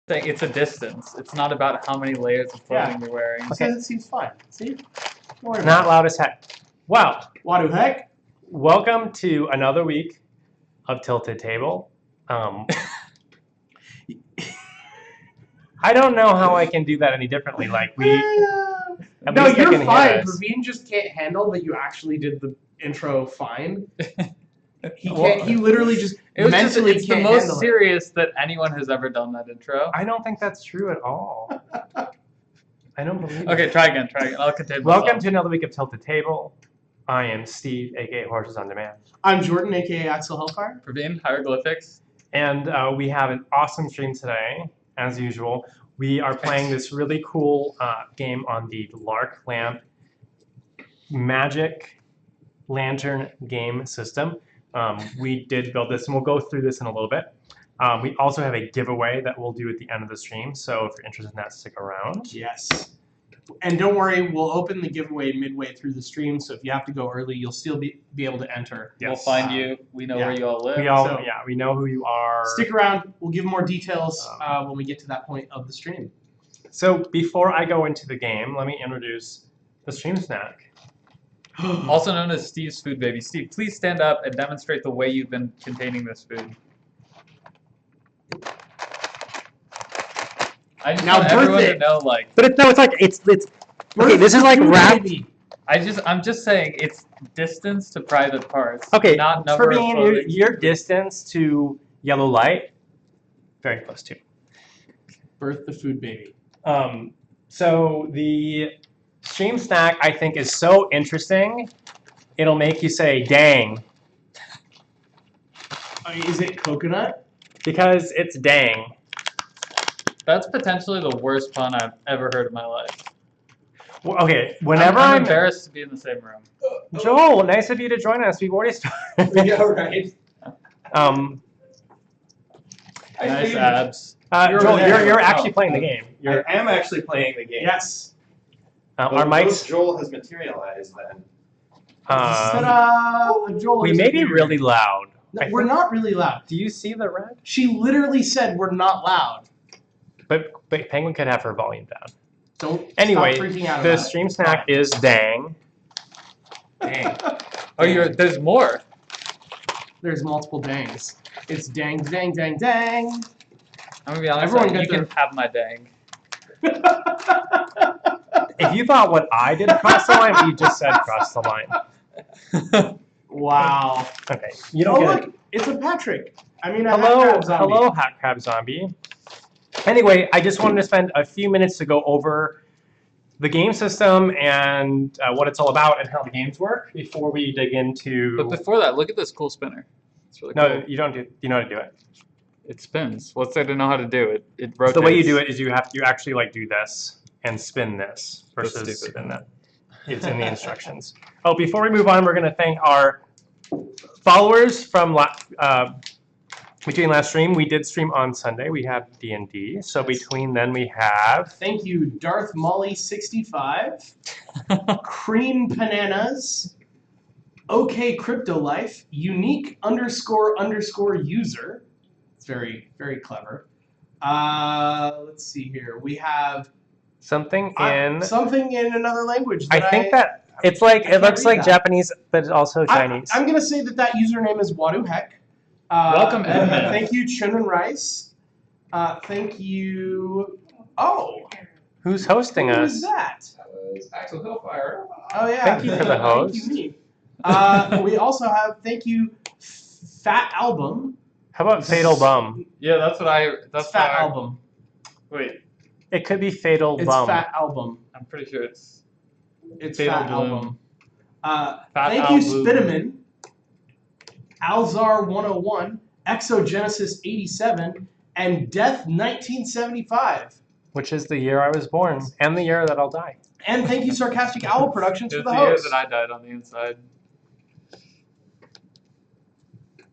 It's a distance. It's not about how many layers of clothing you're wearing. Okay, that seems fine. See? Not loud as heck. Well, what the heck? Welcome to another week of Tilted Table. I don't know how I can do that any differently. Like we. No, you're fine. Praveen just can't handle that you actually did the intro fine. He can't. He literally just mentally it's can't the most handle serious that anyone has ever done that intro. I don't think that's true at all. I don't believe. Okay, try again. I'll continue. Welcome to another week of Tilted Table. I am Steve, aka Horses on Demand. I'm Jordan, aka Axel Hellfire. Praveen, Hieroglyphics. And we have an awesome stream today, as usual. We are playing this really cool game on the Larklamp Magic Lantern game system. We did build this, and we'll go through this in a little bit. We also have a giveaway that we'll do at the end of the stream, so if you're interested in that, stick around. Yes. And don't worry, we'll open the giveaway midway through the stream, so if you have to go early, you'll still be able to enter. Yes. We'll find you. We know where you all live. We know who you are. Stick around. We'll give more details when we get to that point of the stream. So before I go into the game, let me introduce the stream snack. Also known as Steve's Food Baby. Steve, please stand up and demonstrate the way you've been containing this food. I just want everyone to know, like. But it's okay. This is like wrapped. I'm just saying it's distance to private parts. Okay, not number of clothing. your distance to yellow light, very close to. Birth the food baby. So the stream snack, I think, is so interesting, it'll make you say, dang. Is it coconut? Because it's dang. That's potentially the worst pun I've ever heard in my life. Well, okay, whenever I'm embarrassed to be in the same room. Joel, nice of you to join us. We've already started. Yeah, right. Nice abs. Joel, you're actually playing the game. I am actually playing the game. Yes. Our mics. Joel has materialized then. Joel, we may be really loud. No, we're not really loud. Do you see the red? She literally said we're not loud. But Penguin could have her volume down. Don't anyway, stop freaking out the about stream snack is dang. Dang. Oh, there's more. There's multiple dangs. It's dang, dang, dang, dang. I'm gonna be honest. Everyone you can have my dang. If you thought what I did cross the line, you just said cross the line. Wow. Okay. You don't get look, it's a Patrick. I mean, hello, Hat Crab Zombie. Anyway, I just wanted to spend a few minutes to go over the game system and what it's all about and how the games work before we dig into. But before that, look at this cool spinner. It's really cool. No, you don't do. You know how to do it. It spins. What's there to know how to do it? It rotates. So the way you do it is you actually like do this and spin this versus spin that. It's in the instructions. Oh, before we move on, we're going to thank our followers from between last stream. We did stream on Sunday. We have D&D. So between then we have. Thank you, Darth Molly 65, Cream Bananas, OK Crypto Life, Unique _ user. It's very, very clever. Let's see here. We have something in another language. I think that it's like it looks like Japanese, but it's also Chinese. I'm gonna say that username is Wadu Heck. Welcome, Edmund. Thank you, Chun and Rice. Thank you. Oh, who's hosting us? Who is that? That was Axel Hellfire. Oh yeah. Thank you for the host. Thank you, me. We also have thank you, Fat Album. How about Fatal Bum? Yeah, that's Fat Album. Wait. It could be Fatal It's Bum. Fat Album. I'm pretty sure it's Fatal Fat Album. Fat Thank Album. you, Spiderman, Alzar 101, Exogenesis 87, and Death 1975. Which is the year I was born and the year that I'll die. And thank you, Sarcastic Owl Productions, for It's the the year host. that I died on the inside.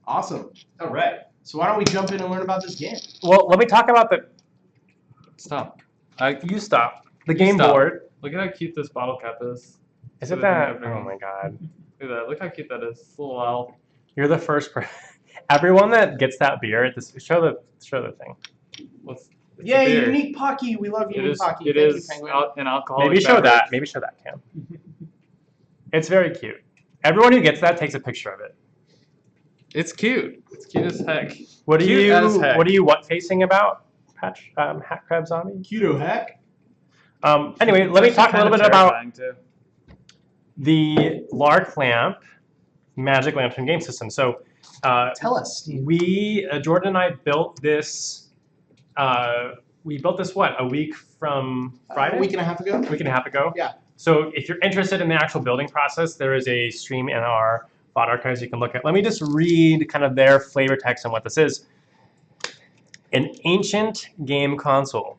Awesome. All right. So why don't we jump in and learn about this game? Well, let me talk about the. Stop. You stop. The game Stop. board. Look at how cute this bottle cap is. Is it that? Oh my god. Look at that. Look how cute that is. It's a little owl. You're the first person. Everyone that gets that beer at this show the thing. What's It's Yeah, a beer. unique Pocky. We love It unique is. Pocky. It Thank is you, Penguin. an alcoholic. Maybe show beverage. that. Maybe show that, Cam. It's very cute. Everyone who gets that takes a picture of it. It's cute. It's cute as heck. What are Cute as heck. what facing about, Patch? Hat Crab Zombie? Cuto heck. Anyway, let me It's talk a actually little bit kinda about terrifying, too. the Larklamp Magic Lantern game system. So Tell us, Steve. Jordan and I built this. We built this a week from Friday? A week and a half ago. A week and a half ago. Yeah. So if you're interested in the actual building process, there is a stream in our VOD archives you can look at. Let me just read kind of their flavor text on what this is. An ancient game console.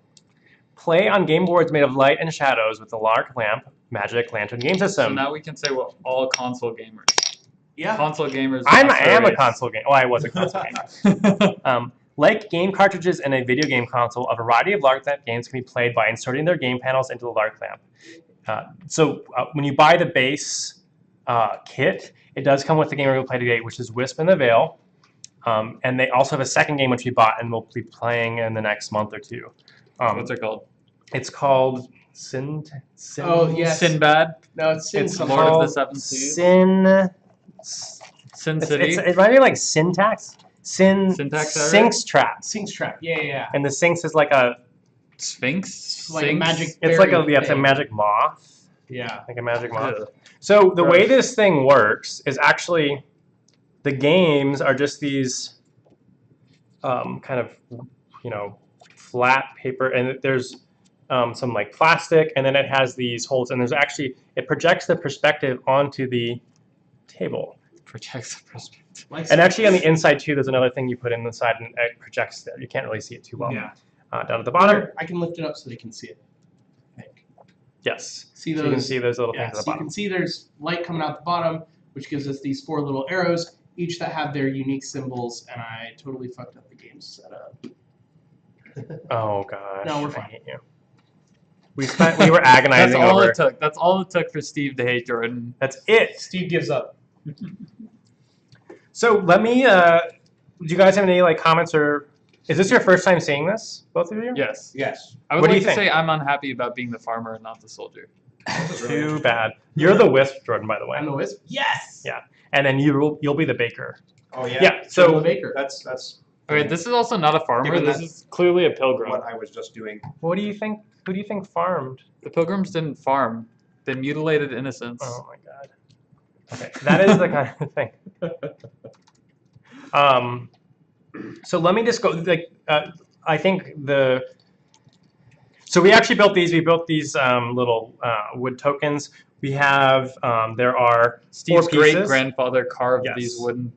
Play on game boards made of light and shadows with the Larklamp Magic Lantern game So system. now we can say we're all console gamers. Yeah. Console gamers. I am a serious. console game. Oh, I was a console gamer. Like game cartridges in a video game console, a variety of Larklamp games can be played by inserting their game panels into the Larklamp. So when you buy the base kit, it does come with the game we're going to play today, which is Wisp and the Vale. And they also have a second game which we bought and we'll be playing in the next month or two. What's it called? It's called Oh, yes. Sinbad. No, it's Sin. It's something. Lord of the called Seven Seas. Sin City. It might be like syntax. Syntax error? Sinks trap. Sinks Trap. Yeah. And the Sinks is like a Sphinx. Like a Sphinx? magic. it's like berry it's a thing. magic moth. Yeah. Like a magic moth. Ew. So the way Gross. this thing works is actually the games are just these kind of flat paper, and there's some like plastic, and then it has these holes, and there's actually it projects the perspective onto the table. Projects the perspective. Like And actually on the inside too, there's another thing you put in the side, and it projects there. You can't really see it too well. Yeah. Down at the bottom, Here, I can lift it up so they can see it. yes. See So those? you can see those little Yeah, things at so the you bottom. can see there's light coming out the bottom, which gives us these 4 little arrows, each that have their unique symbols, and I totally fucked up the game setup. Oh gosh. No, we're I fine. hate you. We were That's agonizing all over. it took. That's all it took for Steve to hate Jordan. That's it. Steve gives up. So let me. Do you guys have any comments or? Is this your first time seeing this, both of you? Yes. Yes. I would What do like you to think? say I'm unhappy about being the farmer and not the soldier. Too bad. You're the Wisp, Jordan, by the way. I'm the Wisp. Yes. Yeah. And then you'll be the baker. Oh yeah. Yeah. So the So baker. That's Okay, this is also not a farmer. Given This that- is clearly a pilgrim. what I was just doing. what do you think? Who do you think farmed? The pilgrims didn't farm. They mutilated innocence. Oh my god. Okay, that is the kind of thing. So let me just go. I think So we actually built these. We built these little wood tokens. We have there are Steve's 4 pieces. great grandfather carved Yes. these wooden.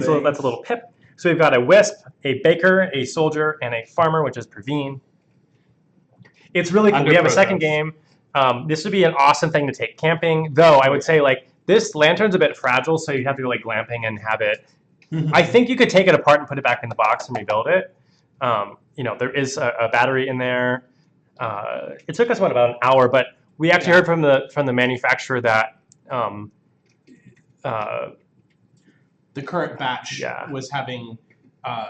So that's a little pip. So we've got a wisp, a baker, a soldier, and a farmer, which is Praveen. It's really cool. Under We have a second protest. game. This would be an awesome thing to take camping, though I would say this lantern's a bit fragile, so you have to go glamping and have it. I think you could take it apart and put it back in the box and rebuild it. There is a battery in there. It took us about an hour, but we actually heard from the manufacturer that The current batch Yeah. was having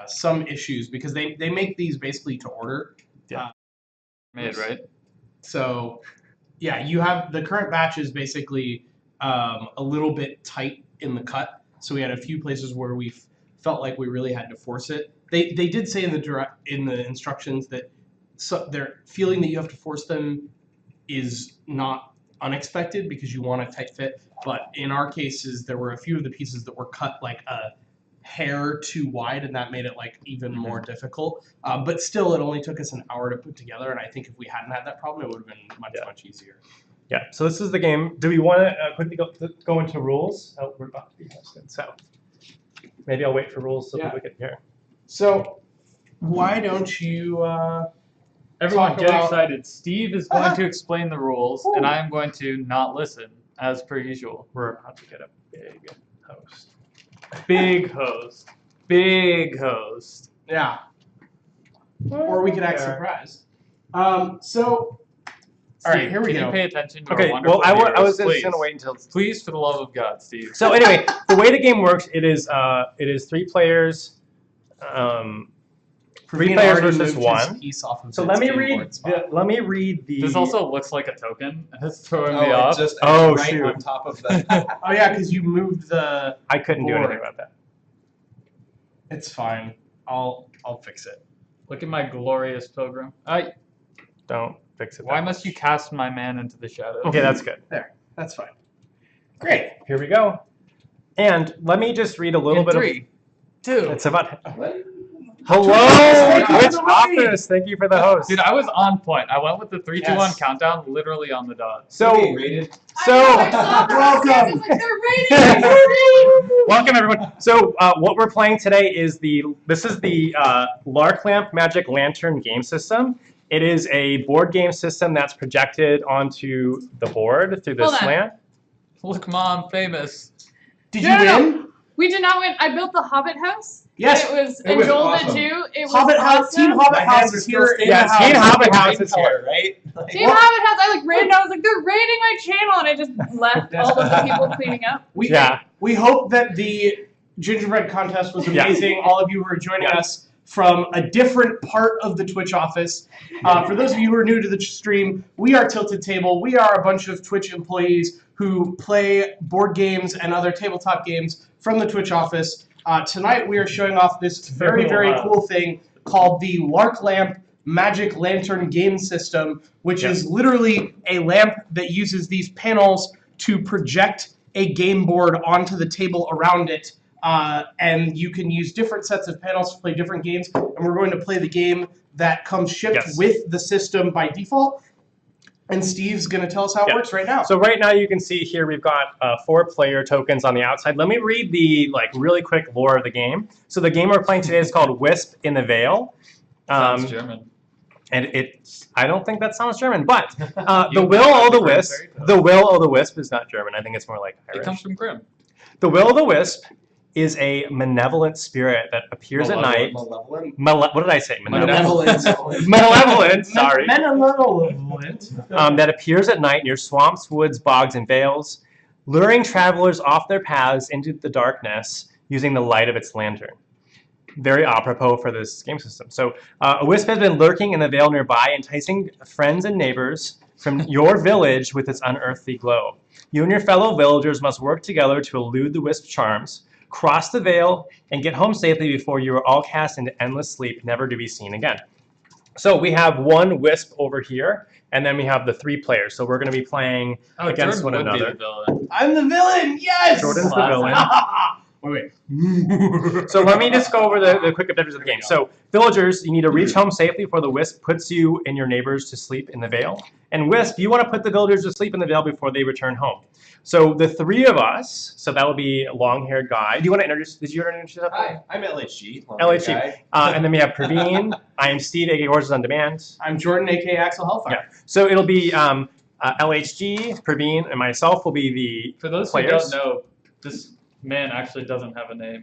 some issues because they make these basically to order. Made, right? So, yeah, you have the current batch is basically a little bit tight in the cut. So we had a few places where we felt like we really had to force it. They did say in the instructions that their feeling that you have to force them is not unexpected because you want a tight fit. But in our cases, there were a few of the pieces that were cut like a hair too wide, and that made it even more difficult. But still, it only took us an hour to put together, and I think if we hadn't had that problem, it would have been much easier. Yeah, so this is the game. Do we want to quickly go into rules? Oh, we're about to be hosted, so maybe I'll wait for rules so Yeah. people get here. So why don't you Everyone, talk get about- excited. Steve is going to explain the rules, and I am going to not listen, as per usual. We're about to get a big host. Big host. Big host. Yeah. Or we could act surprised. So all right, Steve, here we can go. you pay attention to Okay, our wonderful well, I was viewers, just please? going to wait until... Please, for the love of God, Steve. So anyway, the way the game works, it is 3 players, 3 Praveen players already versus moved his 1. piece off of So its let me game read. board spot. Let me read the. This also looks like a token. It's throwing Oh, me it off. just Oh, right shoot. on top of the. Oh yeah, because you moved the. I couldn't do board. anything about that. It's fine. I'll fix it. Look at my glorious pilgrim. Don't fix it. Why that must you much. cast my man into the shadows? Okay, that's good. That's fine. Great. Here we go. And let me just read a little In bit 3, 2. of. It's about. What? Hello, Thank you Twitch for the raid. office. Thank you for the host. Dude, I was on point. I went with the 3, 2, 1 Yes. countdown, literally on the dot. So, Being rated. Welcome. welcome everyone. So, what we're playing today is this is the Larklamp Magic Lantern game system. It is a board game system that's projected onto the board through this Hold on. slant. Look, Mom, famous. Did No, you no, win? We did not win. I built the Hobbit house. Yes. It was, It and was Joel awesome. did too. It was Hobbit House. awesome. Team Hobbit My House hands are is still here in standing. the Yeah, house. Team Hobbit House Green is here. color, right? Like, Team Hobbit house. I ran and I was like, they're raiding my channel, and I just left all of the people cleaning up. We hope that the gingerbread contest was Yeah. amazing. All of you who are joining us from a different part of the Twitch office. For those of you who are new to the stream, we are Tilted Table. We are a bunch of Twitch employees who play board games and other tabletop games from the Twitch office. Tonight we are showing off this very, very cool thing called the Larklamp Magic Lantern game system, which is literally a lamp that uses these panels to project a game board onto the table around it. And you can use different sets of panels to play different games. And we're going to play the game that comes shipped with the system by default. And Steve's going to tell us how it works right now. So right now you can see here we've got 4 player tokens on the outside. Let me read the really quick lore of the game. So the game we're playing today is called Wisp in the Vale. Sounds German. And I don't think that sounds German, but the Will o' the Wisp. The Will o' the Wisp is not German. I think it's more like Irish. It comes from Grimm. The Will o' the Wisp is a malevolent spirit that appears at night. Malevolent. What did I say? Malevolent. Malevolent. Sorry. Malevolent. That appears at night near swamps, woods, bogs, and vales, luring travelers off their paths into the darkness using the light of its lantern. Very apropos for this game system. So a wisp has been lurking in the vale nearby, enticing friends and neighbors from your village with its unearthly glow. You and your fellow villagers must work together to elude the wisp's charms, cross the veil, and get home safely before you are all cast into endless sleep, never to be seen again. So we have 1 wisp over here, and then we have the 3 players. So we're going to be playing against Jordan one would be another. the villain. I'm the villain. Yes. Jordan's the villain. Wait. So let me just go over the quick objectives of the game. So villagers, you need to reach home safely before the wisp puts you and your neighbors to sleep in the vale. And wisp, you want to put the villagers to sleep in the vale before they return home. So the 3 of us, so that will be a long-haired guy. Do you want to introduce? Did you want to introduce yourself? Hi, I'm LHG. LHG. Guy. And then we have Praveen. I am Steve, aka Horses on Demand. I'm Jordan, aka Axel Hellfire. Yeah. So it'll be LHG, Praveen, and myself will be the For those players. who don't know, this man actually doesn't have a name.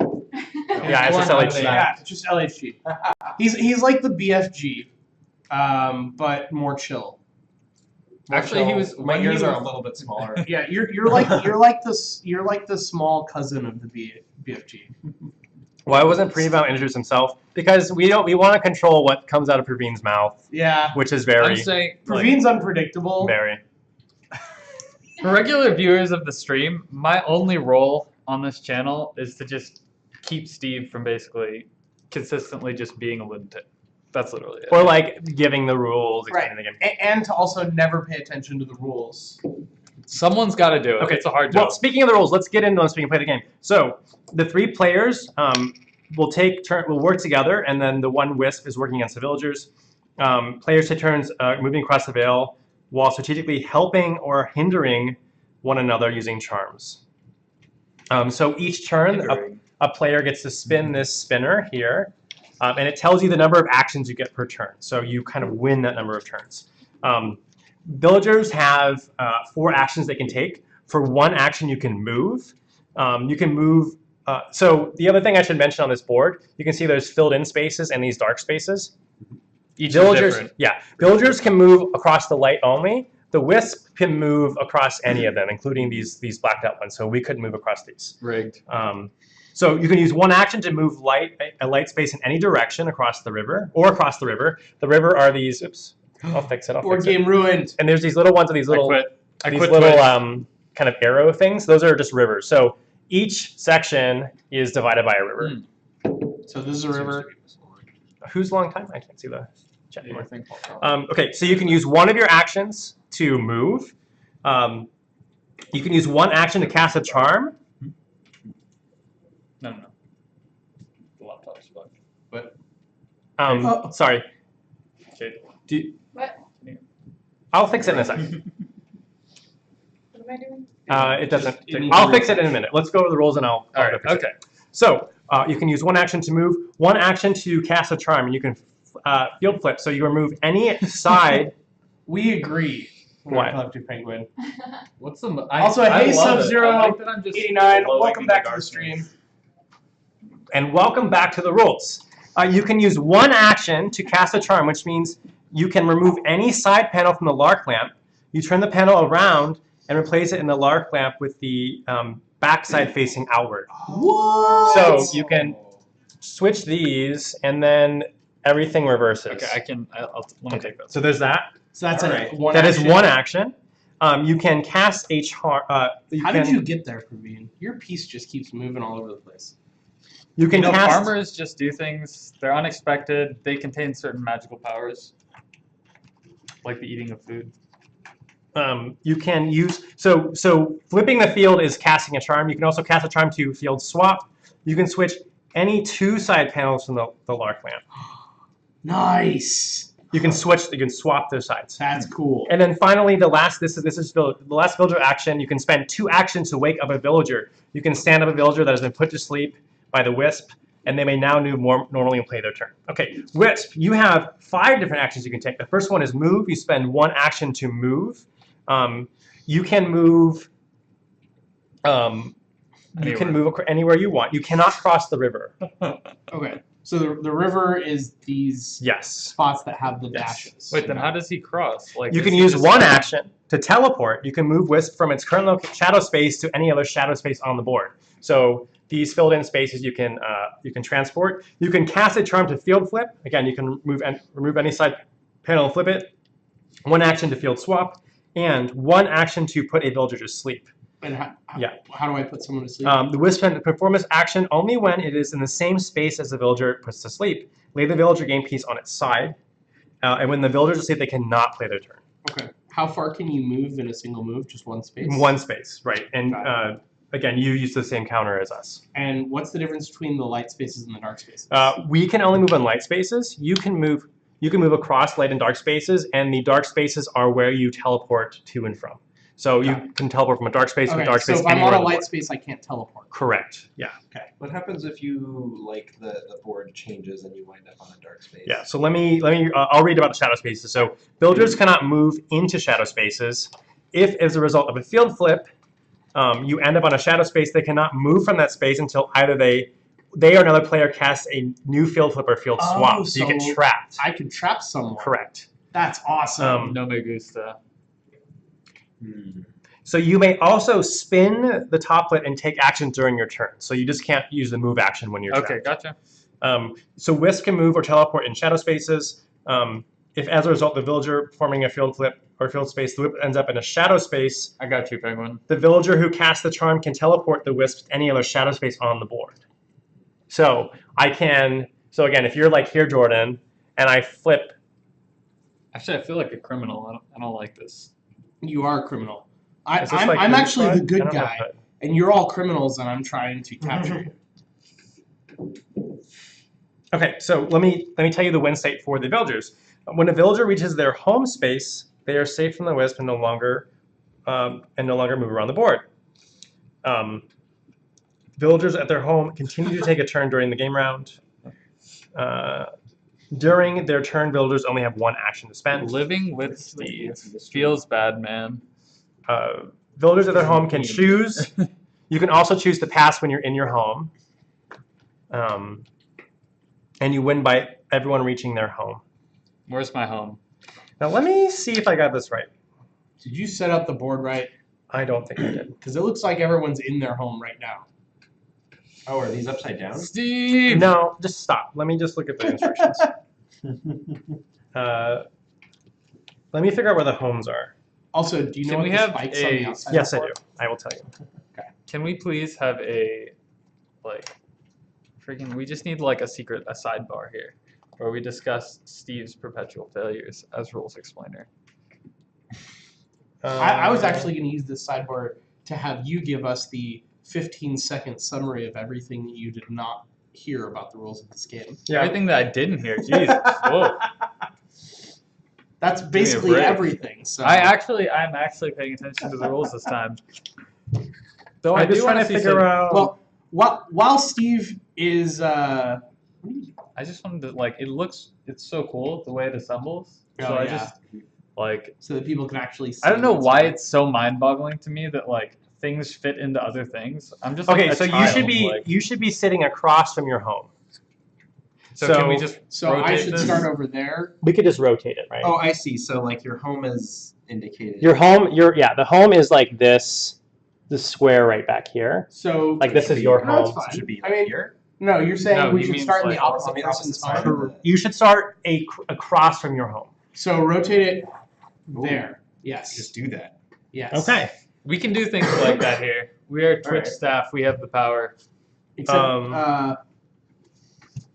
Yeah, it's just Born LHG. Yeah, it's just LHG. He's like the BFG, but more chill. Actually, he was My when ears he are was- a little bit smaller. Yeah, you're like the small cousin of the BFG. Why wasn't Praveen about to introduce himself? Because we want to control what comes out of Praveen's mouth, Yeah, which is I'm very, saying, like, Praveen's unpredictable. very. for regular viewers of the stream, my only role on this channel is to just keep Steve from basically consistently just being a lunatic. That's literally it. Or like giving the rules, Right. explaining the game. And to also never pay attention to the rules. Someone's got to do it. Okay, It's a hard job. Well, speaking of the rules, let's get into them so we can play the game. So the 3 players will will work together, and then the 1 wisp is working against the villagers. Players take turns moving across the veil while strategically helping or hindering one another using charms. So each turn, a player gets to spin this spinner here, and it tells you the number of actions you get per turn. So you kind of win that number of turns. Villagers have 4 actions they can take. For 1 action, you can move. You can move. So the other thing I should mention on this board, you can see there's filled in spaces and these dark spaces. Each is Villagers, different. yeah, villagers can move across the light only. The wisp can move across any of them, including these blacked out ones. So we couldn't move across these. Rigged. So you can use one action to move a light space in any direction across the river or across the river. The river are these. Oops. I'll fix it. Board game ruined. And there's these little ones with these little I quit little Twitch. kind of arrow things. Those are just rivers. So each section is divided by a river. So this is a river. Who's long time? I can't see the chat Yeah, I anymore. think Okay, so you can use one of your actions to move. You can use one action to cast a charm. No. The laptop's bugged. Sorry. Okay. What? I'll fix it in a second. What am I doing? It doesn't. It needs I'll to fix it in a minute. Let's go over the rules and I'll All right. fix it. Okay. So you can use one action to move, one action to cast a charm, and you can field flip. So you remove any side. We agree. Why? Collective Penguin. What's the? Also, I hey, love it. Sub-Zero I like that I'm just 89. blowing Welcome in back to the darkness. stream. And welcome back to the rules. You can use one action to cast a charm, which means you can remove any side panel from the Larklamp. You turn the panel around and replace it in the Larklamp with the backside facing outward. What? So you can switch these, and then everything reverses. Okay, I can. Let me take this. So there's that. So that's Alright. one. That is action. one action. You can cast a charm. How did you get there, Praveen? Your piece just keeps moving all over the place. You can You know, cast. farmers just do things. They're unexpected. They contain certain magical powers, like the eating of food. You can use so flipping the field is casting a charm. You can also cast a charm to field swap. You can switch any two side panels from the Larklamp. Nice. You can switch. You can swap their sides. That's cool. And then finally, the last the last villager action. You can spend 2 actions to wake up a villager. You can stand up a villager that has been put to sleep by the Wisp, and they may now move more normally and play their turn. Okay, Wisp, you have 5 different actions you can take. The first one is move. You spend 1 action to move. You can move. You can move anywhere you want. You cannot cross the river. Okay. So the river is these Yes. spots that have the dashes. Wait, then how does he cross? Like You is can he use just- one action to teleport. You can move Wisp from its current shadow space to any other shadow space on the board. So these filled-in spaces you can transport. You can cast a charm to field flip. Again, you can remove any side panel and flip it. 1 action to field swap, and 1 action to put a villager to sleep. And Yeah. how do I put someone to sleep? The Wisp can perform this action only when it is in the same space as the villager it puts to sleep. Lay the villager game piece on its side, and when the villagers asleep, they cannot play their turn. Okay. How far can you move in a single move? Just one space? One space, right? And Got again, you use the same counter as us. And what's the difference between the light spaces and the dark spaces? We can only move on light spaces. You can move across light and dark spaces, and the dark spaces are where you teleport to and from. So you can teleport from a dark space to a dark space so if I'm anywhere on a on the light board. space, I can't teleport. Correct. Yeah. What happens if you like the board changes and you wind up on a dark space? Yeah. So let me. I'll read about the shadow spaces. So villagers cannot move into shadow spaces. If, as a result of a field flip, you end up on a shadow space, they cannot move from that space until either they or another player casts a new field flip or field swap. So you get so trapped. I can trap someone. Correct. That's awesome. No me gusta. So you may also spin the toplet and take action during your turn. So you just can't use the move action when you're Okay, trapped. gotcha. So Wisp can move or teleport in shadow spaces. If, as a result, the villager forming a field flip or field space, the Wisp ends up in a shadow space, I got you, Penguin. the villager who casts the charm can teleport the Wisp to any other shadow space on the board. So I can. So again, if you're like here, Jordan, and I flip. Actually, I feel like a criminal. I don't like this. You are a criminal. Is this I'm like actually Moonshot? the good I don't know guy, if and you're all criminals, and I'm trying to capture you. Okay, so let me tell you the win state for the villagers. When a villager reaches their home space, they are safe from the Wisp and no longer move around the board. Villagers at their home continue to take a turn during the game round. During their turn, villagers only have 1 action to spend. Living with Steve feels bad, man. Villagers at their home can choose. You can also choose to pass when you're in your home. And you win by everyone reaching their home. Where's my home? Now let me see if I got this right. Did you set up the board right? I don't think I did. Because it looks like everyone's in their home right now. Oh, are these upside down? Steve. No, just stop. Let me just look at the instructions. Let me figure out where the homes are. Also, do you know Can what we the have spikes on the a- outside Yes, are I for? do. I will tell you. Can we please have a freaking? We just need like a sidebar here, where we discuss Steve's perpetual failures as rules explainer. I was actually going to use this sidebar to have you give us the 15-second summary of everything that you did not hear about the rules of this game. Yeah. Everything that I didn't hear. Jesus. Whoa. That's me a basically break. everything. So I'm actually paying attention to the rules this time. Though I I'm just do trying want to to see figure some, out. well, while Steve is I just wanted to it's so cool the way it assembles. So I just so that people can actually see. I don't know what's why going it's so mind-boggling to me that things fit into other things. I'm just Okay, like a so child, you should be sitting across from your home. So can we just So I rotate should this? start over there. We could just rotate it, right? Oh, I see. So like your home is indicated. Your home, the home is like this square right back here. So Like this is your No, it's home. fine. Should be I mean, here. no, you're saying No, we he should means start in the like opposite on the person's opposite side. home. You should start across from your home. So rotate it Ooh. there. Yes. Just do that. Yes. Okay. We can do things like that here. We are Twitch Alright. staff. We have the power. Except,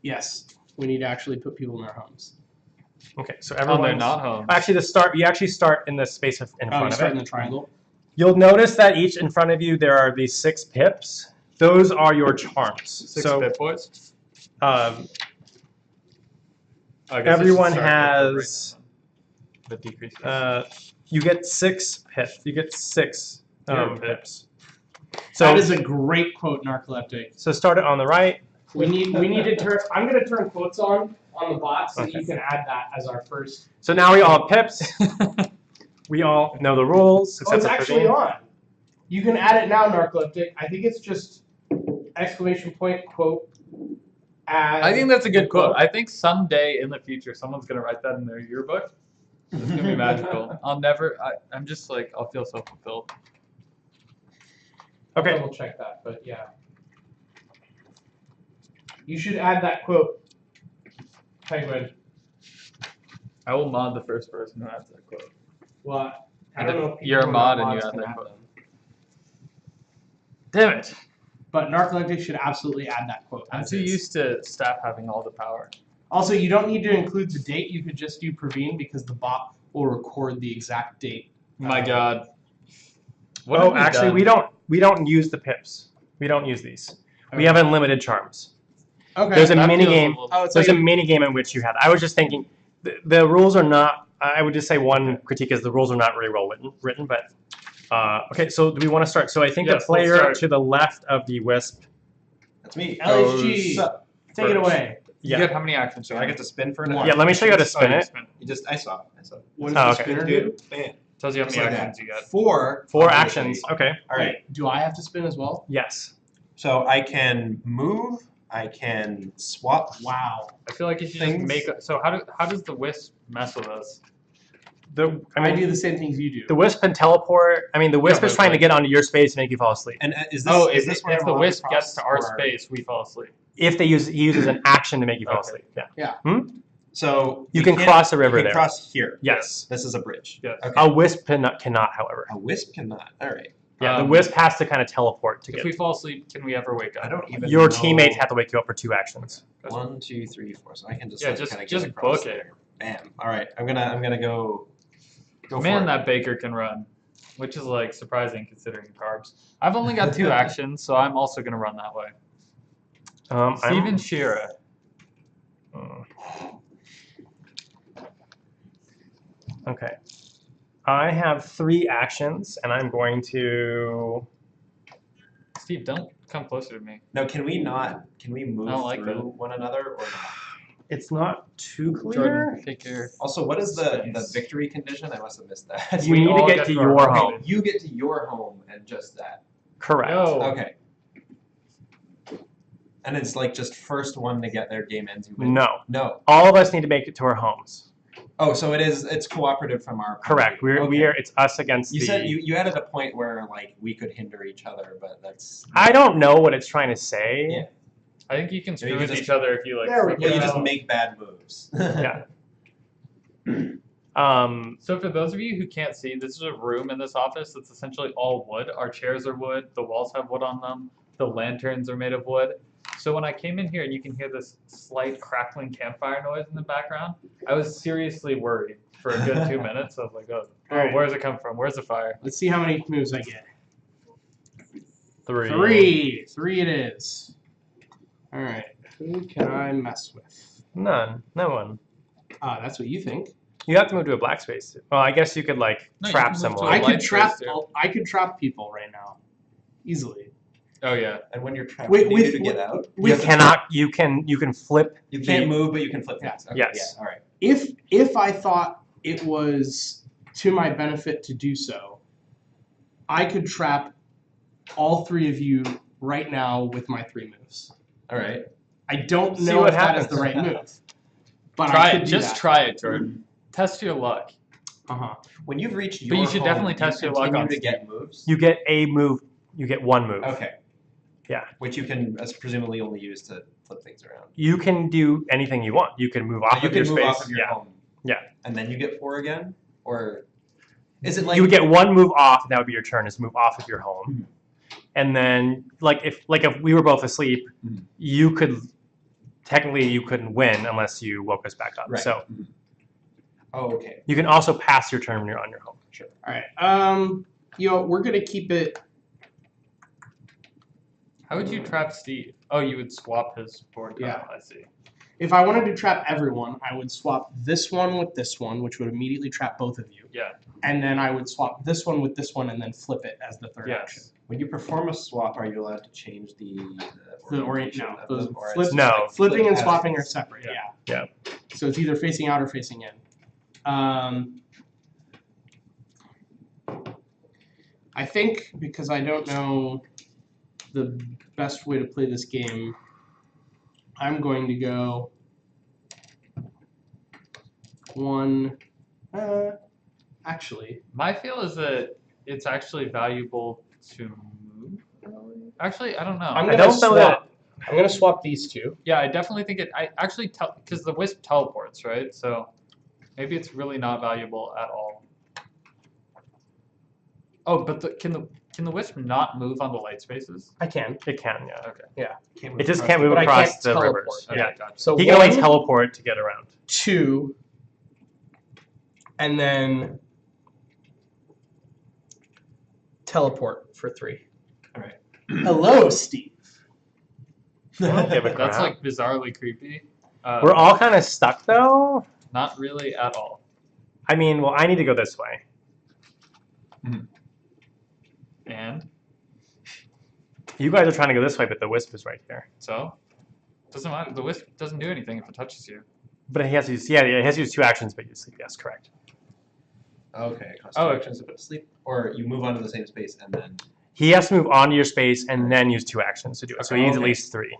yes, we need to actually put people in their homes. Okay. So Oh, everyone. they're not home. Actually, you actually start in the space in Oh, you front of start it. in the triangle. You'll notice that each in front of you there are these 6 pips. Those are your charms. 6 so bit boys. um, I guess I should everyone start has. with the decreases. You get 6 pips. You get 6 Yeah, pips. That So is a great quote, Narcoleptic. so start it on the right. We need to turn. I'm going to turn quotes on the bot so that Okay. you can add that as our first. So now we all have pips. We all know the rules. Oh, it's except for actually Praveen. on. You can add it now, Narcoleptic. I think it's just exclamation point quote. Add I think that's a good quote. I think someday in the future, someone's gonna write that in their yearbook. It's gonna be magical. I'm just like, I'll feel so fulfilled. Okay. Double check that, but yeah. You should add that quote, Penguin. I will mod the first person who adds that quote. Well, I don't know if You're a people who mod are and you mods add can that add quote. them. Damn it! But Narcoleptic should absolutely add that quote. I'm as too is. used to staff having all the power. Also, you don't need to include the date. You could just do Praveen because the bot will record the exact date. My God. Oh, actually, we don't use the pips. We don't use these. We have unlimited charms. Okay. There's a That mini feels game. little- Oh, it's There's like a mini game in which you have. I was just thinking, the rules are not. I would just say one critique is the rules are not very well written. But okay, so do we want to start? So I think Yes, the let's player start. to the left of the Wisp. That's me. LHG. Take it first. away. You get how many actions? So I get to spin for an One. Yeah, let me show you how to Oh, spin you it. spin. You just I saw. What does Oh, the okay. spinner do? Bam. Tells you how Just many like actions that. you got. 4. 4 obviously. actions. Okay. All right. Wait, do I have to spin as well? Yes. So I can move. I can swap. Wow. I feel like you should just Things- make. So how does the Wisp mess with us? I do the same things you do. The Wisp can teleport. I mean, the Wisp Yeah, is but trying to like- get onto your space and make you fall asleep. And is this? Oh, is if this where the I'm allowed Wisp cross, gets to our or- space, we fall asleep. If he uses an action to make you fall Okay. asleep. Yeah. So You we can can't- cross the river we can there. cross here. Yes. This is a bridge. Yes. Okay. A Wisp cannot, however. A wisp cannot. All right. Yeah, the Wisp has to kind of teleport to If get. we fall asleep, can we ever wake up? I don't even. Your know. teammates have to wake you up for 2 actions. 1, 2, 3, 4. So I can just Yeah, like, just- kind of just get across book it. there. Bam. All right. I'm gonna go. Go Man, for it. that baker can run, which is like surprising considering carbs. I've only got 2 actions, so I'm also gonna run that way. Steven Shearer. Okay. I have 3 actions, and I'm going to. Steve, don't come closer to me. No, can we not? Can we move I don't like through that. one another or not? It's not too clear. Jordan, take your. Also, what is the Space. victory condition? I must have missed that. You We need to all get get to to our your home. home. You get to your home and just that. Correct. Yo. Okay. And it's like just first one to get their game ends. You win. No. No. All of us need to make it to our homes. Oh, so it's cooperative from our point of Correct. view. We are. It's us against You the. said you added a point where like we could hinder each other, but that's. I don't know what it's trying to say. Yeah. I think you can screw you with just- each other if you like. There we flip Yeah, it you just out. make bad moves. Yeah. So for those of you who can't see, this is a room in this office that's essentially all wood. Our chairs are wood. The walls have wood on them. The lanterns are made of wood. So when I came in here and you can hear this slight crackling campfire noise in the background, I was seriously worried for a good 2 minutes. I was like, oh, Alright. where's it come from? Where's the fire? Let's see how many moves I get. 3. 3 it is. All right. Who can I mess with? None. No one. That's what you think. You have to move to a black space. Well, I guess you could like No, you trap can move to someone. a I light could trap. space, too. I could trap people right now, easily. Oh yeah. And when you're trapped, Wait, what do you with- do to get out? You cannot. You can flip. You can't move, but you can flip Yeah. things. Okay, Yes. Yeah, all right. If I thought it was to my benefit to do so, I could trap all 3 of you right now with my 3 moves. All right. I don't See know what if that is happens. the right move, but Try I could it. do Just that. try it, Jordan. Test your luck. When you've reached But your you should home, definitely you test your luck continue on to Steve. get moves. You get a move. You get 1 move. Okay. Yeah. Which you can presumably only use to flip things around. You can do anything you want. You can move off So you of can your move space. off of your Yeah. home. Yeah. And then you get 4 again, or is it like You would get 1 move off, and that would be your turn. Is move off of your home, Mhm. and then if we were both asleep, Mhm. you could technically you couldn't win unless you woke us back up. Right. So Mhm. Oh, okay. you can also pass your turn when you're on your home. Sure. All right. We're gonna keep it. How would you trap Steve? Oh, you would swap his board tile. Yeah. I see. If I wanted to trap everyone, I would swap this one with this one, which would immediately trap both of you. Yeah. And then I would swap this one with this one, and then flip it as the third action. Yes. When you perform a swap, are you allowed to change the orientation No, of those them, or it's flip- just No. like Flipping flip and as swapping it are is? separate. Yeah. Yeah. Yeah. So it's either facing out or facing in. I think because I don't know the best way to play this game, I'm going to go 1. Actually, My feel is that it's actually valuable to move. Actually, I don't know. I'm I gonna don't know that. I'm gonna swap these 2. Yeah, I definitely think it. I actually because the Wisp teleports, right? So maybe it's really not valuable at all. Oh, but can the Wisp not move on the light spaces? I can, It can. Yeah. Okay. Can't It just across can't the- move But I across can't the teleport. rivers. Okay, Yeah. gotcha. so He can only 1, teleport to get around. 2, and then teleport for 3. All right. Hello, Steve. Give a That's crap. like bizarrely creepy. We're all kind of stuck though. Not really at all. I mean, well, I need to go this way. And You guys are trying to go this way, but the Wisp is right here. so doesn't matter. The Wisp doesn't do anything if it touches you. But he has to use, yeah, it has to use 2 actions, but you sleep. Yes, correct. Okay. Cost Oh, 2 okay. actions to put to sleep, or you move on to the same space and then. He has to move onto your space and then use 2 actions to do it. So he needs at Okay. least 3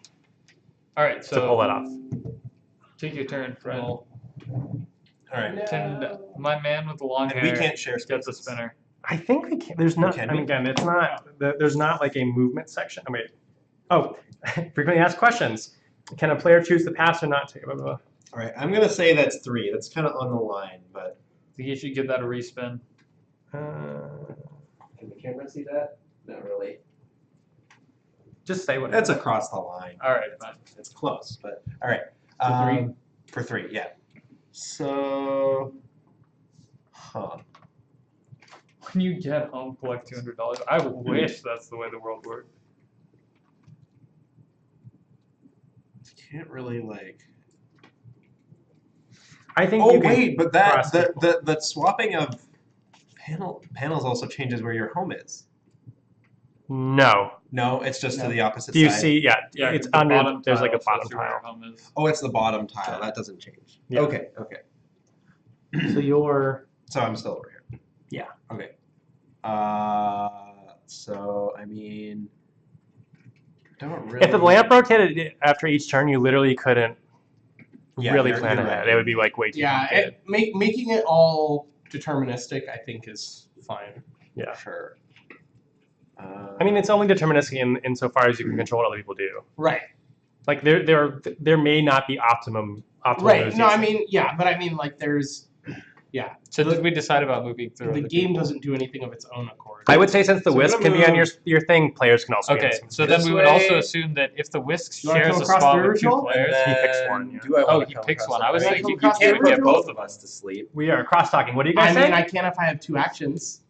All right, to so pull that off. take your turn, friend. All right. Can my man with the long And hair we can't share get the spaces. spinner? I think we can. There's not. Can I mean, we? again, it's not. There's not like a movement section. I mean, oh, frequently asked questions. Can a player choose to pass or not to? Blah, blah, blah. All right. I'm gonna say that's 3. That's kind of on the line, but Think you should give that a respin? can the camera see that? Not really. Just say what. That's across the line. All right, fine. It's close, but all right. For 3? For 3, yeah. So Huh. When you get home, collect $200. I wish that's the way the world worked. Can't really like. I think. Oh you can wait, but that cross people. the swapping of panels also changes where your home is. No. No, it's just to the opposite Do you side. see? Yeah. Yeah, it's the under. bottom There's like a tile bottom shows you where your tile. home is. Oh, it's the bottom tile. That doesn't change. Yeah. Okay. Okay. So you're. So I'm still over here. Yeah. Okay. So I mean, don't really. If the lamp rotated after each turn, you literally couldn't Yeah, really you're- plan you're ahead. right. It would be like way too Yeah, complicated. making it all deterministic, I think, is fine. Yeah. Sure. I mean, it's only deterministic insofar as you can control what other people do. Right. Like there may not be optimal Right. moves No, I easily. mean, yeah, but I mean, like, there's, yeah, So did we decide about moving through? the other game people? doesn't do anything of its own accord. I would say since the So we're Wisp gonna can be on move- your thing, players can also be on Okay, some. so then This we would also way. assume that if the Whisk You wanna shares come a across spot the with two original? players, He picks one, yeah. Do I Oh, wanna he come picks across one. I was the- thinking thinking you you can't would get put both of us. to sleep. We are cross talking. What do you guys I say? mean, I can if I have 2 actions.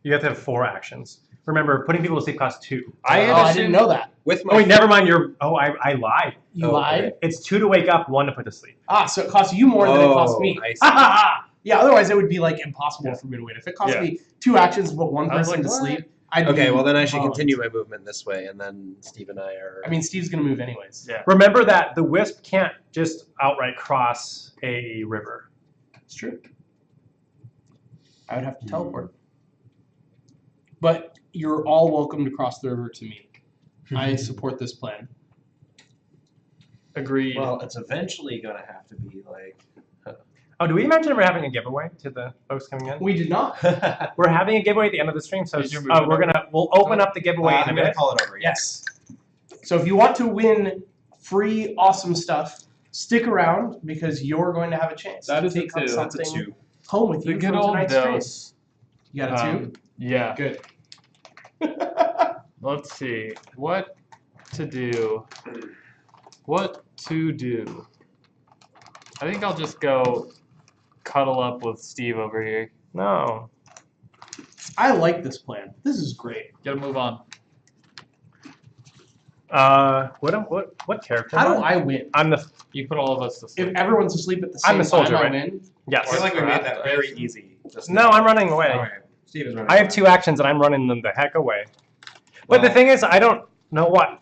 You have to have 4 actions. Remember, putting people to sleep costs 2. I had Oh, I didn't assumed- know that. With my Oh wait, never mind. I lied. You Oh, lied? okay. It's 2 to wake up, 1 to put to sleep. Ah, so it costs you more than it costs me. I see. Yeah, otherwise it would be like impossible Yeah. for me to win. If it cost Yeah. me 2 actions but 1 I was person like, to what? sleep, I'd Okay, be well then I should bummed. continue my movement this way, and then Steve and I are. I mean, Steve's gonna move anyways. Yeah. Remember that the Wisp can't just outright cross a river. It's true. I would have to teleport. But you're all welcome to cross the river to me. I support this plan. Agreed. well, it's eventually gonna have to be like. Oh, do we mention we're having a giveaway to the folks coming in? We did not. We're having a giveaway at the end of the stream, so Did you move it we'll open up the giveaway in a I'm gonna minute. call it over. Yes. So if you want to win free awesome stuff, stick around because you're going to have a chance That to is a take up 2. That's a something 2. home with the you good from old tonight's stream. dose. You got a 2? Yeah. Good. Let's see. What to do? What to do? I think I'll just go cuddle up with Steve over here. No. I like this plan. This is great. Gotta move on. What character? How am do I win? I'm the You put all of us to sleep. If everyone's asleep at the I'm same the soldier, time, right? I win. yes. I feel like we made that Scrap, very I easy. Just No, now. I'm running away. Okay. Steve is running. I have away. 2 actions and I'm running them the heck away. But the Well- thing is, I don't know what.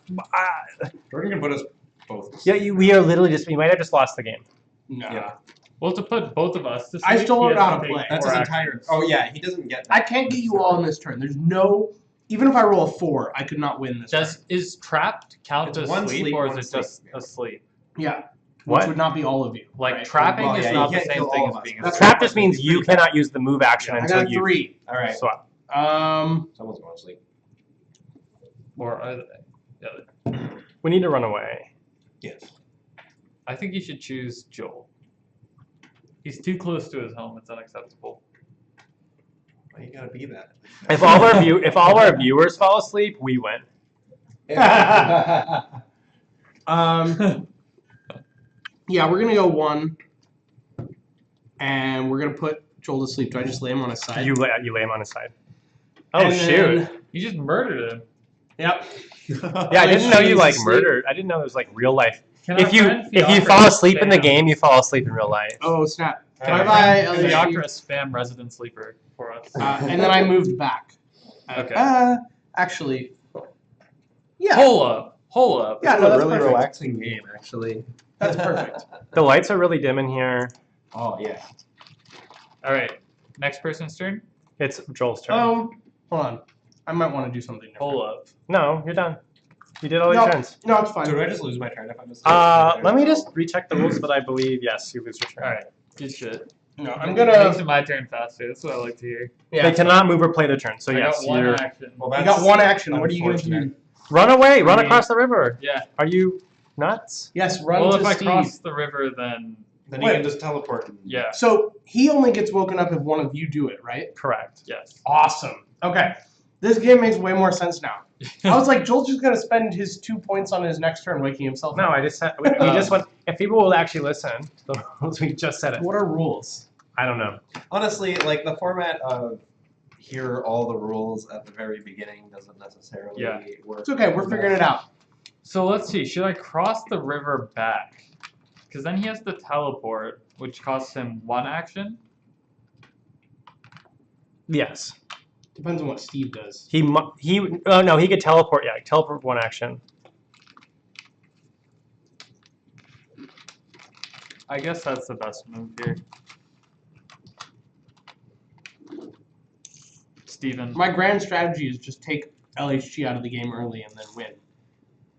We're gonna put us both. Yeah, we are literally just. We might have just lost the game. No. Yeah. Well, to put both of us to sleep. I still he don't has know how to take play. That's 4 his entire. actions. Oh yeah, he doesn't get. I can't get you all in this turn. There's no. Even if I roll a 4, I could not win this Does turn. is trapped count It's as one sleep, sleep, or is one it just sleep. asleep? Yeah. What? Which would not be all of you. Like right? trapping Well, is yeah, not you the can't same kill thing all as of us. being That's asleep. Trap just means you cannot use the move action I until got a you 3. All right. swap. Someone's going to sleep. Or are they? We need to run away. Yes. I think you should choose Joel. He's too close to his home. It's unacceptable. Well, you gotta be that. If all our viewers fall asleep, we win. Yeah, we're gonna go 1, and we're gonna put Joel to sleep. Do I just lay him on his side? You lay him on his side. Oh And shoot! then- You just murdered him. Yep. Yeah, I didn't know you like Sleep. murdered. I didn't know it was like real life. Can If our you friend if you Fiacra fall asleep in the spam- game, you fall asleep in real life. Oh snap! Can our Bye-bye, friend LSU. Fiacra spam resident sleeper for us? And then I moved back. Okay. Actually. Yeah. Hold up. Hold up. Yeah, It's no, a that's really perfect. relaxing game, actually. That's perfect. The lights are really dim in here. Oh yeah. All right. Next person's turn. It's Joel's turn. Hold on. I might want to do something different. Hold up. No, you're done. You did all No. your turns. No, it's fine. So do I just lose my turn if I'm asleep? Let me just recheck the rules, but I believe yes, you lose your turn. All right. Good shit. No, I'm Makes gonna. it my turn faster. That's what I like to hear. Yeah. They cannot move or play their turn. So I yes, got one you're action. Well, You that's got 1 action. What are you gonna do? unfortunate. run away, run Me. across the river. Yeah. Are you nuts? Yes, run Well, to if I Steve. cross the river, then Then you Wait. can just teleport. And... yeah. So he only gets woken up if one of you do it, right? Correct. Yes. Awesome. Okay. This game makes way more sense now. I was like, Joel's just gonna spend his 2 points on his next turn waking himself No, up. I just said we just want if people will actually listen to the rules, we just said it. What are rules? I don't know. Honestly, like the format of hear all the rules at the very beginning doesn't necessarily Yeah. work. It's okay. We're figuring it out. So let's see. Should I cross the river back? Because then he has to teleport, which costs him 1 action. Yes. Depends on what Steve does. He oh no, he could teleport. Yeah, teleport 1 action. I guess that's the best move here. Steven. My grand strategy is just take LHG out of the game early and then win.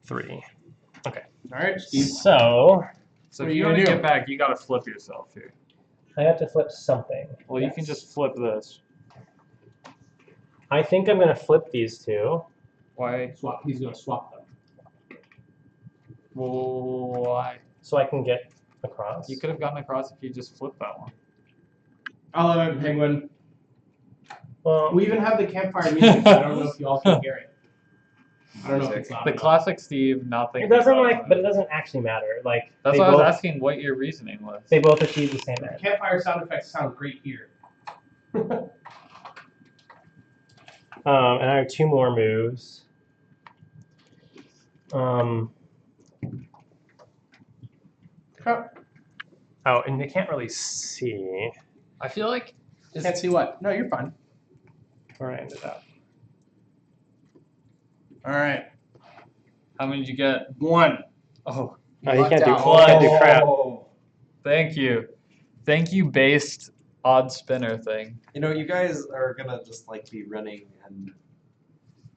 3. All right, Steve. So So What if are you you want to gonna get back, you got to flip yourself here. I have to flip something. Well, you can just flip this. I think I'm gonna flip these two. Why? Swap. He's gonna swap them. Why? So I can get across. You could have gotten across if you just flipped that one. I'll have it, Penguin. Well, We even have the campfire music. So I don't know if you all can hear it. I don't know if it's loud The enough. classic Steve, nothing. it doesn't but it doesn't actually matter. Like That's they why I both, was asking what your reasoning was. They both achieve the same end. Campfire sound effects sound great here. And I have 2 more moves. Oh, and they can't really see I feel like Can't see what? No, you're fine. where I ended up. All right. how many did you get? 1. Oh, Oh, you lucked can't do, out. you can't do crap. Oh. thank you, based odd spinner thing. You know, you guys are gonna just like be running and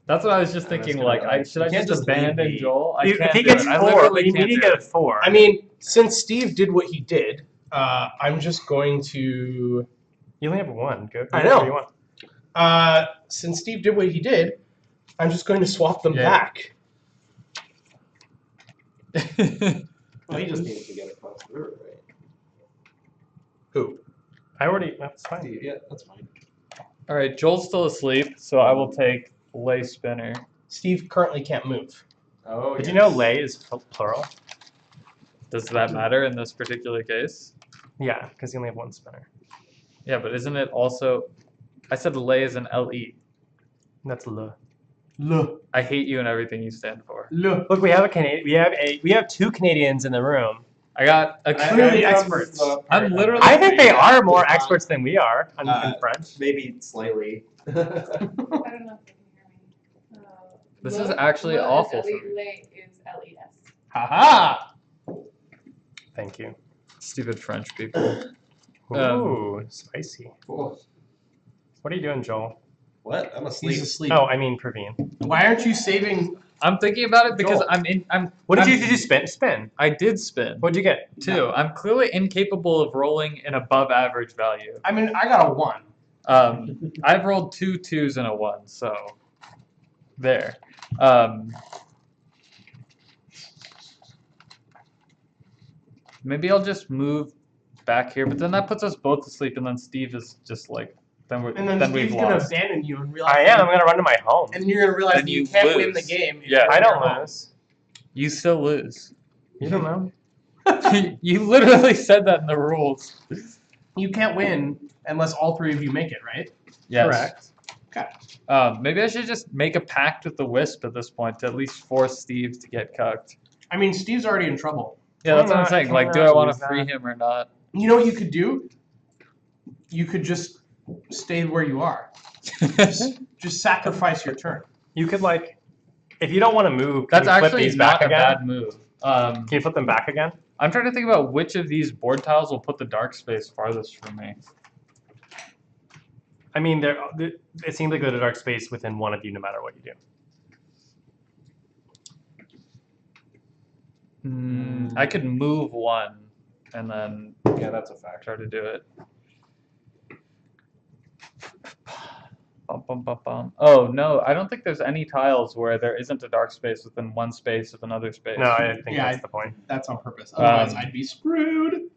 That's what I was just I was thinking. gonna Like, be like, should I you can't just just leave abandon me. Joel? I If can't he do gets it. I 4, literally you can't need to do get a it. 4. I mean, since Steve did what he did, I'm just going to. You only have 1. Go. I go know. where you want. Since Steve did what he did, I'm just going to swap them Yeah. back. well, he just needs to get across the river, right? Who? I already. That's fine. Steve, yeah, that's fine. All right, Joel's still asleep, so I will take lay spinner. Steve currently can't move. Oh, Did yes. you know lay is plural? Does that matter in this particular case? Yeah, because you only have 1 spinner. Yeah, but isn't it also? I said lay is an LE. That's le. Le. I hate you and everything you stand for. Le. Look, we have a Canadian. We have 2 Canadians in the room. I got a Clearly I'm from experts. the part I'm of- literally- I think they are more Not- experts than we are in French. Maybe slightly. I don't know if they can hear me. This is actually awful for me. Lay is LES. Haha. Thank you. Stupid French people. Ooh, spicy. Oh, What are you doing, Joel? what? I'm asleep. He's asleep. Oh, I mean Praveen. Why aren't you saving? I'm thinking about it because Joel. What did I'm- you do? Spin? Spin. I did spin What'd you get? 2. I'm clearly incapable of rolling an above average value. I mean, I got a 1. I've rolled 2 2s and a 1, so there. Maybe I'll just move back here, but then that puts us both to sleep, and then Steve is just like, then And then we've Steve's gonna lost. abandon you and realize. I am. I'm gonna run to my home. And you're gonna realize Then that you you can't win the lose. game. if Yeah. you're I at don't home. lose. You still lose. You don't know. You literally said that in the rules. You can't win unless all 3 of you make it, right? Yes. Correct. Maybe I should just make a pact with the Wisp at this point to at least force Steve to get cucked. I mean, Steve's already in trouble. Yeah, that's what I'm Can saying. we Like, not do I want use to free that? him or not? You know what you could do? You could just stay where you are. Just sacrifice your turn. You could like, if you don't want to move, can That's you flip actually these back not a again? bad move. Can you flip them back again? I'm trying to think about which of these board tiles will put the dark space farthest from me. I mean, it seems like there's a dark space within one of you, no matter what you do. I could move 1 and then Yeah, that's a fact. try to do it. Bum, bum, bum, bum. Oh, no, I don't think there's any tiles where there isn't a dark space within one space of another space. No, I think Yeah, that's the point. That's on purpose. Otherwise, Um, I'd be screwed.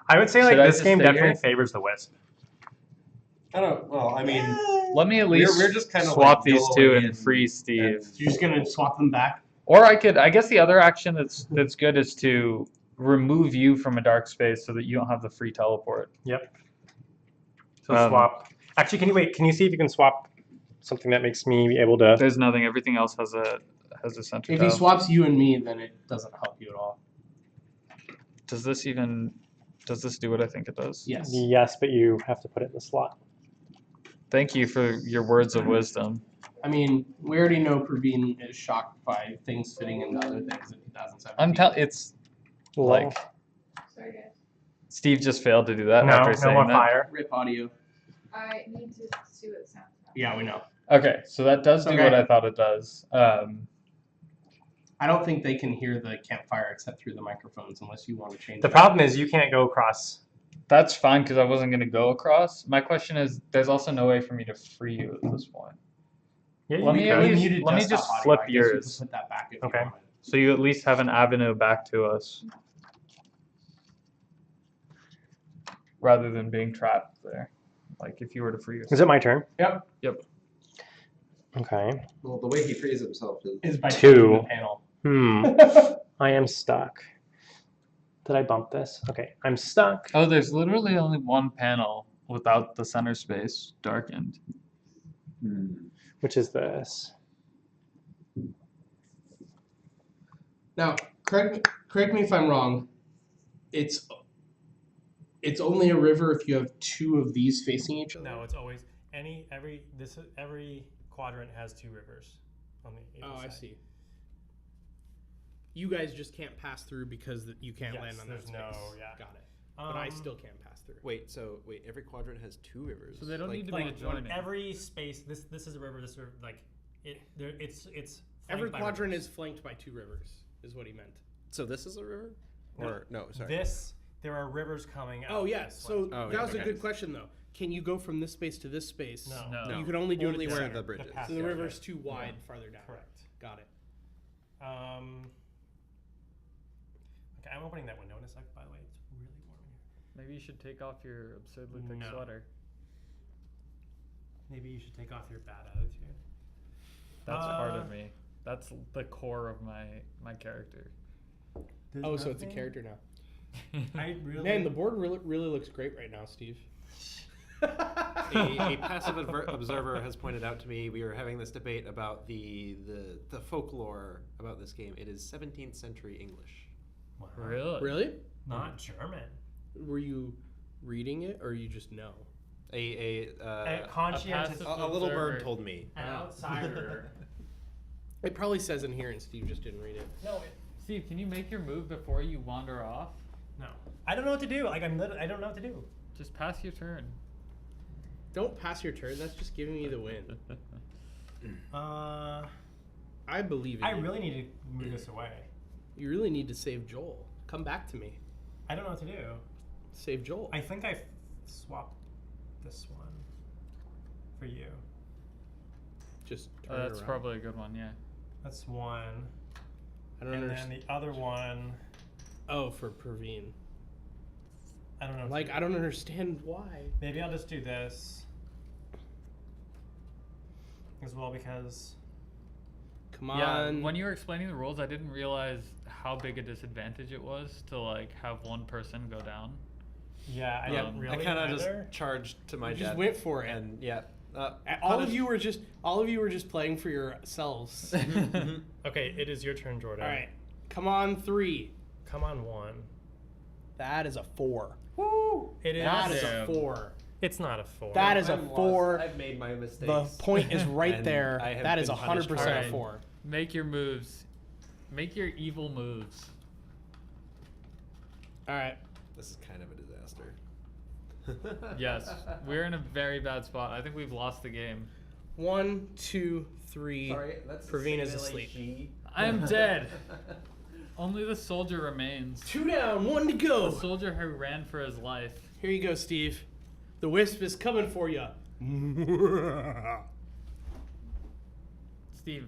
I would say like Should I this just game stay definitely here? favors the Wisp. I don't. Well, I mean, Let me at least we're just kind of swap like these 2 YOLOing and free Steve. You're just gonna swap them back. Or I guess the other action that's good is to remove you from a dark space so that you don't have the free teleport. So Um, swap. Actually, can you wait? Can you see if you can swap something that makes me able to? There's nothing. Everything else has a center If he tile. swaps you and me, then it doesn't help you at all. Does this do what I think it does? Yes. Yes, but you have to put it in the slot. Thank you for your words of wisdom. I mean, we already know Praveen is shocked by things fitting into other things in 2007. It's like Sorry, guys. Steve just failed to do that No, after no saying more that. fire. Rip audio. I need to see what it sounds like. Yeah, we know. Okay, so that does do Okay. what I thought it does. I don't think they can hear the campfire except through the microphones unless you want to change The it. problem is you can't go across. That's fine because I wasn't going to go across. My question is, there's also no way for me to free you at this point. Yeah, Let me you at could. You least- muted let me desktop just audio. flip I guess you could yours. put that back if Okay. you wanted. So you at least have an avenue back to us, rather than being trapped there. Like if you were to free yourself. Is it my turn? Yep. Okay. Well, the way he frees himself is. Is by Two. changing the panel. I am stuck. Did I bump this? Okay, I'm stuck. Oh, there's literally only one panel without the center space darkened. Which is this? Now, correct me if I'm wrong. It's only a river if you have two of these facing each other. No, it's always every quadrant has two rivers on the Oh, I see. You guys just can't pass through because you can't Yes, land on that there's space. no, yeah. Got it. But I still can't pass through. Wait, every quadrant has two rivers. So they don't need to like be adjoining. every space. This is a river. This river, like it. There, it's Every flanked by quadrant rivers. is flanked by two rivers, is what he meant. So this is a river? No. Or no, sorry. There are rivers coming out. Oh yeah. this So way. Oh, that was a okay. good question though. Can you go from this space to this space? No. You can only do Only it at the where center. the bridge is. path- So the Yeah, river's too wide farther down. Correct. Got it. Okay, I'm opening that window in a sec. By the way, it's really warm in here. Maybe you should take off your absurdly thick No. sweater. Maybe you should take off your bad attitude. That's part of me. That's the core of my character. Oh, so it's a character now. I really. Man, the board really looks great right now, Steve. a passive observer has pointed out to me we were having this debate about the folklore about this game. It is 17th century English. Wow. Really? Really? Not German. Were you reading it, or you just know? A Conscientious. passive- a little bird observer. told me. An outsider. It probably says in here, and Steve just didn't read it. No, Steve, can you make your move before you wander off? no. I don't know what to do. Like I don't know what to do. Just pass your turn. Don't pass your turn. That's just giving me the win. I believe in I you. really need to move this away. You really need to save Joel. Come back to me. I don't know what to do. Save Joel. I think I swapped this one for you. Just turn it That's around. probably a good one, yeah. That's one. I don't And understand. then the other one, Oh, for Praveen. I don't know. what to Like, do. I don't understand why. Maybe I'll just do this as well because Come Yeah, on. when you were explaining the rules, I didn't realize how big a disadvantage it was to like have one person go down. yeah, I Yeah, don't really I kind of just either. charged to my You just death. went for it. And yeah. all of you were just playing for yourselves. Okay, it is your turn, Jordan. All right. Come on, 3. Come on, 1. That is a 4. Woo! It is. That is a Damn. 4. It's not a 4. That is a I'm lost. 4. I've made my mistakes. The point is right And there. I have That is been punished 100% for a it. 4. Make your moves. Make your evil moves. All right. This is kind of a disaster. Yes, we're in a very bad spot. I think we've lost the game. 1, 2, 3. Sorry, that's Praveen is singularly asleep. she. I am dead. Only the soldier remains. 2 down, 1 to The go. soldier who ran for his life. Here you go, Steve. The Wisp is coming for you. Steve,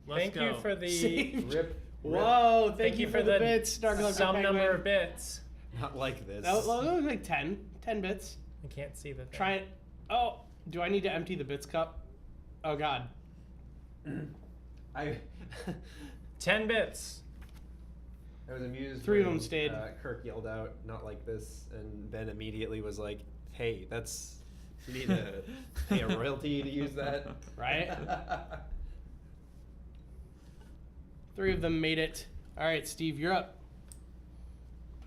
let's Thank go. you for the Saved. Rip. Whoa, thank you for the bits. Snargle some number of bits. Not like this. That was like 10 bits. I can't see the thing. Try it. Oh, do I need to empty the bits cup? Oh God. I 10 bits. was amused. 3 of when, them stayed. Kirk yelled out, "Not like this," and Ben immediately was like, "Hey, that's you need to pay a royalty to use that, Right? 3 of them made it. All right, Steve, you're up.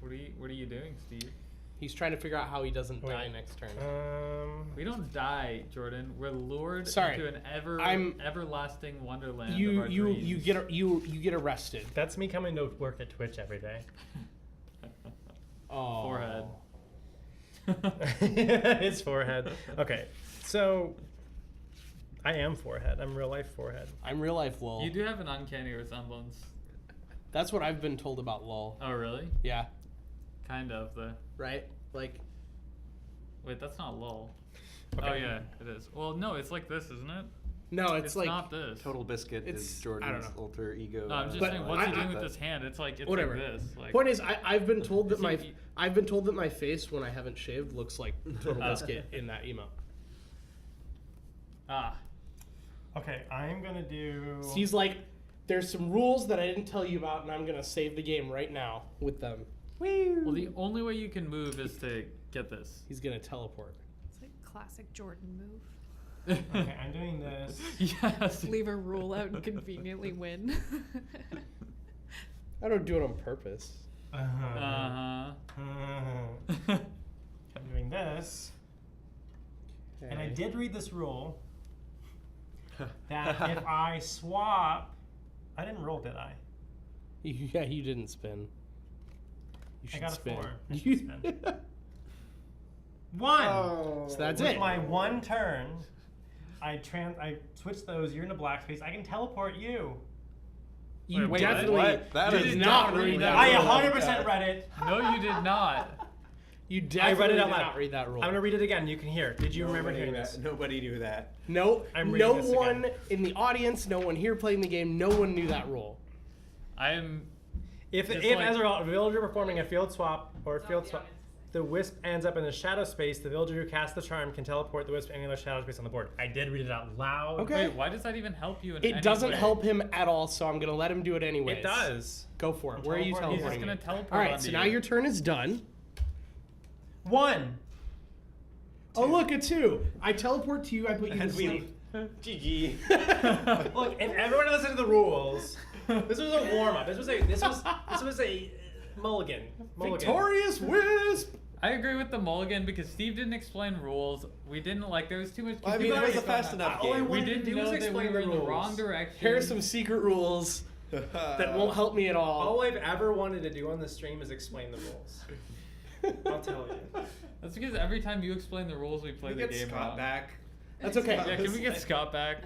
What are you doing, Steve? He's trying to figure out how he doesn't die Wait. next turn. We don't die, Jordan. We're lured Sorry. into an I'm- everlasting wonderland of You our you dreams. you get arrested. That's me coming to work at Twitch every day. Oh. Forehead. His forehead. Okay, so I am forehead. I'm real life forehead. I'm real life lol. You do have an uncanny resemblance. That's what I've been told about LOL. Oh, really? Yeah. Kind of, though. Right? Like, Wait, that's not lol. Okay. Oh, yeah, it is. Well, no, it's like this, isn't it? no, it's like not this. Total Biscuit It's- is I Jordan's don't know. alter ego. No, I'm just But saying, what's he I- doing with his hand? It's like, it's Whatever. like this. Like, point is, I've been told that Is he- I've been told that my face when I haven't shaved looks like Total Oh. Biscuit in that emote. ah. Okay, I'm gonna do. So he's like, there's some rules that I didn't tell you about, and I'm gonna save the game right now with them. Well, the only way you can move is to get this. He's gonna teleport. It's like classic Jordan move. Okay, I'm doing this. Yes. Leave a rule out and conveniently win. I don't do it on purpose. Uh-huh. I'm doing this. And I did read this rule that if I swap, I didn't roll, did I? Yeah, you didn't spin. You I should got a spin. 4. I should spin. 1. So that's With it. my one turn, I switch those. You're in a black space. I can teleport you. You Wait, definitely what? That did is not not read read that. that I rule. 100% read it. No, you did not. You I definitely read it out did loud. not read that rule. I'm gonna read it again. You can hear. Did you remember hearing that? this? Nobody knew that. No, I'm reading no this again. one in the audience, no one here playing the game, no one knew that rule. I am. If It's if like- as a villager performing a field swap or field swap, the wisp ends up in the shadow space. The villager who casts the charm can teleport the wisp to any other shadow space on the board. I did read it out loud. Okay. Wait, why does that even help you in any It doesn't way? help him at all, so I'm gonna let him do it anyways. It does. Go for it. I'm Where are you teleporting. He's just teleporting? gonna me? teleport All right, onto so now you. your turn is done. 1. Oh, look, a 2. I teleport to you, I put you to And we- sleep. GG. Look, if everyone listened to the rules, this was a warm up. This was a mulligan. Victorious Wisp! I agree with the mulligan because Steve didn't explain rules. We didn't like there was too much. Well, I mean, it was a confusion. fast enough All I game. We wanted to didn't do was know that we explain were in the rules. wrong direction. Here are some secret rules that won't help me at all. All I've ever wanted to do on the stream is explain the rules. I'll tell you. That's because every time you explain the rules, we play Can we the get game Scott wrong. back? That's okay. Yeah, can we get Scott back,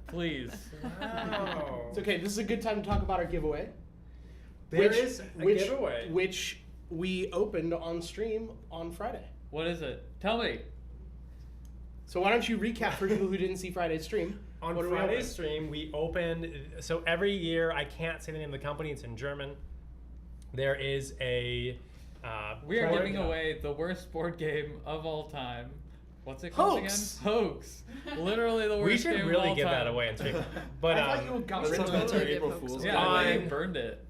please? Wow. It's okay. This is a good time to talk about our giveaway. There is a giveaway. Which we opened on stream on Friday. What is it? Tell me. So why don't you recap for people who didn't see Friday's stream? On What do we Friday's open? stream, we opened. So every year, I can't say the name of the company. It's in German. There is a. We are board- giving away the worst board game of all time. What's it called Hoax. again? Hoax. Literally the worst We should game of really all give time. that away in stream. But I thought you got rid of Sometimes it. our April Fool's Yeah, Fine. I burned it.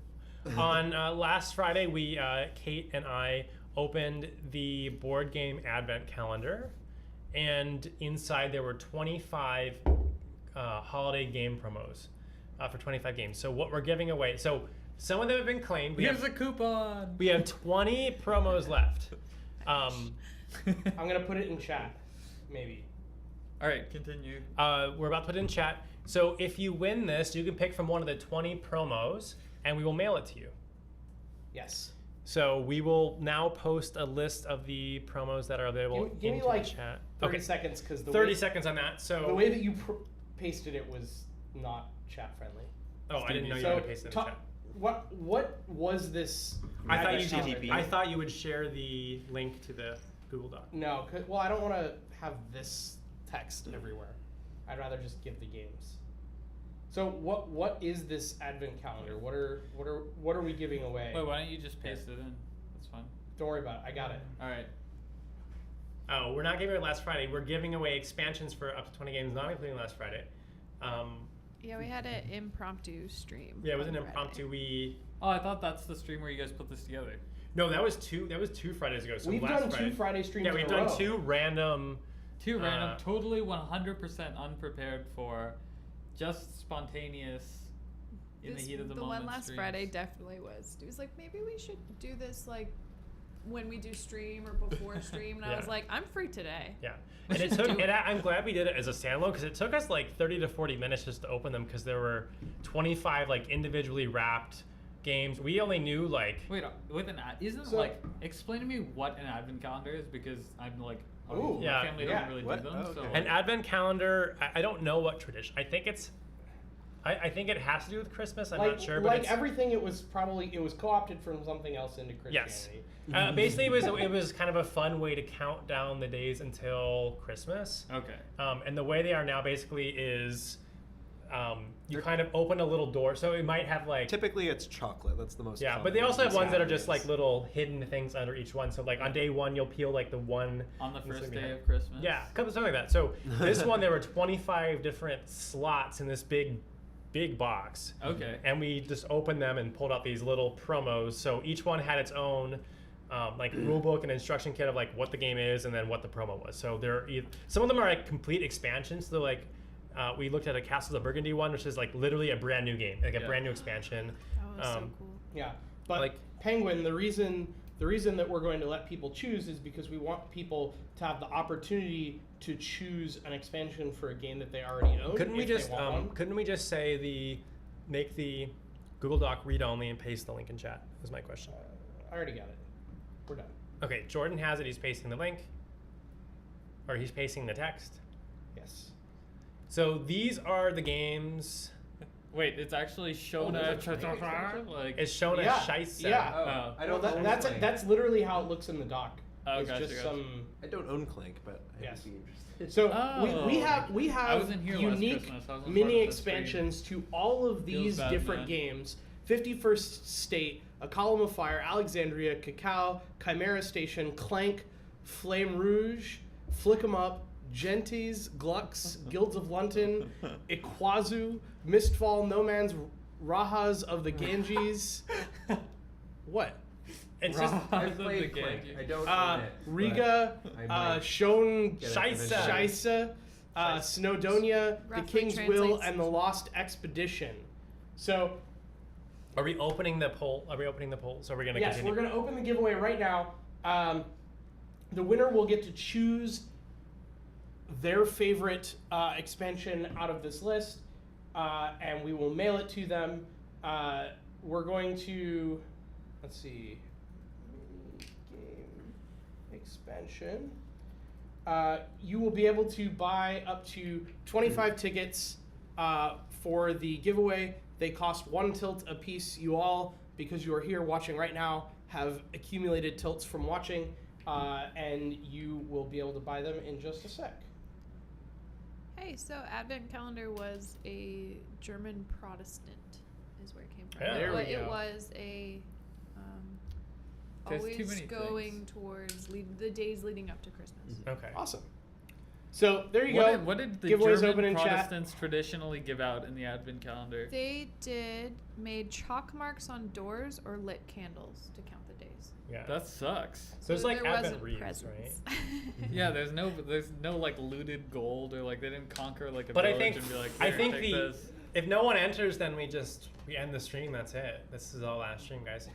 on last Friday, we Kate and I opened the board game advent calendar, and inside there were 25 holiday game promos for 25 games. So what we're giving away, so some of them have been claimed. Here's a coupon. We have 20 promos left. I'm gonna put it in chat, maybe. All right, continue. We're about to put it in chat. So if you win this, you can pick from one of the 20 promos, and we will mail it to you. Yes. So we will now post a list of the promos that are available Give me into like the chat. 30 seconds because the 30 way, seconds on that. So the way that you pasted it was not chat friendly. oh, I didn't know you So had to paste it in the chat. what was this? I thought advent calendar? HTTP. I thought you would share the link to the Google Doc. No, well, I don't want to have this text everywhere. I'd rather just give the games. So what is this advent calendar? What are we giving away? Wait, why don't you just paste it in? That's fine. Don't worry about it. I got it. All right. Oh, we're not giving it last Friday. We're giving away expansions for up to 20 games, not including last Friday. Yeah, we had an impromptu stream. Yeah, it was an on Friday. impromptu. Oh, I thought that's the stream where you guys put this together. No, that was two Fridays ago. So We've last done Friday. two Friday streams. Yeah, in we've a done row. two random. Two random, totally 100% unprepared for, just spontaneous, in the heat of the moment. one last streams. Friday definitely was. He was like, maybe we should do this like when we do stream or before stream, and I Yeah. was like, I'm free today. Yeah, and it took. And I'm glad we did it as a standalone because it took us like 30 to 40 minutes just to open them because there were 25 like individually wrapped games. We only knew like. Wait, with an isn't So- like explain to me what an advent calendar is because I'm like, Ooh, my yeah, family yeah. doesn't really What? do them. Oh, So okay. An advent calendar, I don't know what tradition. I think it's I think it has to do with Christmas. I'm like, not sure, but like it's, everything, it was co-opted from something else into Yes. Christianity. Basically, it was kind of a fun way to count down the days until Christmas. Okay. And the way they are now basically is you kind of open a little door. So it might have like Typically, it's chocolate. That's the most. yeah, common but they also have ones that are just nowadays. like little hidden things under each one. So like on day one, you'll peel like the one On the first something day like- of Christmas. Yeah, something like that. So this one, there were 25 different slots in this big box. Okay. And we just opened them and pulled out these little promos. So each one had its own like rule book and instruction kit of like what the game is and then what the promo was. So some of them are like complete expansions. So like we looked at a Castles of Burgundy one, which is like literally a brand new game, like a Yeah. brand new expansion. That was so cool. Yeah, but Like- Penguin, the reason that we're going to let people choose is because we want people to have the opportunity to choose an expansion for a game that they already own. Couldn't we if they just want one. couldn't we just say make the Google Doc read only and paste the link in chat? Was my question. I already got it. We're done. Okay, Jordan has it. He's pasting the link, or he's pasting the text. Yes. So these are the games. Wait, it's actually Shona. Like. It's shown Yeah, as Scheisse. yeah. Oh. I Well, don't. that's literally how it looks in the doc. Oh, it's gotcha, just gotcha. some. I don't own Clank, but I'd Yes. be interested. So we Oh. I have wasn't here last unique Christmas. I wasn't mini part of the stream. expansions to all of these bad, different man. games. 51st State, A Column of Fire, Alexandria, Cacao, Chimera Station, Clank, Flame Rouge, Flick 'em Up, Genties, Glux, Guilds of London, Ikwazu, Mistfall, No Man's Rajas of the Ganges. What? It's just I've played Clank. I don't own it. but Riga, I might Shone get it Scheisse. eventually. Scheisse, Snowdonia, The Roughly King's Will, translates and The Lost Expedition. So, Are we opening the poll? Are we opening the poll? So we're gonna yes, continue. we're going to open the giveaway right now. The winner will get to choose their favorite expansion out of this list, and we will mail it to them. We're going to, let's see, game expansion. You will be able to buy up to 25 tickets for the giveaway. They cost 1 tilt a piece. You all, because you are here watching right now, have accumulated tilts from watching, and you will be able to buy them in just a sec. Hey, so Advent Calendar was a German Protestant, is where it came from. Yeah. There we But it go. was a There's too always many going things. towards the days leading up to Christmas. Okay. Awesome. So there you go. What did the Giveaways German open in chat. Protestants traditionally give out in the Advent calendar? They made chalk marks on doors or lit candles to count the days. Yeah. That sucks. So there's like there Advent wasn't wreaths, presents. right? Yeah, there's no like looted gold or like they didn't conquer like a But I village think and be like, I "Here, think take the this." if no one enters, then we end the stream. That's it. This is our last stream, guys.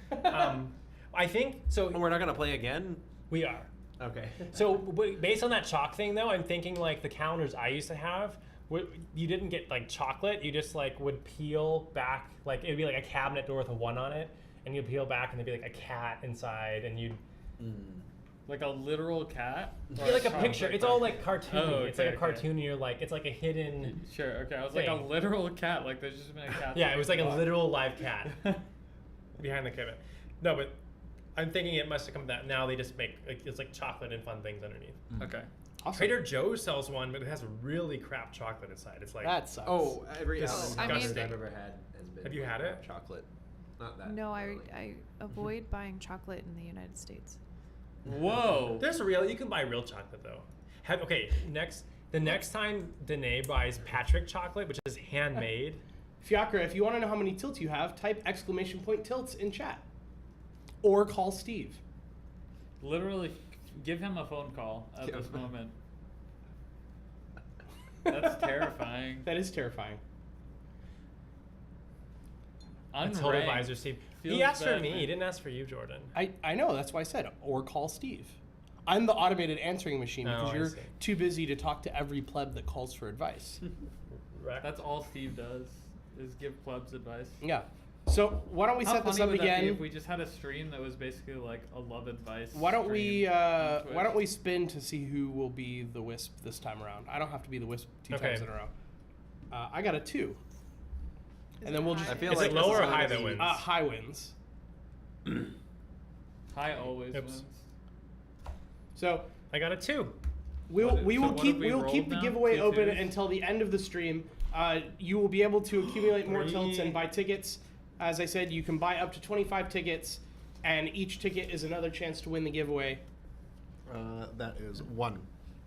I think so. And we're not gonna play again. We are. Okay. So based on that chalk thing, though, I'm thinking like the calendars I used to have. You didn't get like chocolate. You just like would peel back. Like it'd be like a cabinet door with a 1 on it, and you'd peel back, and there'd be like a cat inside, and you'd Like a literal cat? Or yeah, like a chocolate picture. It's all like cat? cartoony. Oh, It's like a okay. cartoon. You're like it's like a hidden. Sure, okay. I was like a thing. literal cat. Like there's just been a cat. Yeah, it was like a walk. literal live cat behind the cabinet. No, but I'm thinking it must have come that now they just make it's like chocolate and fun things underneath. Okay. Awesome. Trader Joe's sells one, but it has really crap chocolate inside. It's like That sucks. Oh, every Disgusting. Allen I mean- I've ever had has been. Have you had it? Chocolate. Not that. No, really. I avoid buying chocolate in the United States. Whoa. there's real. You can buy real chocolate though. The next time Danae buys Patrick chocolate, which is handmade. Fiacra, if you want to know how many tilts you have, type !tilts in chat. Or call Steve. Literally, give him a phone call at Give this him- moment. That's terrifying. That is terrifying. Total Unranked. advisor Steve. Feels He asked for bad, me. man. He didn't ask for you, Jordan. I know, that's why I said, or call Steve. I'm the automated answering machine Oh, because I you're see. too busy to talk to every pleb that calls for advice. Right. That's all Steve does, is give plebs advice. Yeah. So why don't we How set this funny up would that be again? if we just had a stream that was basically like a love advice? Why don't we stream on why don't Twitch? we spin to see who will be the Wisp this time around? I don't have to be the Wisp two Okay. times in a row. I got a 2. and then we'll just. I feel Is like it this low is or gonna high be- that wins? High wins. High always Oops. wins. So I got a 2. we What- will so what keep have we rolled the now? giveaway Two open twos? until the end of the stream. You will be able to accumulate more 3. tilts and buy tickets. As I said, you can buy up to 25 tickets, and each ticket is another chance to win the giveaway. That is 1.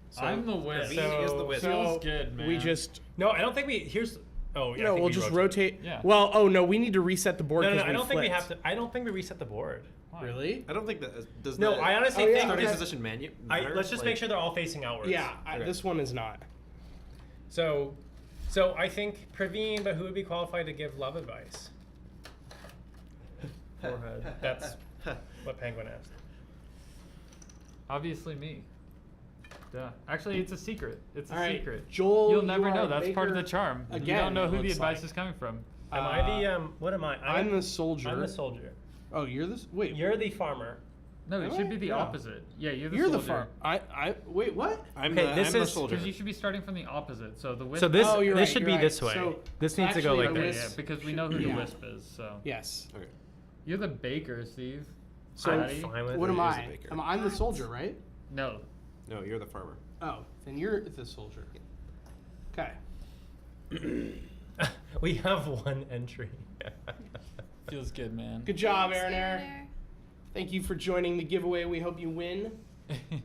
So, I'm the Wisp. Praveen is the Wisp. Feels good, man. we just No, I don't think we. Here's. Oh, yeah. I no, think we'll we just rotate. Yeah. Well, oh no, we need to reset the board. No, 'cause I don't think we flipped. have to. I don't think we reset the board. Why? Really? I don't think that does. No, the I honestly Oh, yeah, think. starting okay. position matter? Let's just make sure they're all facing outwards. Yeah, Okay. this one is not. So I think Praveen, but who would be qualified to give love advice? Forehead. That's what Penguin asked. Obviously me. Yeah. Actually, it's a secret. It's a All right, secret. Joel, You'll never you know. are That's part of the Baker charm. You again, don't know who it the looks advice like. is coming from. Am I the what am I? I'm the soldier. I'm the soldier. Oh, you're the wait. You're the farmer. No, it Am should I? be the No. opposite. Yeah, you're the You're the soldier. farm. I wait. What? I'm Okay, the, this I'm the is- soldier. Because you should be starting from the opposite. So the wisp. So this Oh, you're this right, should you're be right. this way. So- this so needs to go actually like the Okay, this. yeah, because we know who the Yeah. wisp is. So Yes. Okay. you're the baker, Steve. So I'm Patty? fine with what it. am Here's I? the baker. I'm the soldier, right? No. No, you're the farmer. Oh, then you're the soldier. Okay. We have one entry. Feels good, man. Good job, Thanks, Aaron Air. Thank you for joining the giveaway. We hope you win.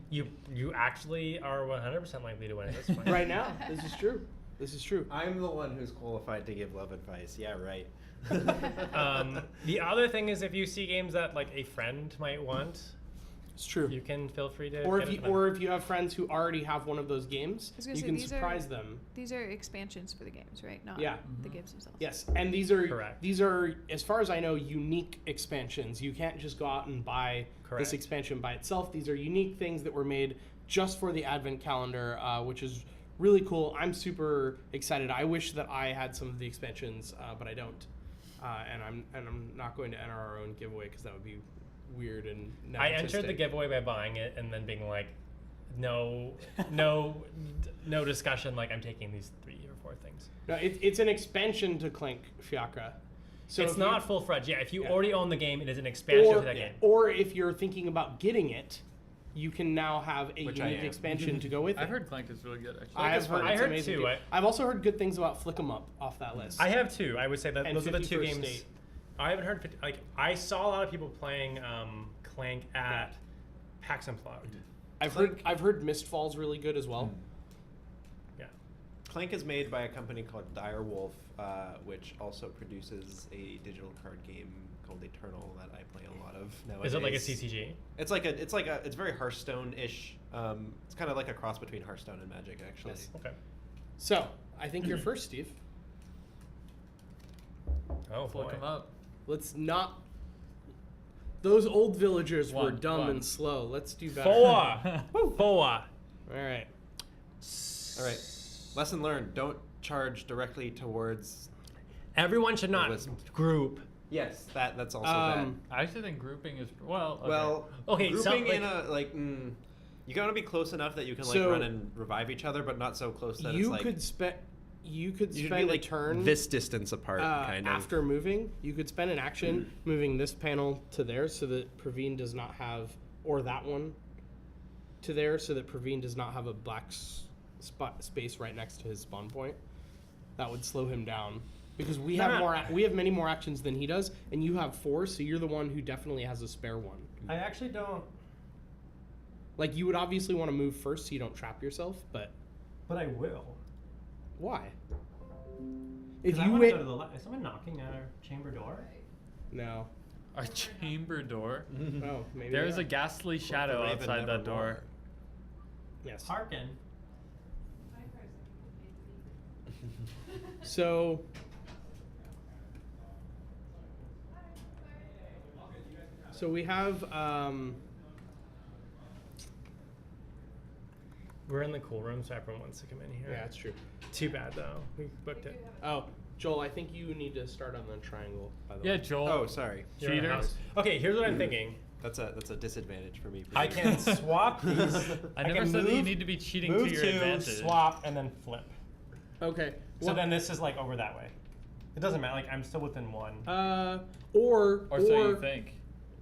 You actually are 100% likely to win at this point. Right now, this is true. This is true. I'm the one who's qualified to give love advice. Yeah, right. The other thing is, if you see games that like a friend might want, It's true. you can feel free to. Or get if it you to them. or if you have friends who already have one of those games, I was gonna you say, can these surprise are- them. These are expansions for the games, right? Not Yeah. the games themselves. Yes, and these are Correct. as far as I know, unique expansions. You can't just go out and buy Correct. this expansion by itself. These are unique things that were made just for the Advent calendar, which is really cool. I'm super excited. I wish that I had some of the expansions, but I don't. And I'm not going to enter our own giveaway because that would be weird and I entered the nepotistic. giveaway by buying it and then being like, no discussion. Like I'm taking these 3 or 4 things. No, it's an expansion to Clank Fiacra. So It's if you- not full fledged. Yeah, if you Yeah. already own the game, it is an expansion to that game. or if you're thinking about getting it, you can now have a Which I unique am. expansion to go with it. I've heard Clank is really good, actually. I've heard, I it's heard amazing two. too. I've also heard good things about Flick 'em Up off that list. I have 2. I would say that And those are the 2 51st games. State. I haven't heard like I saw a lot of people playing Clank at PAX Unplugged. I've heard Mistfall's really good as well. Yeah. Clank is made by a company called Direwolf, which also produces a digital card game called Eternal that I play a lot of nowadays. Is it like a CCG? It's very Hearthstone-ish. It's kind of like a cross between Hearthstone and Magic, actually. Yes. Okay. So I think you're first, Steve. Oh Flick boy. 'em up. Let's not. Those old villagers were One, dumb one. and slow. Let's do better. 4. 4. All right. All right. Lesson learned: don't charge directly towards. Everyone should not Wisp. group. Yes, that's also bad. I actually think grouping is well. Okay. Well, Okay, grouping some, in a you gotta be close enough that you can So- run and revive each other, but not so close that You it's like could spend. You could you should spend be like a turn this distance apart, kind of. after moving. You could spend an action moving this panel to there, so that Praveen does not have, or that one to there, so that Praveen does not have a black space right next to his spawn point. That would slow him down because we have we have many more actions than he does, and you have 4, so you're the one who definitely has a spare one. I actually don't. Like you would obviously want to move first so you don't trap yourself, but But I will. why? If I you want to wait, go to the is someone knocking at our chamber door? no. Our chamber door. Oh, maybe There is they a are. ghastly shadow Raven outside never that door. Yes. Harkin. So we have We're in the cool room, so everyone wants to come in here. yeah, that's true. Too bad though. We booked it. Oh, Joel, I think you need to start on the triangle. By the Yeah, way. Joel. Oh, sorry. You're in a Cheaters. house. Okay, here's what I'm thinking. That's a disadvantage for me. I can swap these. I never can said that you move- need to be cheating move to your to, advantage. swap, and then flip. Okay. So Well, then this is like over that way. It doesn't matter. Like I'm still within 1. Or so you think.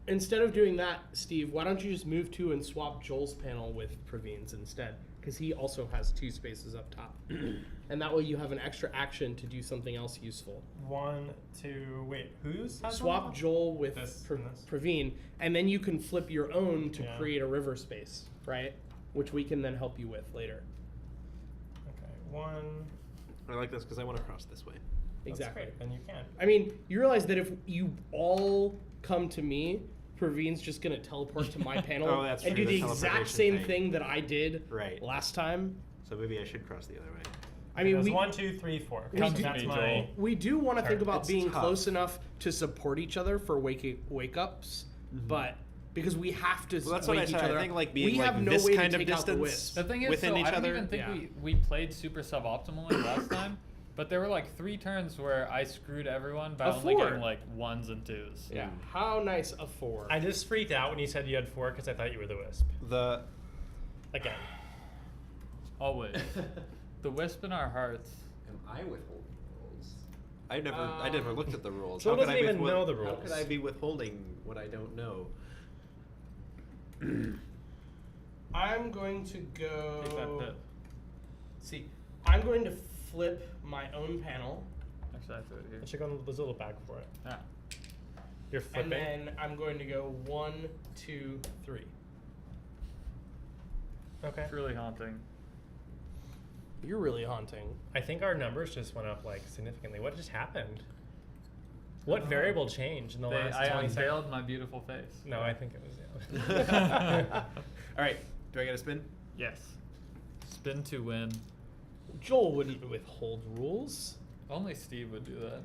Instead of doing that, Steve, why don't you just move 2 and swap Joel's panel with Praveen's instead? Because he also has 2 spaces up top. And that way you have an extra action to do something else useful. 1, 2. Wait, who's has Swap one? Joel with This and this. Praveen, and then you can flip your own to Yeah. create a river space, right? Which we can then help you with later. Okay, 1. I like this because I want to cross this way. That's Exactly. great. Then you can. I mean, you realize that if you all come to me, Praveen's just going to teleport to my panel Oh, that's and true, do the the exact teleportation same thing. thing that I did Right. last time. So maybe I should cross the other way. I mean, There's we, 1, 2, 3, 4. we Come do, to me, my. Joel. we do want to think about It's being tough. close enough to support each other for wake ups, but because we have to Well, that's wake what I each said. other I think up, like being we like have no this way kind to of take out the distance wisp. The thing is, within so each I don't other. even think Yeah. we played super suboptimally last time, but there were like 3 turns where I screwed everyone by A only 4. getting like 1s and 2s. Yeah, how nice a 4. I just freaked out when you said you had 4 because I thought you were the Wisp. The Again. Always. The wisp in our hearts. Am I withholding rules? I never looked at the rules. Joel How could doesn't I even know the How rules. could I be withholding what I don't know? I'm going to go. Take that pit. See, I'm going to flip my own panel, Actually, I threw it here. I should go in, there's a little bag for it. Ah. You're and flipping. then I'm going to go 1, 2, 3. Okay. It's really haunting. You're really haunting. I think our numbers just went up like significantly. What just happened? What variable changed in the last I 20 seconds? unveiled my beautiful face. No, I think it was yeah. All right. Do I get a spin? Yes. Spin to win. Joel wouldn't withhold rules. Only Steve would do that.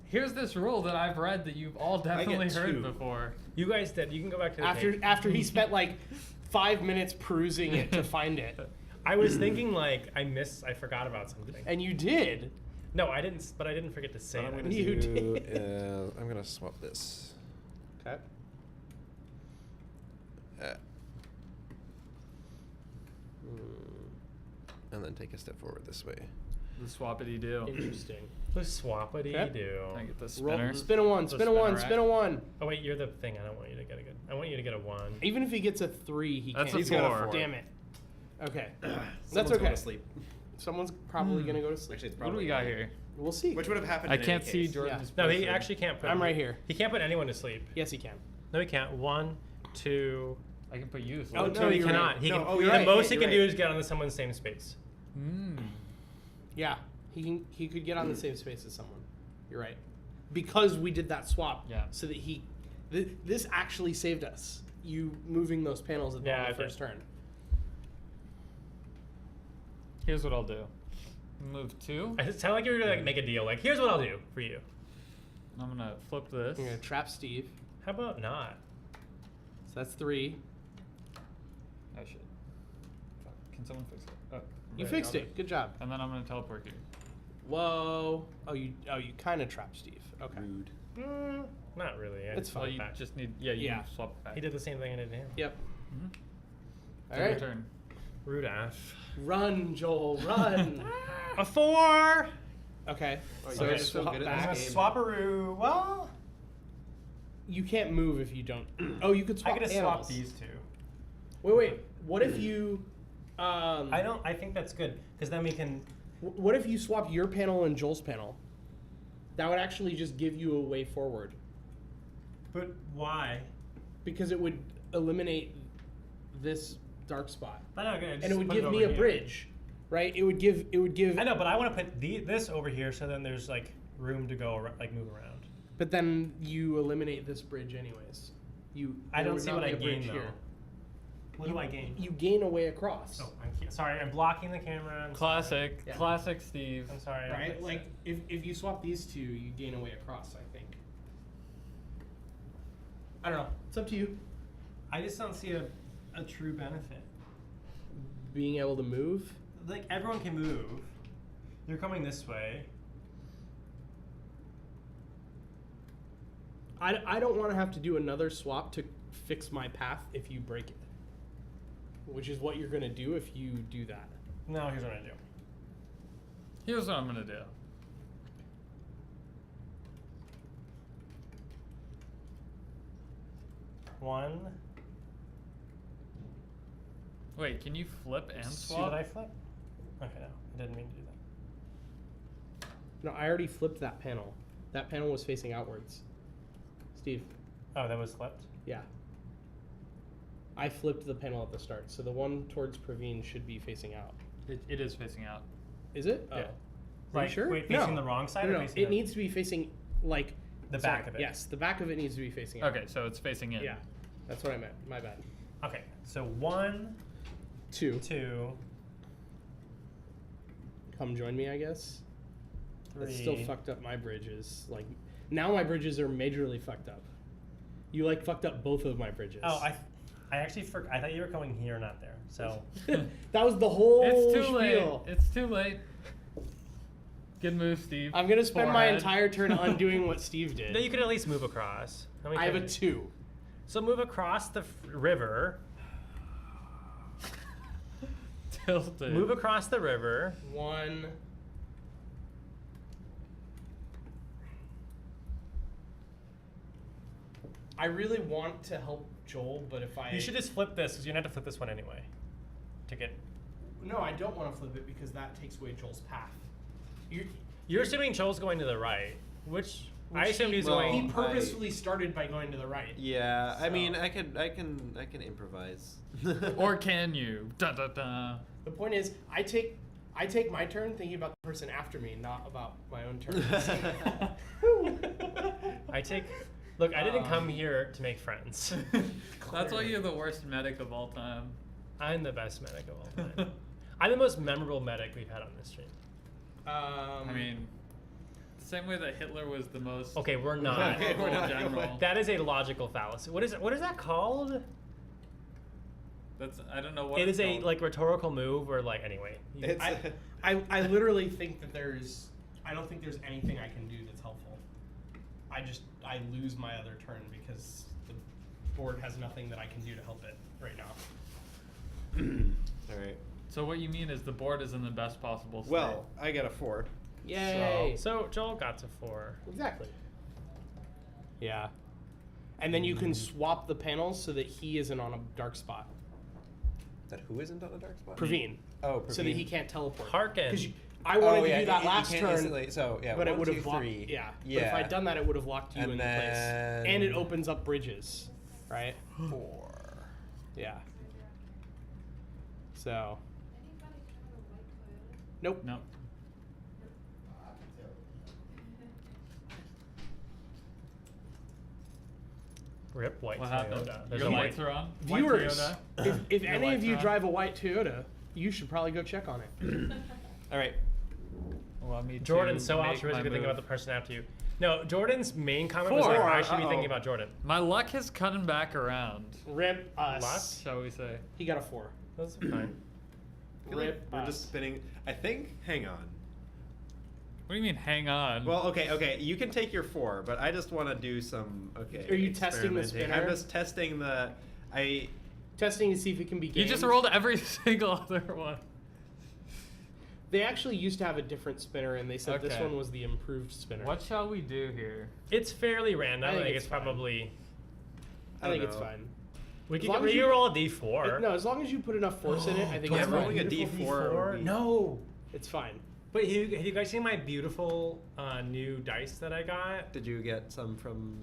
Here's this rule that I've read that you've all I get definitely heard 2. before. You guys did. You can go back to the After page. after he spent like 5 minutes perusing it to find it, I was thinking like I forgot about something. and you did. No, I didn't. But I didn't forget to say What I'm that. gonna You do did. is I'm gonna swap this. Okay. And then take a step forward this way. The swappity do. Interesting. The swappity Okay. do. I get the Roll, spinner. spin a 1. Spin a 1. Spin a 1. Oh wait, you're the thing. I don't want you to get a good. I want you to get a 1. Even if he gets a 3, he That's can't. a He's got a 4. Damn it. Okay. That's Someone's okay. going to sleep. Someone's probably gonna go to sleep. Actually, it's What do probably we got here? We'll see. Which would have happened. I in can't any see case. Jordan's. No, he person. actually can't put. I'm right here. He can't put anyone to sleep. Yes, he can. No, he can't. 1, 2. I can put you. Oh, No, he you're cannot. right. He No, can, oh, the you're right. most he You're can do right. is get on someone's same space. Yeah, he could get on the same space as someone. You're right. Because we did that swap. Yeah. So that this actually saved us. You moving those panels at the Yeah, end of the it first did. turn. Here's what I'll do. Move 2. It sounded like you were gonna like make a deal. Like, here's what I'll do for you. I'm gonna flip this. I'm gonna trap Steve. How about not? So that's 3. I should. Fuck. Can someone fix it? Oh, You there, fixed got it. Good job. And then I'm gonna teleport you. Whoa. Oh, you kind of trapped Steve. Okay. Rude. Not really. I It's just fine. Well, went you back. just need. Yeah, you Yeah. swap it back. He did the same thing I did to him. Yep. All Your right. turn. Rude ass. Run, Joel. Run. A 4. Okay. Oh, So you guys are so swap good at back. this game. Swapperoo. Well, You can't move if you don't. Oh, you could swap I could have panels. swapped these 2. Wait. What if you? I don't. I think that's good because then we can. What if you swap your panel and Joel's panel? That would actually just give you a way forward But why? because it would eliminate this dark spot, I know, and it would give me a bridge, right? It would give. I know, but I want to put this over here so then there's like room to go like move around. But then you eliminate this bridge anyways. I there don't would see not what be I a bridge gain though. What do I gain? You gain a way across. Oh, sorry. I'm blocking the camera. Classic. Yeah. Classic Steve. I'm sorry. Right? Like if you swap these 2, you gain a way across. I think. I don't know. It's up to you. I just don't see a true benefit. Being able to move. Like everyone can move. You're coming this way. I don't want to have to do another swap to fix my path if you break it. Which is what you're going to do if you do that. No, here's what I do. Here's what I'm gonna do. 1. Wait, can you flip and See, swap? did I flip? Okay, no, I didn't mean to do that. No, I already flipped that panel. That panel was facing outwards. Steve. Oh, that was flipped? Yeah. I flipped the panel at the start, so the one towards Praveen should be facing out. It is facing out. Is it? Yeah. Oh. Are Like, you sure? wait, facing No. the wrong side No, or no, facing it the- needs to be facing like The sorry, back of it. Yes, the back of it needs to be facing out. Okay, so it's facing in. Yeah, that's what I meant. My bad. Okay, so 1, 2. 2, Come join me, I guess. 3. It's still fucked up my bridges. Like now my bridges are majorly fucked up. You like fucked up both of my bridges. Oh, I actually I thought you were going here, not there. So that was the whole It's too spiel. late. It's too late. Good move, Steve. I'm gonna spend my Forehead. entire turn undoing what Steve did. no, you could at least move across. How many I have a times- 2. So move across the river. Tilted. Move across the river. 1. I really want to help Joel, but if I You should just flip this because you're gonna have to flip this one anyway. To get. no, I don't want to flip it because that takes away Joel's path. You're assuming Joel's going to the right, which I Which assumed he, he's well, going. He purposefully started by going to the right. Yeah, I mean, So- I can improvise. Or can you? Da da da. The point is, I take my turn thinking about the person after me, not about my own turn. I take. Look, I didn't come here to make friends. That's why you're the worst medic of all time. I'm the best medic of all time. I'm the most memorable medic we've had on this stream. I mean, the same way that Hitler was the most. Okay, we're not. Okay, we're not. General. That is a logical fallacy. What is that called? That's I don't know what It it's is a called. like rhetorical move or like anyway. It's I literally think that I don't think there's anything I can do that's helpful. I lose my other turn because the board has nothing that I can do to help it right now. all right. So what you mean is the board is in the best possible state. Well, I got a 4. Yay! So Joel got to 4. Exactly. Yeah. And then you can swap the panels so that he isn't on a dark spot. That who isn't on a dark spot? Praveen. Oh, So that Praveen. he can't teleport. Hearken. 'Cause I wanted Oh, to yeah, do that you last can't turn, instantly- so yeah, but it 1, would 2, have locked. 3. Yeah. Yeah. But if I'd done that, it would have locked you And into place, and it opens up bridges, right? 4. Yeah. So. Nope. No. Rip white What Toyota. happened? There's Your a lights are on. White Viewers, Toyota. if Your any of lights you are on. drive a white Toyota, you should probably go check on it. All right. Allow me to Jordan's so make altruistic my to think move. about the person after you. No, Jordan's main comment was like, 4. I should be Uh-oh. thinking about Jordan. My luck has come back around, Rip us. Luck? shall we say? He got a 4. That's fine. I feel like Rip we're us. just spinning. I think. Hang on. What do you mean, hang on? Well, okay. You can take your 4, but I just want to do some. Okay. Are you testing the experimenting. spinner? I'm just testing the. Testing to see if it can be you gamed. just rolled every single other one. They actually used to have a different spinner, and they said this Okay. one was the improved spinner. What shall we do here? It's fairly random. I I think think it's it's fine. probably. I think don't it's know. fine. We As could long as you- roll a d4. No, as long as you put enough force in it, I think Do I it's have rolling fine. a D4 would be- No. It's fine. But have you guys seen my beautiful new dice that I got? Did you get some from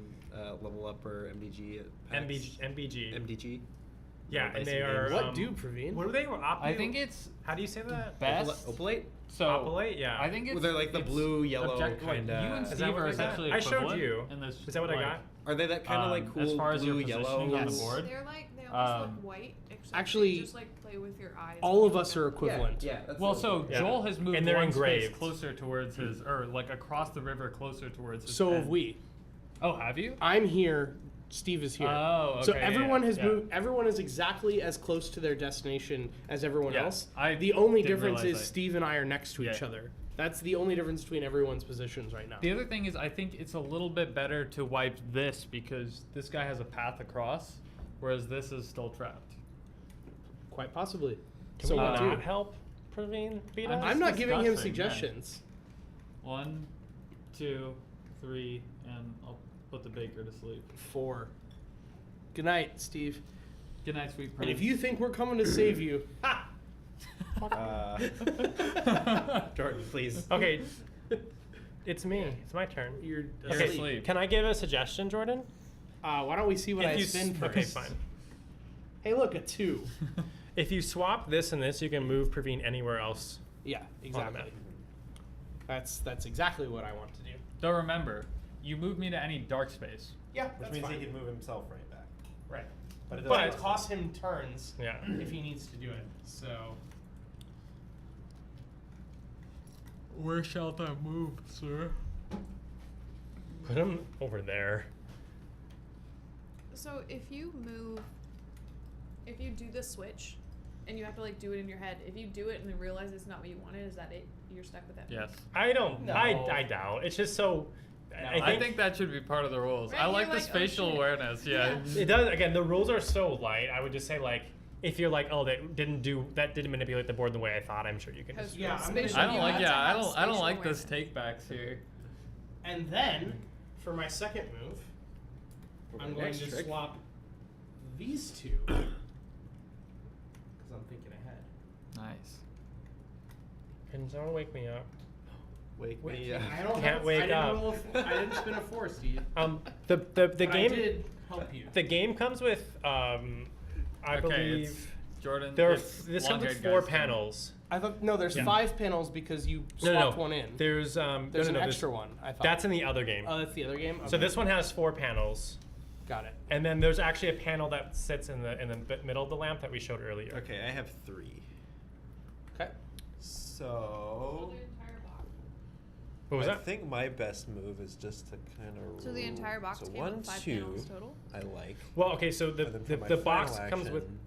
Level Up or MDG? At PAX? MBG. MDG. Yeah, Dice and they and are. games. What do, Praveen? What are they? I think it's How do you say that? best. Opalite? So Opalite? Yeah. I think it's. Well, they're like the it's blue, yellow object- like, kind You and Is that Steve what are they got? essentially I showed equivalent you. in this, Is that what I like, got? Are they that kind of like cool as far as your blue, yellow? positioning on the Yes. board. They're like they almost Um, look white. Except actually, they just like play with your eyes. All and of us are equivalent. Yeah, that's Well, so Yeah. Joel has moved And they're one space engraved. closer towards his, or like across the river closer towards his. So end. have we. Oh, have you? I'm here. Steve is here. Oh, So okay, everyone yeah, has yeah. moved. Everyone is exactly as close to their destination as everyone Yeah, else. I The only didn't difference realize is that. Steve and I are next to each Yeah. other. That's the only difference between everyone's positions right now. The other thing is, I think it's a little bit better to wipe this because this guy has a path across, whereas this is still trapped. Quite possibly. Can So we what not do? help Praveen beat I'm us? I'm not giving him discussing, yeah. suggestions. 1, 2, 3, and I'll put the baker to sleep. 4. Good night, Steve. Good night, sweet And prince. if you think we're coming to save you, ha! Jordan, please. Okay. It's me. It's my turn. You're Okay, asleep. sleep. Can I give a suggestion, Jordan? Why don't we see what I If you spin first? Okay, fine. Hey, look, a 2. If you swap this and this, you can move Praveen anywhere else. Yeah, exactly. map. That's exactly what I want to do. Though remember, you move me to any dark space. Yeah, Which that's means fine. he can move himself right back. Right. But it But doesn't it costs him turns Yeah. if he needs to do it. So Where shalt I move, sir? Put him over there. So if you do the switch, and you have to like do it in your head, if you do it and then realize it's not what you wanted, is that it? You're stuck with that. Yes. I don't. No. I doubt. It's just so. I think that should be part of the rules. Right, I you're like the like, oh, spatial shit. awareness. Yeah. it does. Again, the rules are so light. I would just say like, if you're like, oh, that didn't manipulate the board the way I thought. I'm sure you can. Because Just, Yeah, I'm spatial, gonna- I don't you like. have to Yeah, I have don't. I don't spatial like this awareness. takebacks here. and then for my second move, I'm going to swap these two because I'm thinking ahead. Nice. Can someone wake me up? Wake Wait, me up. I don't Can't have, wake I didn't up. roll I didn't spin a 4, Steve. The But game. I did help you. The game comes with I Okay, believe it's Jordan. there are it's this comes with long-haired 4 guys. panels. I thought no. There's Yeah. 5 panels because you No, swapped no, one in. There's There's no, an no, there's- extra one. I thought. That's in the other game. Oh, that's the other game. So Okay. this one has 4 panels, Got it. and then there's actually a panel that sits in the middle of the lamp that we showed earlier. Okay, I have 3. Okay. So What was I that? think my best move is just to kind of. So the entire box So came 1, with 5 2, panels total. I like. Well, okay, so And then for the my box final comes with action-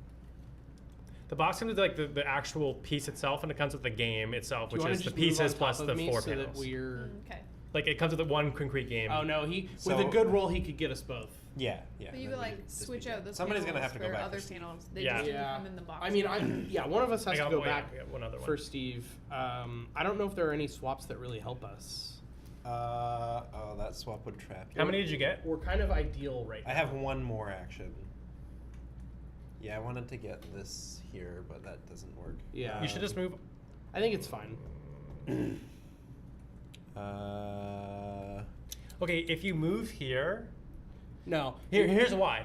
the box comes with like the actual piece itself, and it comes with the game itself, Do you which wanna is the just move on pieces top plus of the me 4 so panels. that we're. Okay. Like it comes with the one concrete game. Oh no, with So- a good roll he could get us both. Yeah, yeah. But you then could we like just switch be out done. those Somebody's panels gonna have to go for back. other for Steve. panels. They Yeah. just didn't Yeah. come in the box. I mean, one of us has to go back I got one other one. for Steve. I don't know if there are any swaps that really help us. Oh, that swap would trap you. How many did you get? We're kind of ideal right now. I have one more action. Yeah, I wanted to get this here, but that doesn't work. Yeah. You should just move. I think it's fine. Okay, if you move here, No. here's why.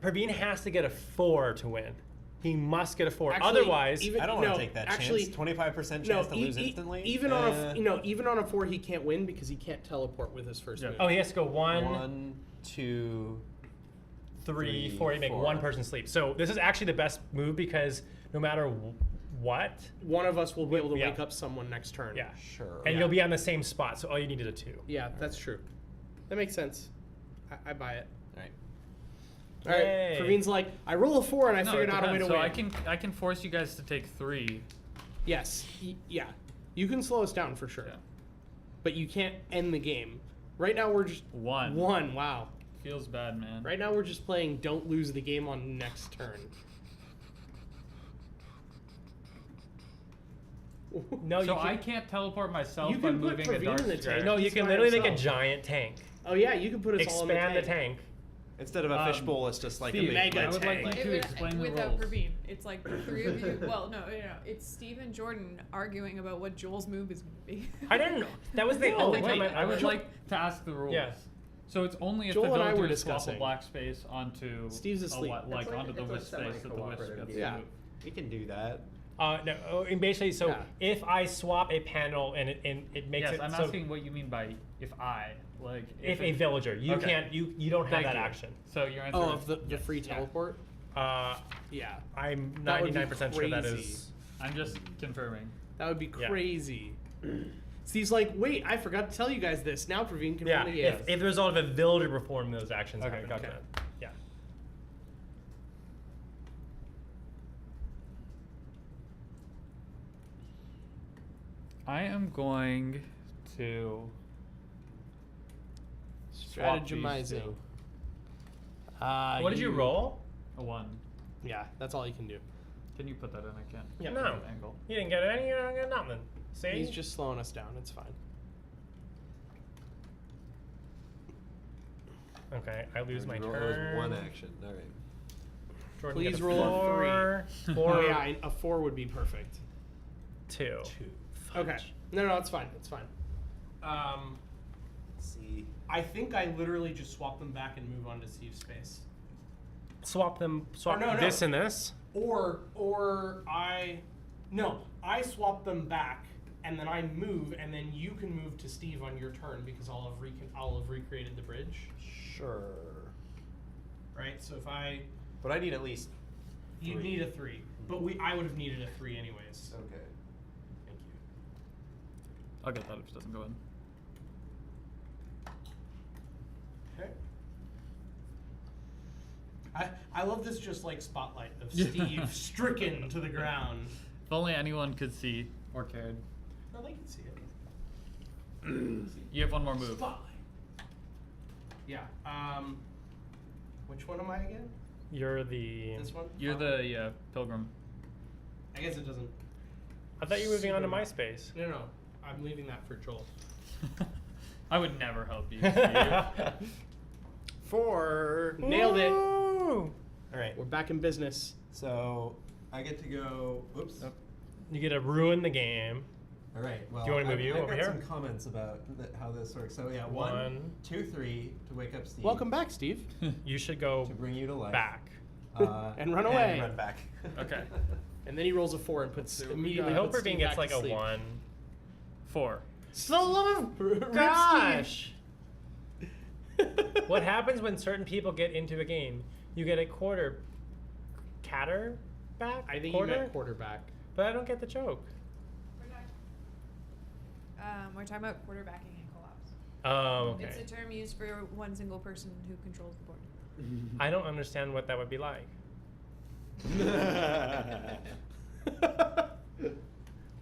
Praveen has to get a 4 to win. He must get a 4. Actually, Otherwise, even- I don't want no, to take that actually, chance. 25% No, chance to lose instantly. even on a even on a 4 he can't win because he can't teleport with his first Yeah. move. oh, he has to go 1, 1, 2. 3, 3, 4. You make 4. one person sleep. So this is actually the best move because no matter what, One of us will be able to Yeah. wake up someone next turn. yeah, Sure. and Yeah. you'll be on the same spot. So all you need is a 2. Yeah, that's true. That makes sense. I buy it. All right. All right. Yay. Praveen's like, I roll a 4 and I No, figured it out a way to depends. win. So I can force you guys to take 3. Yes. Yeah. You can slow us down for sure. Yeah. But you can't end the game. Right now we're just 1. 1. Wow. Feels bad, man. Right now we're just playing don't lose the game on next turn. No, So you I can, can't teleport myself You by can put moving a Praveen dark in the square. tank. no, you He's can by literally make a himself. giant tank. Oh yeah, you can put us all in the Expand tank. the tank. Instead of a fishbowl, it's just like Steve, a big mega I would like tank. you to explain the without rules. Praveen. It's like the 3 of you. Well, no, it's Steve and Jordan arguing about what Joel's move is going to be. I didn't know. That was the Oh, only wait, time I would like to ask the rules. Yeah. So it's only if Joel the and I were villagers swap a discussing. black space onto Steve's asleep. like It's like- onto the it's like wisp space that the wisp semi-cooperative gets game. Yeah. moved. We can do that. No, and basically, so Yeah. if I swap a panel and it makes Yes, it I'm so asking what you mean by if I like if a it- villager, you Okay. can't you don't have Thank that you. action. So your answer Oh, is of the yes. free Yeah. teleport? Uh, Yeah. I'm That would be 99% sure that crazy. is. I'm just confirming. That would be Yeah. crazy. Steve's like, wait, I forgot to tell you guys this. Now Praveen can Yeah, win the game. if the result of a villager performing those actions Okay, happen. gotcha. Okay. Yeah. I am going to swap these Strategizing. two. What did you roll? A 1. Yeah, that's all you can do. Can you put that in? I can't. Yeah. No. Right angle. You didn't get any. You don't get nothing. See? He's just slowing us down. It's fine. Okay, I lose my Roll turn. one action. All right. Jordan, Please get a roll a 4. Oh yeah, a 4 would be perfect. 2. Okay. No, it's fine. It's fine. Let's see. I think I literally just swap them back and move on to Steve's space. Swap them. Swap no. this and this. I swap them back and then I move and then you can move to Steve on your turn because I'll have recreated the bridge. Sure. Right? So if But I need at least. you 3. need a 3, but I would have needed a 3 anyways. Okay. Thank you. I'll get that if it doesn't go in. Okay. I love this just like spotlight of Steve stricken to the ground. If only anyone could see or cared. No, they can see it. You have one more move. Spotlight. Yeah. Which one am I again? You're the. This one? You're the pilgrim. I guess it doesn't. I thought you were moving on to my space. No. I'm leaving that for Joel. I would never help you, Steve. 4. Nailed it. Woo! All right. We're back in business. So I get to go. Oops. You get to ruin the game. All right. Well, Do you want me to move you I've over got here? some comments about how this works. So yeah, 1, 1, 2, 3 to wake up Steve. Welcome back, Steve. You should go To bring you to life. back. And run away. And run back. Okay. And then he rolls a 4 and puts So we immediately. I got- hope puts Irving Steve gets back like to a sleep. 1. 4. Gosh. What happens when certain people get into a game? You get a quarter. Catter back? I think quarter? you meant quarterback. But I don't get the joke. We're talking about quarterbacking and collapse. Oh, okay. It's a term used for one single person who controls the board. I don't understand what that would be like.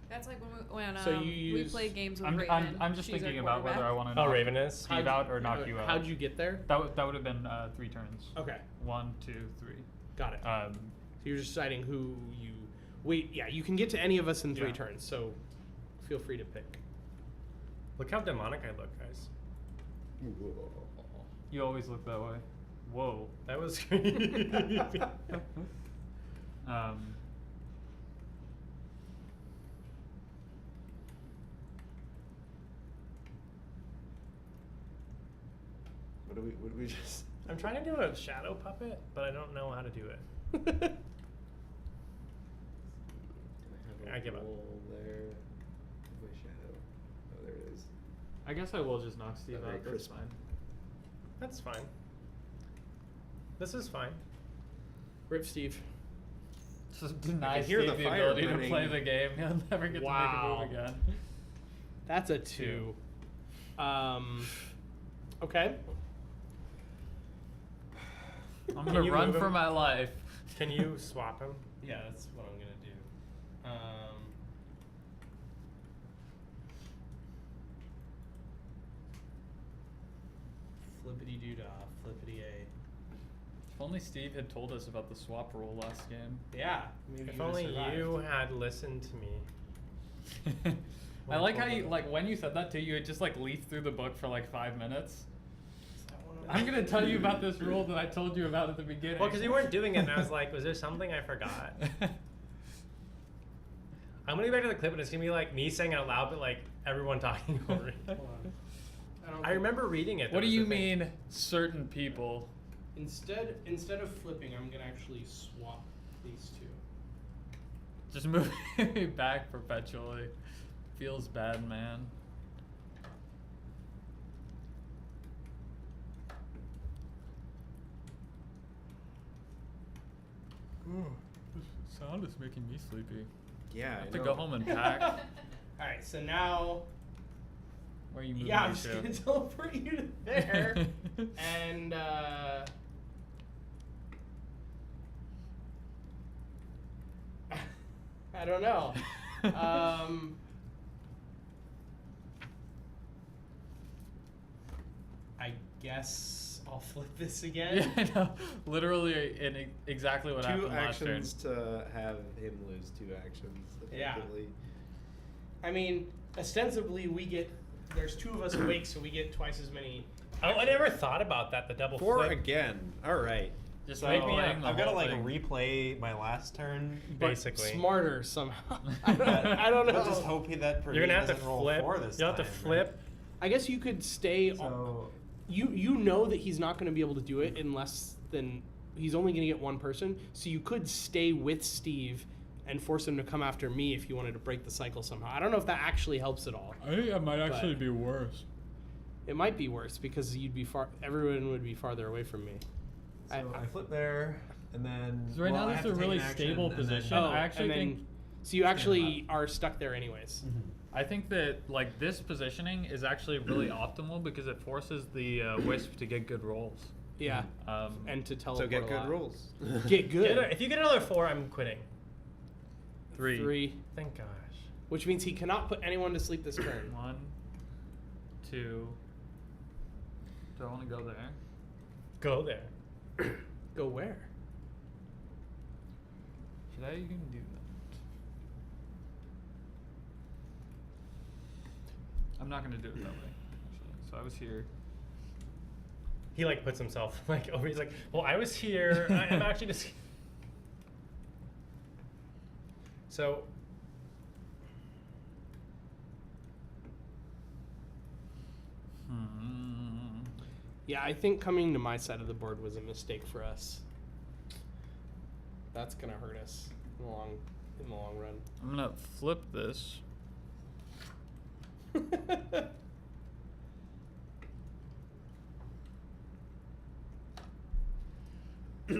That's like when So you we use- play games with I'm Raven. I'm just she's our thinking about whether I quarterback. want to Oh, knock Raven is? Steve out or knock you out. How'd you get there? That would have been 3 turns. Okay, 1, 2, 3. got it. So Um, you're deciding who you. Wait, yeah, you can get to any of us in 3 Yeah. turns, so feel free to pick. Look how demonic I look, guys. you always look that way. Whoa. That was creepy. What do we just? I'm trying to do a shadow puppet, but I don't know how to do it. I give up. There. My shadow. Oh, there it is. I guess I will just knock Steve Very out. That's crisp. fine. That's fine. This is fine. Rip Steve. Just deny can hear Steve the the fire ability to burning. play the game. He'll never get Wow. to make a move again. That's a 2. Okay. I'm Can gonna you run move for him? my life. Can you swap him? Yeah, that's what I'm gonna do. Flippity doo dah, flippity a. If only Steve had told us about the swap rule last game. Yeah, maybe If you would've only survived. you had listened to me. I like how you when you said that too. You had just leafed through the book for 5 minutes. Is that one of I'm gonna tell you about this rule that I told you about at the beginning. Well, because you weren't doing it, and I was like, was there something I forgot? I'm gonna go back to the clip, and it's gonna be me saying it out loud, but everyone talking over it. Hold on. don't I think- remember reading it. What that do was you the thing. mean, certain people? Instead of flipping, I'm gonna actually swap these two. Just moving me back perpetually. Feels bad, man. This sound is making me sleepy. Yeah, I have to go home and pack. All right, so now, Where are you moving yeah, I'm me just to? gonna teleport you to there, and I don't know. I guess I'll flip this again. Yeah, I know. Literally, exactly what 2 happened last turn. actions to have him lose 2 actions. Yeah. Effectively. I mean, ostensibly there's 2 of us awake, so we get twice as many Oh, I never thought about that. The double 4 flip. again. All right. Just So make me hang the I've got to whole like thing. replay my last turn. But Basically. smarter somehow. I don't know. But just hoping that You're gonna have to doesn't roll flip. 4 this You'll have to time, flip. I guess you could stay. Right? So You know that he's not going to be able to do it unless then he's only going to get one person. So you could stay with Steve and force him to come after me if you wanted to break the cycle somehow. I don't know if that actually helps at all. I think that might actually be worse. It might be worse because you'd be everyone would be farther away from me. I flip there, and then. So right now I this have is a to take really an action, stable and then- position. Oh, I actually and then, think so you actually are stuck there anyways. I think that like this positioning is actually really optimal because it forces the Wisp to get good rolls. Yeah, Um, and to So teleport get a good lot. rolls. Get good. If you get another 4, I'm quitting. 3. Thank gosh. Which means he cannot put anyone to sleep this turn. 1, 2. Do I want to go there? Go there. Go where? Should I even do that? I'm not gonna do it that way. Actually. So I was here. He like puts himself like over. He's like, well, I was here. I'm actually just. So. Yeah, I think coming to my side of the board was a mistake for us. That's gonna hurt us in the long run. I'm gonna flip this. So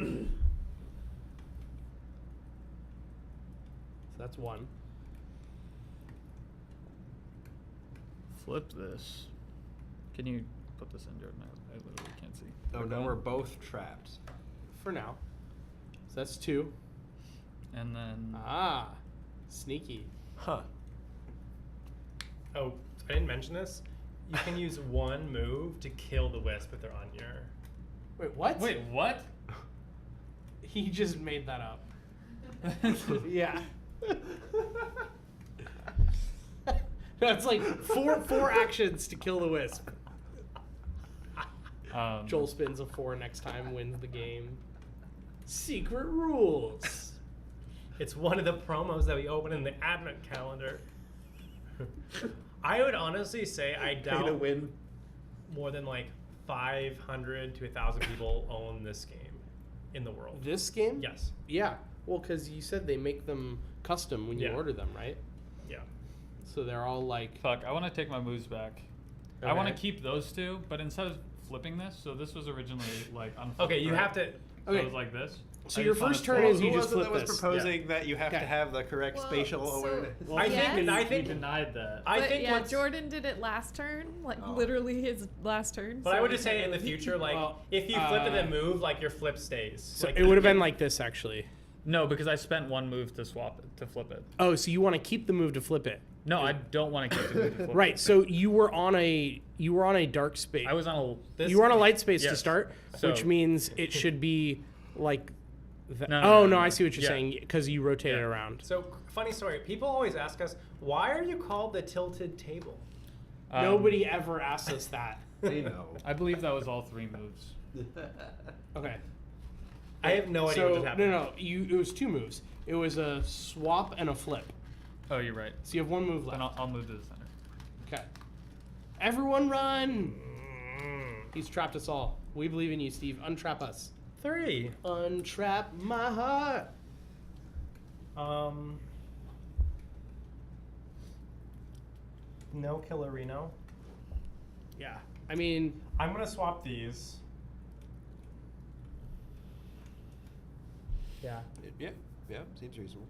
that's one. Flip this. Can you put this in, Jordan? I literally can't see. Oh, now we're both trapped. For now. So that's two. And then Ah, sneaky. Huh. Oh, I didn't mention this. You can use one move to kill the Wisp if they're on your. Wait, what? wait, what? He just made that up. Yeah. That's like four actions to kill the Wisp. Joel spins a 4 next time, wins the game. Secret rules. It's one of the promos that we open in the advent calendar. I would honestly say I Pay to doubt win. more than like 500 to 1,000 people own this game in the world. This game? Yes. Yeah. Well, because you said they make them custom when you Yeah. order them, right? Yeah. So they're all like. Fuck, I want to take my moves back. I want to Okay. keep those two, but instead of flipping this, so this was originally like unflipped. Okay, you right? have to. So Okay. it was like this. So I your just wanna first turn flip. is you Who just was it flip that was this. proposing that you have Okay. to have the correct Well, spatial so- awareness? Well, I yes. think. I We think. denied that. I But think. yeah, what's- Jordan did it last turn, like Oh. literally his last turn. But so I would we just say can't in the really- future, like Well, if you flip and then move, like your flip stays. So like, it would have been like this, actually. No, because I spent one move to swap it, to flip it. Oh, so you want to keep the move to flip it? No, I don't want to keep the move to flip Right. it. So you were on a dark space. I was on a. This, You were on a light space to yes. start, So- which means it should be like. No, no, I see what you're yeah. saying because you rotate it Yeah. around. So funny story. People always ask us, why are you called the tilted table? Nobody ever asks us that. They know. I believe that was all 3 moves. Okay. I have no idea what just happened. No. It was 2 moves. It was a swap and a flip. Oh, you're right. So you have 1 move left. Then I'll move to the center. Okay. Everyone run! He's trapped us all. We believe in you, Steve. Untrap us. 3. Untrap my heart. No killer Reno. Yeah. I mean, I'm gonna swap these. yeah. Yeah, seems reasonable.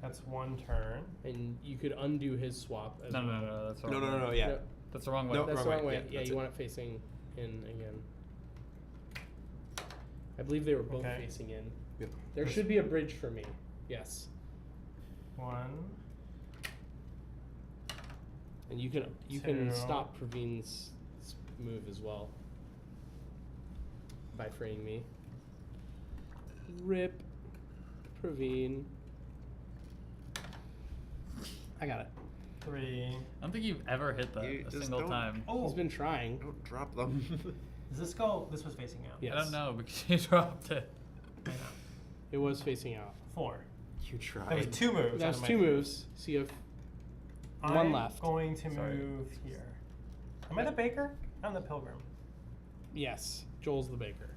That's 1 turn. And you could undo his swap. As No, well. no, that's the No, wrong no, way. no, yeah. No, That's the wrong way. No, that's the wrong wrong way. way. Yeah, Yeah, that's you it. want it facing in again. I believe they were both Okay. facing in. Yep. There should be a bridge for me. Yes. 1. And you can Two. stop Praveen's move as well by freeing me. Rip Praveen. I got it. 3. I don't think you've ever hit that You a just single don't- time. Oh, He's been trying. Don't drop them. does this go? This was facing out. Yes. I don't know because you dropped it. I know. It was facing out. 4. You tried. That was 2 moves. That's out of 2 my- moves. So you have I'm one left. going to Sorry. move here. Am I the baker? I'm the pilgrim. yes. Joel's the baker.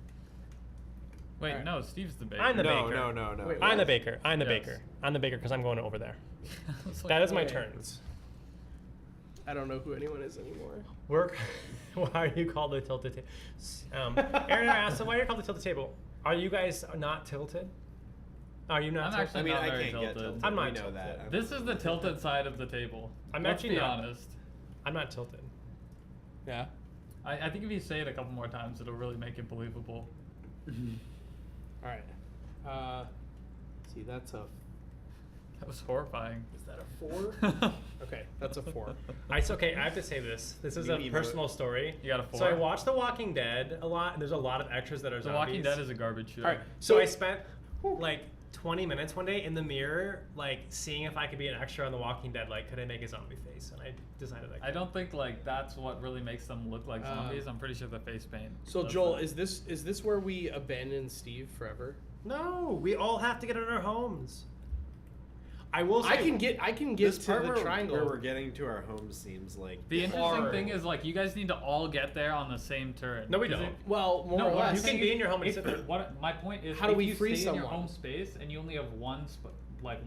Wait, Alright. no, Steve's the baker. I'm the No, baker. no, no, no. Wait, I'm the what? baker. I'm the Yes. baker. I'm the baker because I'm going over there. It's like, That is my okay. turns. I don't know who anyone is anymore. Work. Why are you called the tilted table? Aaron asked, so why are you called the tilted table? Are you guys not tilted? Are you not I'm tilted? actually I mean, not I very can't get tilted. tilted. I'm not we know tilted. that. This is the tilted side of the table. I'm Let's actually be not. honest. I'm not tilted. Yeah. I think if you say it a couple more times, it'll really make it believable. All right. See, that's a. That was horrifying. Is that a 4? Okay, that's a 4. Okay, I have to say this. This is You a need personal story. You got a 4? So I watched The Walking Dead a lot, and there's a lot of extras that are The zombies. Walking Dead is a garbage show. All right. So I spent like 20 minutes one day in the mirror, like seeing if I could be an extra on The Walking Dead. Like, could I make a zombie face? And I decided I could. I don't think like that's what really makes them look like zombies. I'm pretty sure the face paint. So does Joel, that. is this where we abandon Steve forever? No, we all have to get in our homes. I will say I can get This to part the where, triangle. where we're getting to our home seems like The interesting hard. thing is like you guys need to all get there on the same turn. No, we 'Cause don't. it- Well, more No, or what I'm less. You can be in your home and if- sit there. What my point is, How do if we you free stay in your someone? home space and you only have one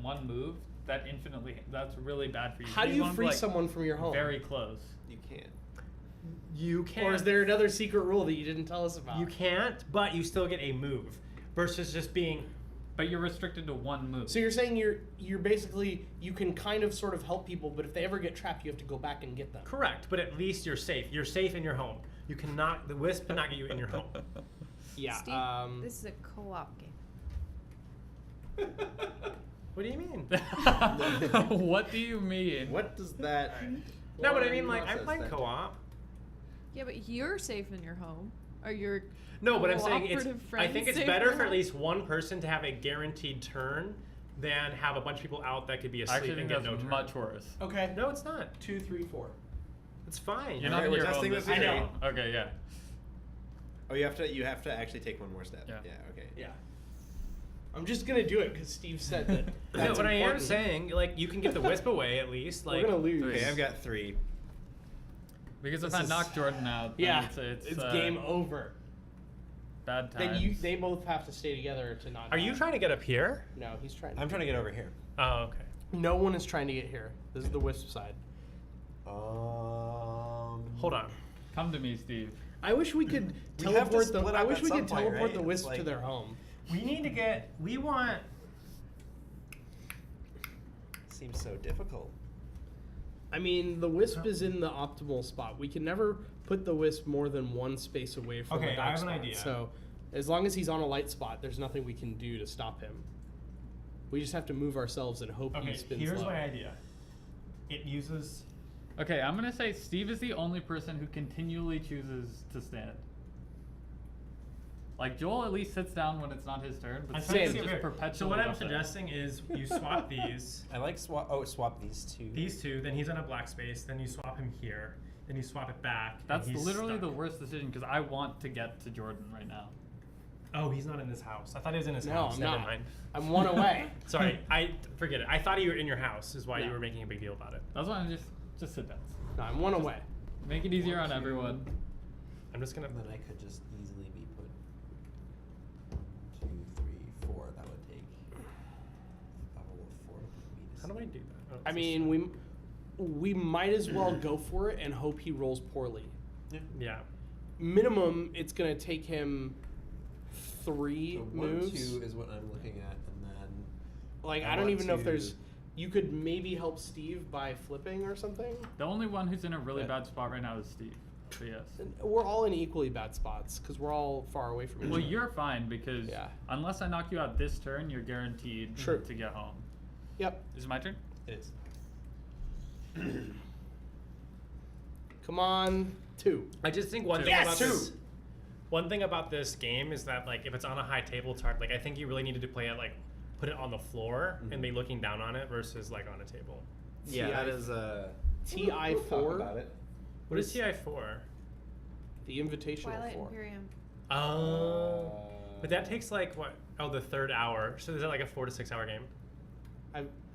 one move, that's really bad for you. How do you want 'em, free like, someone from your home? Very close. you can't. You can't. Or is there another secret rule that you didn't tell us about? You can't, but you still get a move versus just being. But you're restricted to one move. So you're saying you're basically you can kind of sort of help people, but if they ever get trapped, you have to go back and get them. Correct, but at least you're safe. You're safe in your home. You cannot. The Wisp cannot get you in your home. Yeah. Steve, this is a co-op game. What do you mean? What do you mean? What does that? No, but I what mean, like, I'm process playing that? co-op. Yeah, but you're safe in your home. Or your No, but I'm saying it's. cooperative I friends think it's safe better in for at your least one person to have a guaranteed turn than have a bunch of people out that could be I asleep actually and think get that's no turn. much worse. Okay. No, it's not. 2, 3, 4. It's fine. You're All not right, in we're your testing home this this I turn. know. Okay, yeah. Oh, you have to actually take one more step. Yeah. Okay. Yeah. I'm just gonna do it because Steve said that. No, That's but I am important. saying, like, you can get the Wisp away at least. Like, We're gonna lose. Okay, I've got 3. Because if This I is- knock Jordan out, then Yeah, it's game over. bad times. Then they both have to stay together to not. Are you die. trying to get up here? No, he's trying. I'm trying to get over here. Oh, okay. No one is trying to get here. This is the Wisp side. Hold on. Come to me, Steve. I wish we could We have to teleport them. split I up wish at we some could point, teleport right? the It's Wisp to like- their home. We need to get. We want. Seems so difficult. I mean, the Wisp is in the optimal spot. We can never put the Wisp more than one space away from Okay, the dark I have an spot. idea. So, as long as he's on a light spot, there's nothing we can do to stop him. We just have to move ourselves and hope Okay, he spins here's low. my idea. It uses. Okay, I'm gonna say Steve is the only person who continually chooses to stand. Like Joel at least sits down when it's not his turn, but I'm Steve trying is to just see. perpetually. So what I'm up there. suggesting is you swap these. I like swap these two. These two. Then he's on a black space. Then you swap him here. Then you swap it back. and That's he's literally stuck. the worst decision because I want to get to Jordan right now. Oh, he's not in this house. I thought he was in his No, house. I'm Never not. mind. I'm one away. Sorry, I forget it. I thought you were in your house. Is why No. you were making a big deal about it. That's why I'm just sit down. No, I'm one away. Make it easier on One, two. everyone. I'm just gonna. And then I could just easily be put 2, 3, 4. That would take a level of 4 to put me to How do I sleep. do that? Oh, I it's mean, we might as well go for it and hope he rolls poorly. yeah. Minimum, it's gonna take him 3 So 1, moves. 2 is what I'm looking at, and then Like I I don't want even know if to- there's. You could maybe help Steve by flipping or something. The only one who's in a really Yeah. bad spot right now is Steve. So yes. And we're all in equally bad spots because we're all far away from each Well, other. you're fine because Yeah. unless I knock you out this turn, you're guaranteed True. to get home. Yep. Is it my turn? it is. Come on, 2. I just think one Two. thing Yes! about this. One thing about this game is that like if it's on a high table, it's hard. Like I think you really needed to play it like put it on the floor and be looking down on it versus like on a table. Yeah, that is TI we'll talk 4. about it. What is TI 4? The Invitational Twilight 4. Imperium. Oh. But that takes like what? Oh, the third hour. So is that like a 4 to 6 hour game?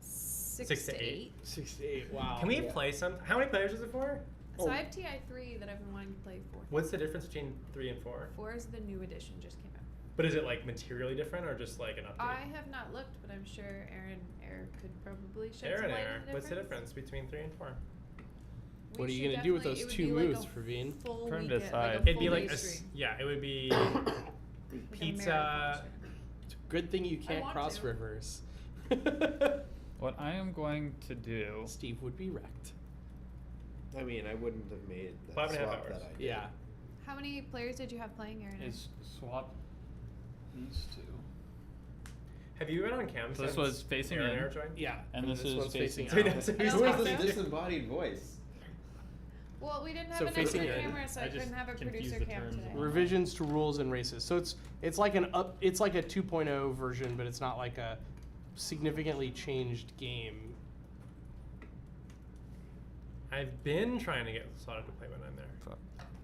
Six to eight. 6 to 8. Wow. Can we play some? How many players is it for? So I have TI 3 that I've been wanting to play 4. What's the difference between 3 and 4? 4 is the new edition, just came out. But is it like materially different or just like an update? I have not looked, but I'm sure Aaron Air could probably shed Aaron some light Air. on the What's the difference between 3 and 4? What are We you should gonna do with definitely- those it 2 would be moves, like a Praveen? full Turn weekend, this like side. a It'd full be like day a stream. yeah. It would be Like a marathon pizza. stream. It's a good thing you can't want cross to. rivers. What I am going to do. Steve would be wrecked. I mean, I wouldn't have made that 5.5 swap hours. that I did. Yeah. How many players did you have playing, Aaron? Is swap these two. Have you been on cam? So this since was facing Aaron in. Air joined? Yeah. And this is one's facing facing out. out. So I he's don't Who have is talking. this disembodied voice? Well, we didn't have So an facing extra in. camera, so I, I just couldn't have a confused producer the cam terms. today. Revisions to rules and races. So it's like it's like a 2.0 version, but it's not like a significantly changed game. I've been trying to get Slaughter to play when I'm there.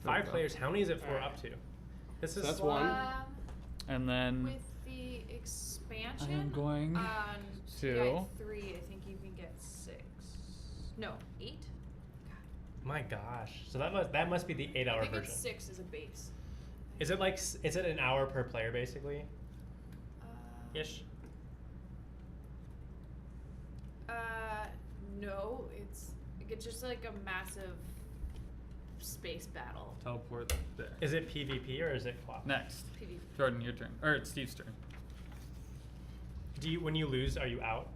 5 players. How many is it for up to? This So is that's one. And then With the expansion, I am going on to- TI 3, I think you can get 6. No, 8? My gosh. So that must be the 8 I hour think version. it's 6 as a base. Is it like is it an hour per player basically? Ish. No, it's just like a massive space battle. teleport there. Is it PvP or is it co-op? Next. PvP. Jordan, your turn. Or it's Steve's turn. Do you when you lose are you out?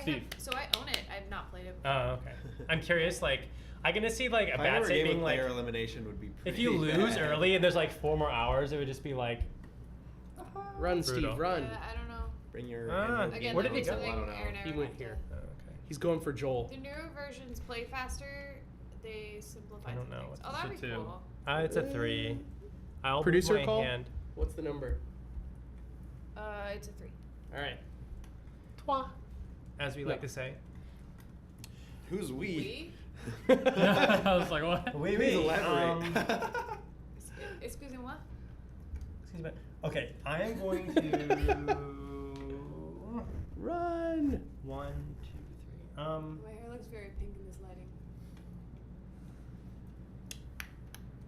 Steve. So I own it. I've not played it before. Oh, okay. I'm curious. Like I'm gonna see like a If I bad were a state game being of like player elimination would be if pretty you lose bad. early and there's like 4 more hours, it would just be like Run, Brutal. Steve, run. Yeah, I don't know. Bring your Ah, Again, where that did he was go? something I don't know. Aaron He Air went had here. Oh, okay. He's going for Joel. The newer versions play faster. They simplify I don't some know things. what Oh, that'd the be two. cool. It's a 3. I'll Producer move my call? hand. What's the number? It's a 3. All right. Toi, as we like No. to say. Who's we? We? I was like, what? Oui, Please oui. elaborate. Excusez-moi. Excuse me. Okay, I am going to Run. 1, 2, 3. My hair looks very pink in this lighting.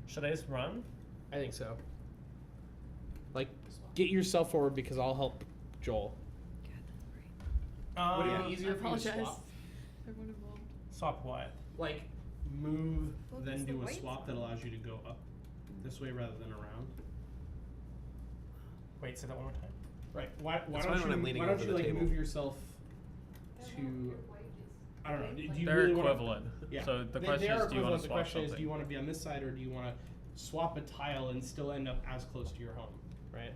Should I just run? I think so. Like, get yourself forward because I'll help Joel. Would it be easier I for you to apologize. swap? Everyone involved. Swap what? Like, move, Focus then the do a white swap that allows you to go up this way rather than around. Wait, say that one more time. Right. Why That's don't fine when I'm you, leaning why don't over you the like table. move yourself to, I don't know, do you They're really wanna- equivalent. Yeah. So the They question are is, do you want equivalent. to The swap question is, something? do you want to be on this side or do you want to swap a tile and still end up as close to your home, right?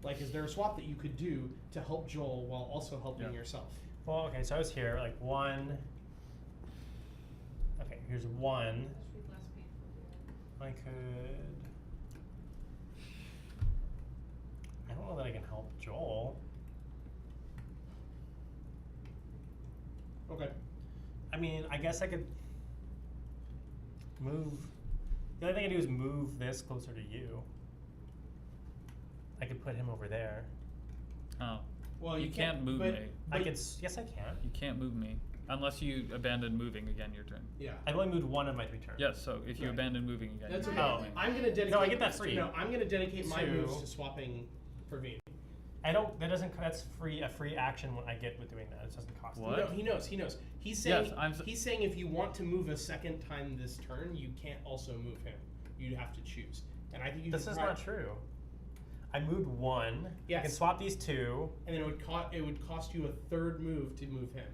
Like, is there a swap that you could do to help Joel while also helping Yeah. yourself? Well, okay, so I was here, like 1. Okay, here's 1. I could. I don't know that I can help Joel. Okay. I mean, I guess I could move. The only thing I do is move this closer to you. I could put him over there. Oh. Well, You can't move but- me. I but- could. Yes, I can. You can't move me. Unless you abandon moving again your turn. Yeah. I've only moved 1 of my 3 turns. Yes, so if you Right. abandon moving again, That's you okay. can't Oh. move. I'm gonna dedicate. No, I get that free. No, I'm gonna dedicate my Two. moves to swapping Praveen. I don't. That doesn't. That's free. A free action when I get with doing that. It doesn't cost. What? No, he knows. He knows. He's saying. Yes, I'm s- he's saying if you want to move a second time this turn, you can't also move him. You'd have to choose. And I think you. This should is try- not true. I moved 1. I can Yes. swap these 2. And then it would cost you a third move to move him.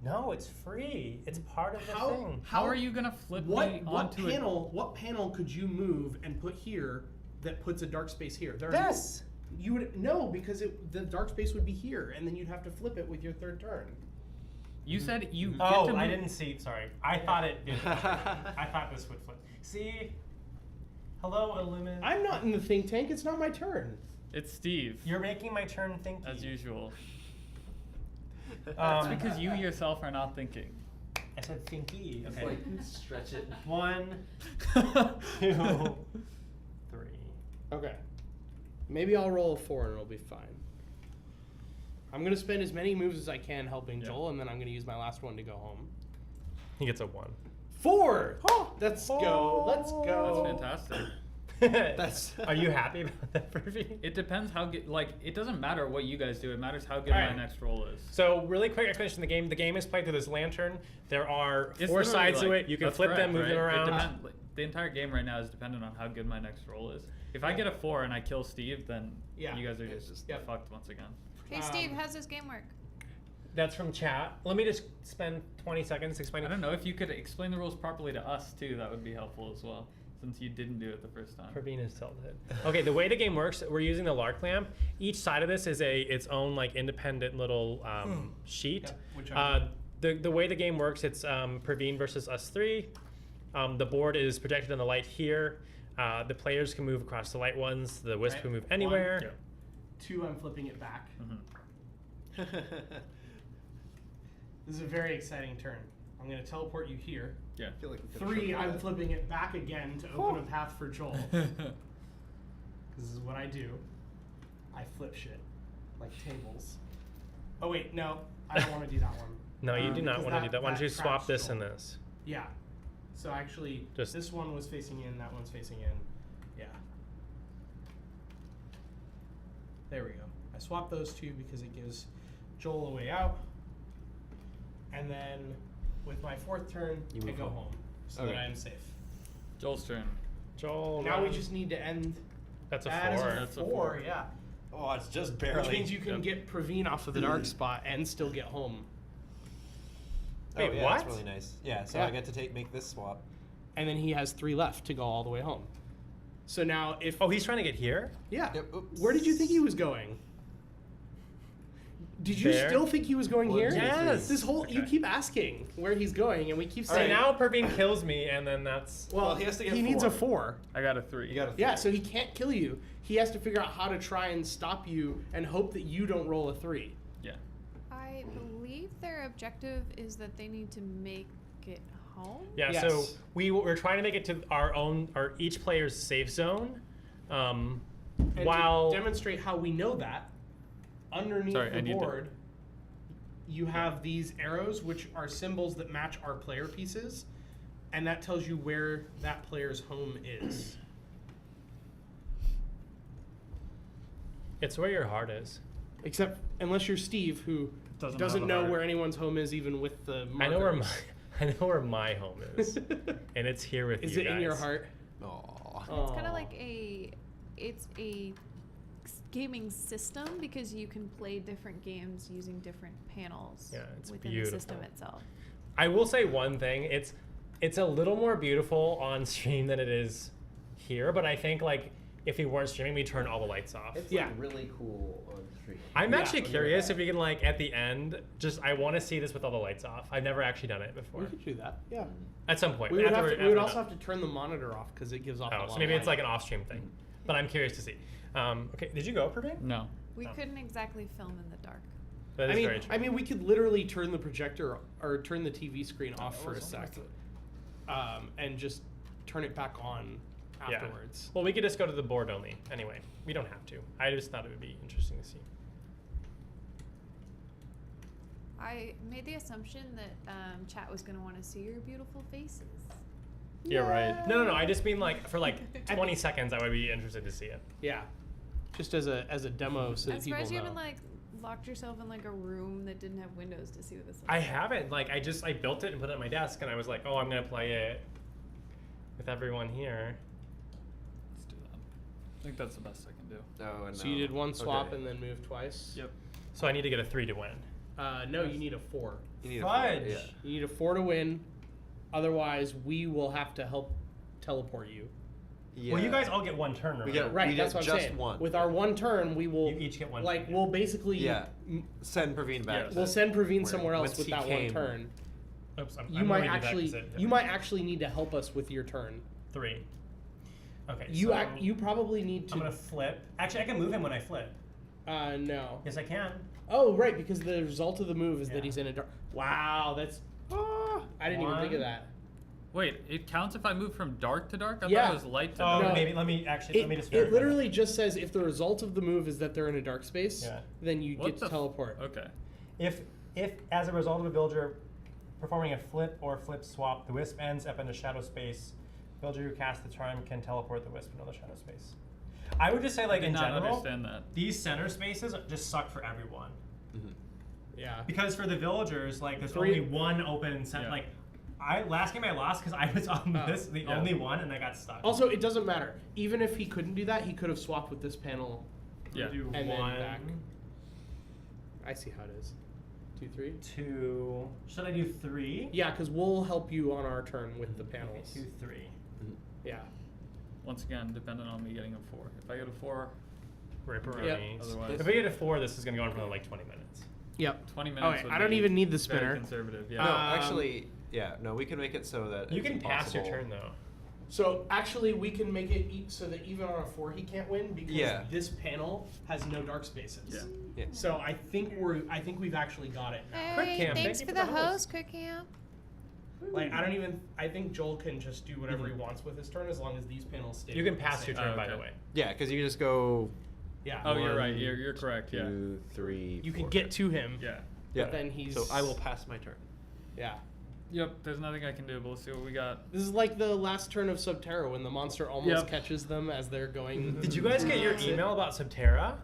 No, it's free. It's part of the How? thing. How are you gonna flip me What onto panel? What panel could you move and put here that puts a dark space here? There are This. You would no because the dark space would be here, and then you'd have to flip it with your third turn. You said you get Oh, to move. I didn't see. Sorry, I thought it did. I thought this would flip. See, hello, Illumin. I'm not in the think tank. It's not my turn. It's Steve, You're making my turn thinky. as usual. It's because you yourself are not thinking. I said thinky. It's Okay. like stretch it. 1, 2, 3. Okay. Maybe I'll roll a 4 and it'll be fine. I'm gonna spend as many moves as I can helping Yeah. Joel, and then I'm gonna use my last one to go home. He gets a 1. 4! Let's go. Let's That's go. fantastic. That's. Are you happy about that, Furby? It depends how good. Like, it doesn't matter what you guys do. It matters how good Alright. my next roll is. So, really quick explanation of the game. The game is played through this lantern. There are It's 4 literally sides to like- it. You can that's flip them, correct, move them right? It around. depend- like, the entire game right now is dependent on how good my next roll is. If I get a 4 and I kill Steve, then Yeah. you guys are Yeah, just just- fucked once again. Hey, Steve, how's this game work? That's from chat. Let me just spend 20 seconds I explaining. don't know if you could explain the rules properly to us too. That would be helpful as well, since you didn't do it the first time. Furby is tilted. Okay, the way the game works, we're using the Larklamp. Each side of this is its own like independent little sheet. Yep, which I The way the game works, it's Praveen versus us 3. The board is projected on the light here. The players can move across the light ones. The Wisp Right. can move One. anywhere. Yeah. 2, I'm flipping it back. Mhm. This is a very exciting turn. I'm gonna teleport you here. Yeah. I feel like we could've 3, tripled I'm that. flipping it back again to open a path for Joel. This is what I do. I flip shit. Like tables. Oh wait, no. I don't want to do that one. No, you do not because want to do that. Why don't you swap traps this Joel. and this? Yeah. So actually, Just- this one was facing in, that one's facing in. Yeah. There we go. I swapped those 2 because it gives Joel a way out. And then with my 4th turn, You I move go home. home so Okay. that I am safe. Joel's turn. Joel. Now we run. just need to end. That's a that 4. as That's a 4, four. yeah. Oh, it's just Which barely. means you can get Praveen off of the dark spot and still get home. Wait, oh, yeah, what? That's really nice. Yeah, so Yeah. I get to make this swap. And then he has 3 left to go all the way home. So now if Oh, he's trying to get here? yeah. Yep, oops. Where did you think he was going? Did you There. still think he was going here? Yes. This whole you Okay. keep asking where he's going, and we keep So saying now Praveen kills me, and then that's. Well, he has to get needs a 4. 4. I got a 3. You got a Yeah, so he can't kill you. He has to figure out how to try and stop you and hope that you don't roll a 3. Yeah. I believe their objective is that they need to make it home. Yeah, Yes. so we're trying to make it to our each player's safe zone. And While to demonstrate how we know that, underneath Sorry, I the need to- board, you have these arrows, which are symbols that match our player pieces, and that tells you where that player's home is. it's where your heart is. Except unless you're Steve, who Doesn't doesn't have a know heart. where anyone's home is, even with the markers. I know where my home is, and it's here with Is you it guys. in your heart? Aw. It's kind Aw. of like it's a gaming system because you can play different games using different panels Yeah, it's within beautiful. the system itself. I will say one thing: it's a little more beautiful on stream than it is here. But I think like if we weren't streaming, we'd turn all the lights off. It's Yeah. like really cool on stream. I'm Yeah. actually curious if we can like at the end I want to see this with all the lights off. I've never actually done it before. We could do that. Yeah. At some point, We would, after have to, we're we would done. also have to turn the monitor off because it gives off a Oh, lot so of maybe it's light. like an off-stream thing. But I'm curious to see. Okay, did you go, Praveen? No. We Oh. couldn't exactly film in the dark. That is very true. I mean, we could literally turn the projector or turn the TV screen off for a sec, and just turn it back on Yeah. afterwards. Well, we could just go to the board only. Anyway, we don't have to. I just thought it would be interesting to see. I made the assumption that chat was going to want to see your beautiful faces. Yeah, right. No. I just mean like for like 20 seconds, I would be interested to see it. Yeah, just as a demo so I'm that people surprised you know. haven't like locked yourself in like a room that didn't have windows to see what this looks I like. haven't. Like I built it and put it on my desk, and I was like, oh, I'm gonna play it with everyone here. Let's do that. I think that's the best I can do. Oh, and So you did one swap Okay. and then moved twice. Yep. So I need to get a 3 to win. No, you need a 4. You need Fudge. A 4, yeah. You need a 4 to win. Otherwise, we will have to help teleport you. Yeah. Well, you guys all get 1 turn. We Remember? get- Right, We that's what I'm just saying. one. With our 1 turn, we will You each get 1. like turn. we'll basically Yeah. Send Praveen back. Yeah. to we'll send Praveen where- somewhere else once with he that 1 came. turn. Oops, I'm You I'm might gonna do that actually 'cause it- you might actually need to help us with your turn. 3. Okay. You so you probably need to I'm gonna flip. Actually, I can move him when I flip. No. Yes, I can. Oh, right, because the result of the move is Yeah. that he's in a dark. Wow, that's. I didn't even think of One. that. Wait, it counts if I move from dark to dark? I Yeah. thought it was light to Oh, dark. No. maybe let me just. It literally just says if the result of the move is that they're in a dark space, Yeah. then you What get to the teleport. Okay. If as a result of a villager performing a flip or flip swap, the wisp ends up in a shadow space, villager who casts the charm can teleport the wisp into the shadow space. I would just say, I like, did in not general, understand that. these center spaces just suck for everyone. Yeah. Because for the villagers, like, there's Three- only one open center. Yeah. Like, last game I lost because I was on the Yeah. only one, and I got stuck. Also, it doesn't matter. Even if he couldn't do that, he could have swapped with this panel. Yeah. Do And then one, back. I see how it is. 2, 3. 2. Should I do 3? Yeah, because we'll help you on our turn with the panels. 2, 3. Yeah. Once again, dependent on me getting a 4. If I get a 4, Ripperoni. Yep. Otherwise- If we get a 4, this is going to go on for like 20 minutes. Yep. 20 Oh, minutes. wait, would I don't be even need the very spinner. conservative. No, Yeah. actually, yeah, no, we can make it so that You it's can pass your impossible. turn, though. So actually, we can make it so that even on a 4 he can't win because Yeah. this panel has no dark spaces. Yeah. Yeah. So I think we've actually got it now. Quick Hey, camp, thanks thank for you the for the host. host, Quick Camp. Like I think Joel can just do whatever he wants with his turn as long as these panels stay. You can the pass your same. turn, Oh, by the okay. way. Yeah, because you can just go Yeah. Oh, you're right. One, You're correct. Yeah. 2, 3. You can 4. get to him. Yeah. Yeah. But then he's. So I will pass my turn. Yeah. Yep. There's nothing I can do, but we'll see what we got. This is like the last turn of Subterra when the monster almost Yep. catches them as they're going. Did you guys get your email about Subterra?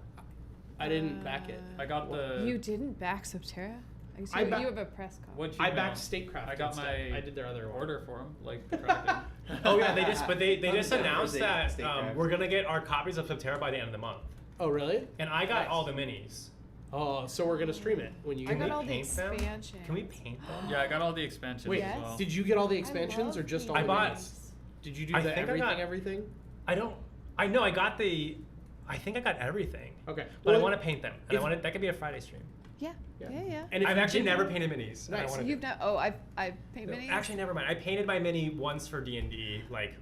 I didn't back it. I got the. You didn't back Subterra? I see I you ba- have a press con. What'd you I mail? backed Statecraft. I got instead. my I did their other one. order for them, like the Kraken. Oh yeah, they just announced State- that Statecraft. we're gonna get our copies of Subterra by the end of the month, Oh really? and I got Nice. all the minis. Oh, so we're gonna stream it when you. I got we all the paint them? expansions. Can we paint them? Yeah, I got all the expansions Wait, as well. did you get all the I expansions or love just all I the bought- minis? Did you do I the think I everything? got- Everything? I know I got the. I think I got everything. Okay. But I Well, want to paint them, and if- I want that could be a Friday stream. Yeah, Yeah. yeah. And if I've you actually didn't- never painted minis. and I Nice. wanna You've do- done. Oh, I've paint No, minis. actually, never mind. I painted my mini once for D&D like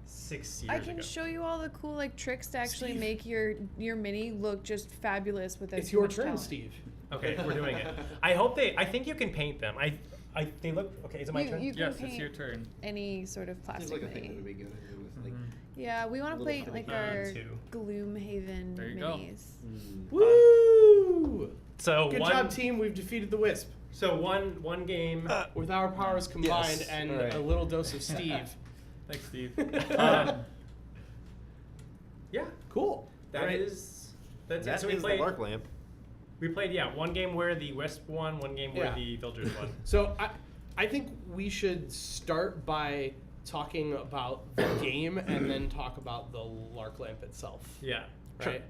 6 years I can ago. show you all the cool like tricks to actually Steve. make your mini look just fabulous without It's too your much turn, talent. Steve. Okay, we're doing it. I think you can paint them. They look okay. Is it my You, turn? you can Yes, paint it's your turn. any sort of Seems plastic like a thing mini. that would be good to do with like. Yeah, we want to Little play like tiny our two. Gloomhaven There you go. minis. Woo! So Good one, job, team. We've defeated the Wisp So one game. with our powers combined Yes. and All right. a little dose of Steve. Thanks, Steve. Yeah, Cool. that Alright. is. That's it. That So we is the played. Larklamp. We played one game where the Wisp won, one game where Yeah. the Villagers won. So I think we should start by talking about the game and then talk about the Larklamp itself. Yeah. Right.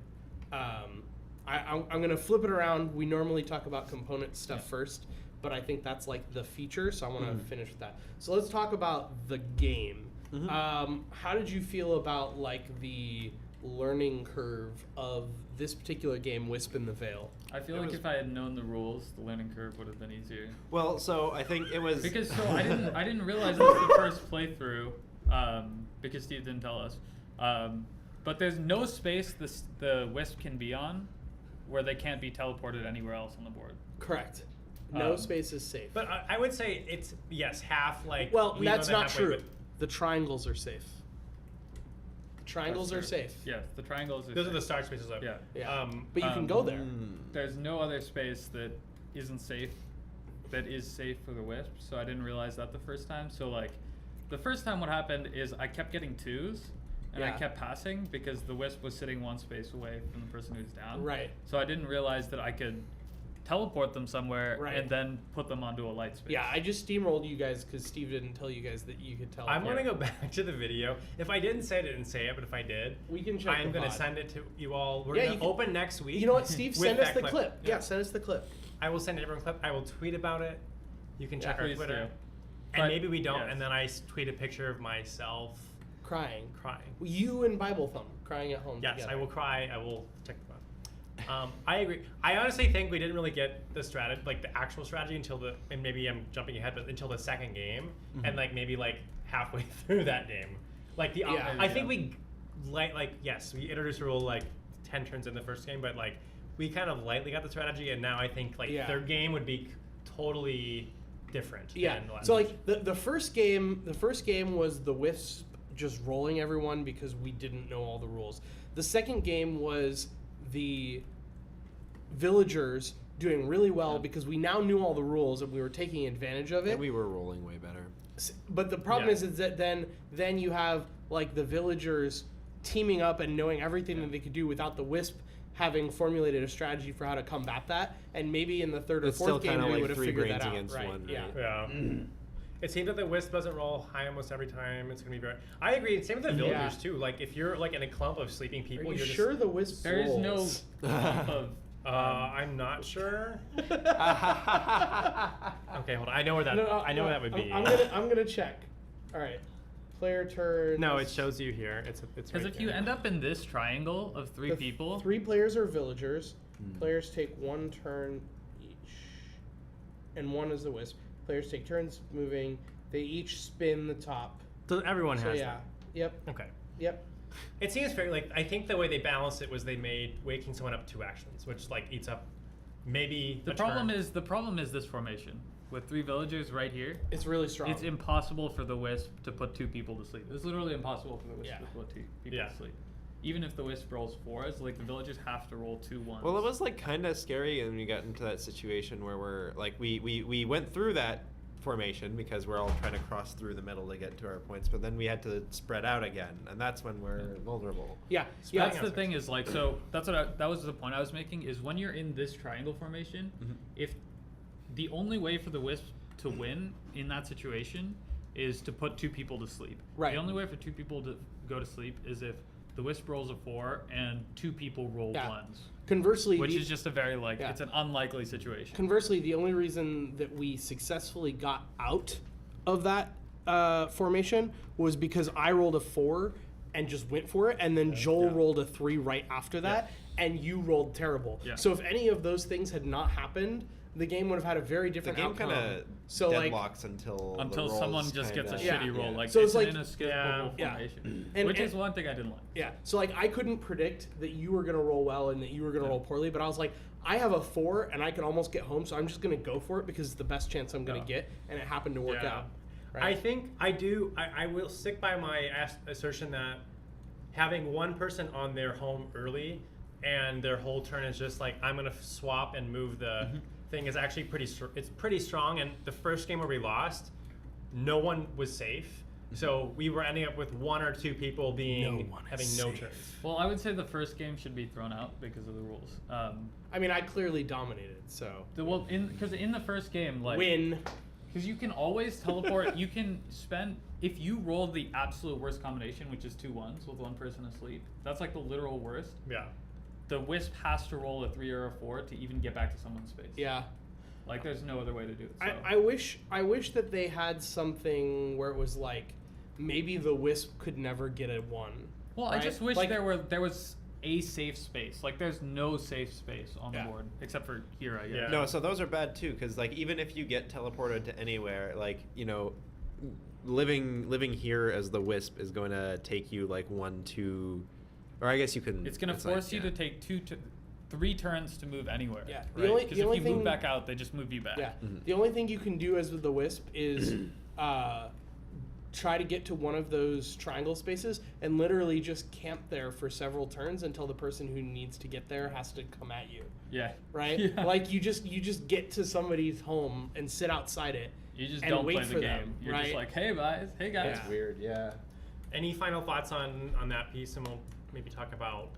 I'm gonna flip it around. We normally talk about component stuff first, but I think that's like the feature, so I want to finish with that. So let's talk about the game. How did you feel about like the learning curve of this particular game, Wisp in the Vale? I feel It like was- if I had known the rules, the learning curve would have been easier. Well, so I think it was Because I didn't realize it was the first playthrough, because Steve didn't tell us. But there's no space the Wisp can be on where they can't be teleported anywhere else on the board. Correct. No Um, space is safe. But I would say it's half like. Well, leave that's them not halfway, true. but The triangles are safe. The triangles are That's true. safe. Yes, the triangles. Those are the safe. start spaces. Though. Yeah. Yeah. But you can go there. There's no other space that isn't safe, that is safe for the Wisp. So I didn't realize that the first time. So like, the first time what happened is I kept getting 2s, and I Yeah. kept passing because the Wisp was sitting one space away from the person who's down. Right. So I didn't realize that I could teleport them somewhere Right. and then put them onto a light space. Yeah, I just steamrolled you guys because Steve didn't tell you guys that you could tell. I'm gonna go back to the video. If I didn't say it, I didn't say it. But if I did, We can check. I'm the gonna VOD. send it to you all. We're Yeah, gonna you can- open next week. You know what, Steve? with Send us that the clip. Yeah, send us the clip. I will send everyone a clip. I will tweet about it. You can check our please Twitter. do. And But- maybe we don't. yes. And then I tweet a picture of myself Crying. crying. You and Bible Thumb crying at home. Yes, together. I will cry. I will check the phone. I agree. I honestly think we didn't really get the strategy, like the actual strategy, until and maybe I'm jumping ahead, but until the second game, and like maybe like halfway through that game, like the. Yeah. I think we, yes, we introduced a rule like 10 turns in the first game, but like we kind of lightly got the strategy, and now I think like Yeah. third game would be totally different. Yeah. than last So like the first game was the Wisp just rolling everyone because we didn't know all the rules. The second game was the villagers doing really well because we now knew all the rules and we were taking advantage of it. And we were rolling way better. But the problem is that then you have like the villagers teaming up and knowing everything that they could do without the Wisp having formulated a strategy for how to combat that. And maybe in the third or It's fourth still game kinda we like would have 3 figured brains that out. against Right? one, Yeah. right? Yeah. It seems that the Wisp doesn't roll high almost every time. It's gonna be very. I agree. Same with the villagers Yeah. too. Like if you're like in a clump of sleeping Are people, you you're sure the Wisp There is no rolls? clump of. I'm not sure. Okay, hold on. I know where that. I know where that would be. I'm gonna check. All right. Player turn. No, it shows you here. It's Because right if you there. end up in this triangle of three people, 3 players are villagers. Players take 1 turn each, and 1 is the Wisp. Players take turns moving. They each spin the top. So everyone So has yeah. Yep. that. Okay. Yep. It seems fair. Like I think the way they balanced it was they made waking someone up 2 actions, which like eats up maybe the problem is this formation with 3 villagers right here. It's really strong. It's impossible for the Wisp to put 2 people to sleep. It's literally impossible for the Wisp Yeah. to put 2 people Yeah. to sleep. Even if the Wisp rolls 4s, like the villagers have to roll 2 1s. Well, it was like kind of scary, and we got into that situation where we're like we went through that formation because we're all trying to cross through the middle to get to our points, but then we had to spread out again, and that's when we're vulnerable. yeah. That's the thing is like so that's what that was the point I was making is when you're in this triangle formation, if the only way for the Wisp to win in that situation is to put 2 people to sleep. Right. The only way for 2 people to go to sleep is if the Wisp rolls a 4 and 2 people roll Yeah. 1s. Conversely, Which is just a very like Yeah. it's an unlikely situation. Conversely, the only reason that we successfully got out of that formation was because I rolled a 4 and just went for it, and then Joel rolled a 3 right after that, and you rolled terrible. Yeah. So if any of those things had not happened, the game would have had a very The different game outcome. kind of So like, deadlocks until Until the someone rolls just gets a kinda- shitty roll, like So it's it's an like- inescapable Yeah. formation, And- which and- is one thing I didn't like. yeah. So like I couldn't predict that you were gonna roll well and that you were gonna roll poorly, but I was like, I have a 4 and I can almost get home, so I'm just gonna go for it because it's the best chance I'm gonna get, and it happened to work Yeah. out. I think I do. I will stick by my assertion that having one person on their home early and their whole turn is just like I'm gonna swap and move the thing is actually it's pretty strong. And the first game where we lost, no one was safe, so we were ending up with 1 or 2 people being having no turns. Well, I would say the first game should be thrown out because of the rules. I mean, I clearly dominated, so Because in the first game, like win. because you can always teleport. You can spend if you roll the absolute worst combination, which is 2 1s with 1 person asleep. That's like the literal worst. Yeah. The Wisp has to roll a 3 or a 4 to even get back to someone's space. Yeah. Like there's no other way to do it. So. I wish that they had something where it was like maybe the Wisp could never get a 1. Well, right? I just wish Like- there was a safe space. Like there's no safe space on the Yeah. board except for here, I guess. Yeah. No, so those are bad too, because like even if you get teleported to anywhere, like living here as the Wisp is going to take you like 1, 2, or I guess you can. It's gonna force you to take 3 turns to move anywhere. Yeah. Right? Because if you move back out, they just move you back. Yeah. The only thing you can do as with the Wisp is try to get to one of those triangle spaces and literally just camp there for several turns until the person who needs to get there has to come at you. Yeah. Right? Yeah. Like you just get to somebody's home and sit outside it. You just and don't wait play the for game. them, You're right? just like, hey guys, hey guys. Yeah. It's weird, yeah. Any final thoughts on that piece, and we'll maybe talk about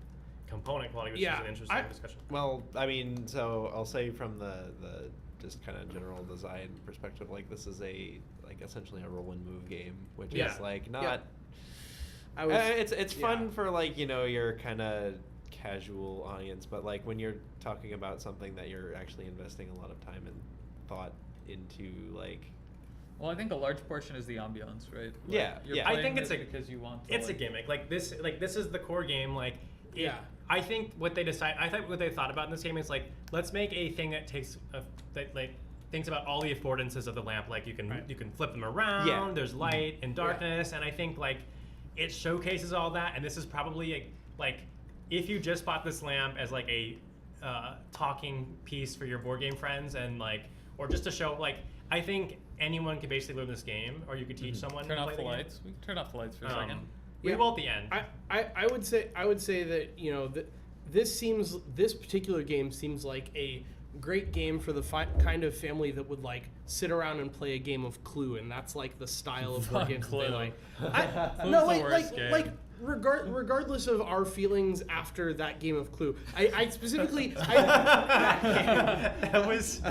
component quality, which Yeah, is an interesting I- discussion. Well, I mean, so I'll say from the just kind of general design perspective, like this is essentially a roll and move game, which Yeah. is like not. Yeah. I was, It's fun for like your kind of casual audience, but like when you're talking about something that you're actually investing a lot of time and thought into, like. Well, I think a large portion is the ambiance, right? Like, Yeah, you're yeah. I playing think it's this a- because you want to. It's a like, gimmick. Like this is the core game. Like Yeah. I think what they thought about in this game is like, let's make a thing that thinks about all the affordances of the lamp. Like you can flip them around. Yeah. There's light and darkness, and I think like it showcases all that. And this is probably like if you just bought this lamp as like a talking piece for your board game friends and like, or just to show like, I think anyone could basically learn this game, or you could teach someone. Turn to off play the game. lights. We can turn off the lights for a second. We Yeah. will at the end. I would say that this particular game seems like a great game for the kind of family that would like sit around and play a game of Clue, and that's like the style of board games that they Clue. like. Clue's No, the like worst game. regardless of our feelings after that game of Clue, I specifically That was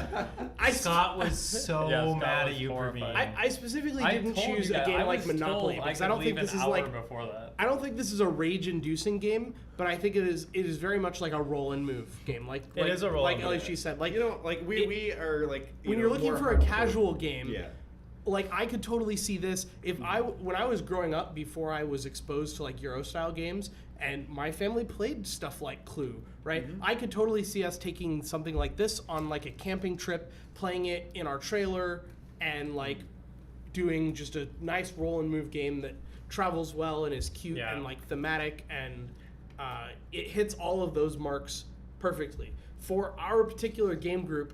Scott was so Yeah, Scott mad was at you for being. horrified. I specifically I didn't told you choose a guys- game I like was Monopoly told because I I don't could think leave this an is hour like before that. I don't think this is a rage-inducing game, but I think it is very much like a roll and move game. Like It is a roll like and move. LHG said. Like You know, like we are like when you're looking more for a hardcore. casual game, Yeah. like I could totally see this if when I was growing up before I was exposed to like Euro style games and my family played stuff like Clue, right? I could totally see us taking something like this on like a camping trip, playing it in our trailer and like doing just a nice roll and move game that travels well and is cute Yeah. and like thematic and it hits all of those marks perfectly. For our particular game group,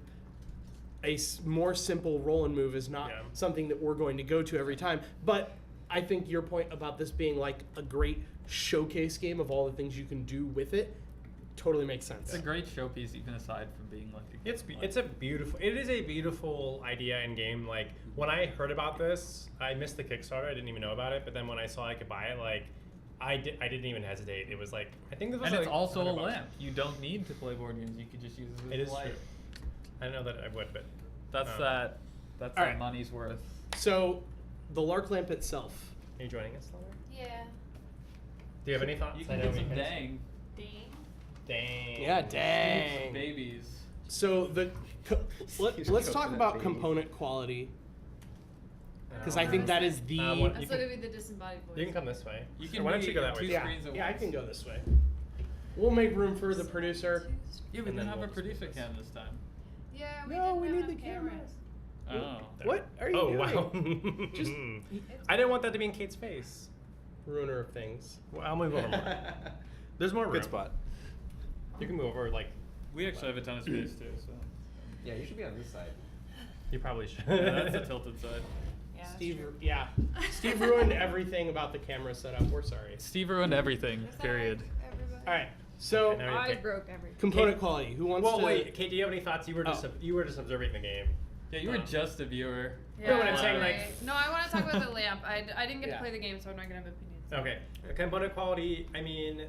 a more simple roll and move is not Yeah. something that we're going to go to every time. But I think your point about this being like a great showcase game of all the things you can do with it totally makes sense. It's a great showpiece, even aside from being like. It is a beautiful idea and game. Like when I heard about this, I missed the Kickstarter. I didn't even know about it. But then when I saw I could buy it, like I didn't even hesitate. It was like I think this was And like it's also a 100 bucks. lamp. You don't need to play board games. You could just use it as It a is light. true. I know that I would, but That's Oh. that. That's All that right. money's worth. So the Larklamp itself. are you joining us, Laura? Yeah. Do you have any thoughts? You I can know get we some can- dang. Dang. Yeah, dang. Babies. So let's talk coconut about baby. component quality because Um, I think that is the what- That's gonna be the disembodied voice. You can come this way. You Or can why don't be you go that way? two yeah, screens at yeah I once. can go this way. We'll make room for the producer. Yeah, we And didn't then have we'll a just do producer this. cam this time. Yeah, No, we didn't need have the cameras. Oh. What are you Oh doing? wow! Just I didn't want that to be in Kate's face. ruiner of things. Well, I'll move over more. There's more room. Good spot. You can move over like We actually have a ton of space too, so. Yeah, you should be on this side. you probably should. Yeah, that's the tilted side. Yeah, that's Steve, true. yeah, Steve ruined everything about the camera setup. We're sorry. Steve ruined everything. Is that Period. right, everybody? All right, so Okay, now- I broke everything. component quality. Who wants Well, to? wait, Kate. Do you have any thoughts? You were just Oh. you were just observing the game. Yeah, you were just a viewer. know what I'm saying, right. like- No, I want to talk about the lamp. I didn't get Yeah. to play the game, so I'm not gonna have opinions. Okay. Component quality. I mean,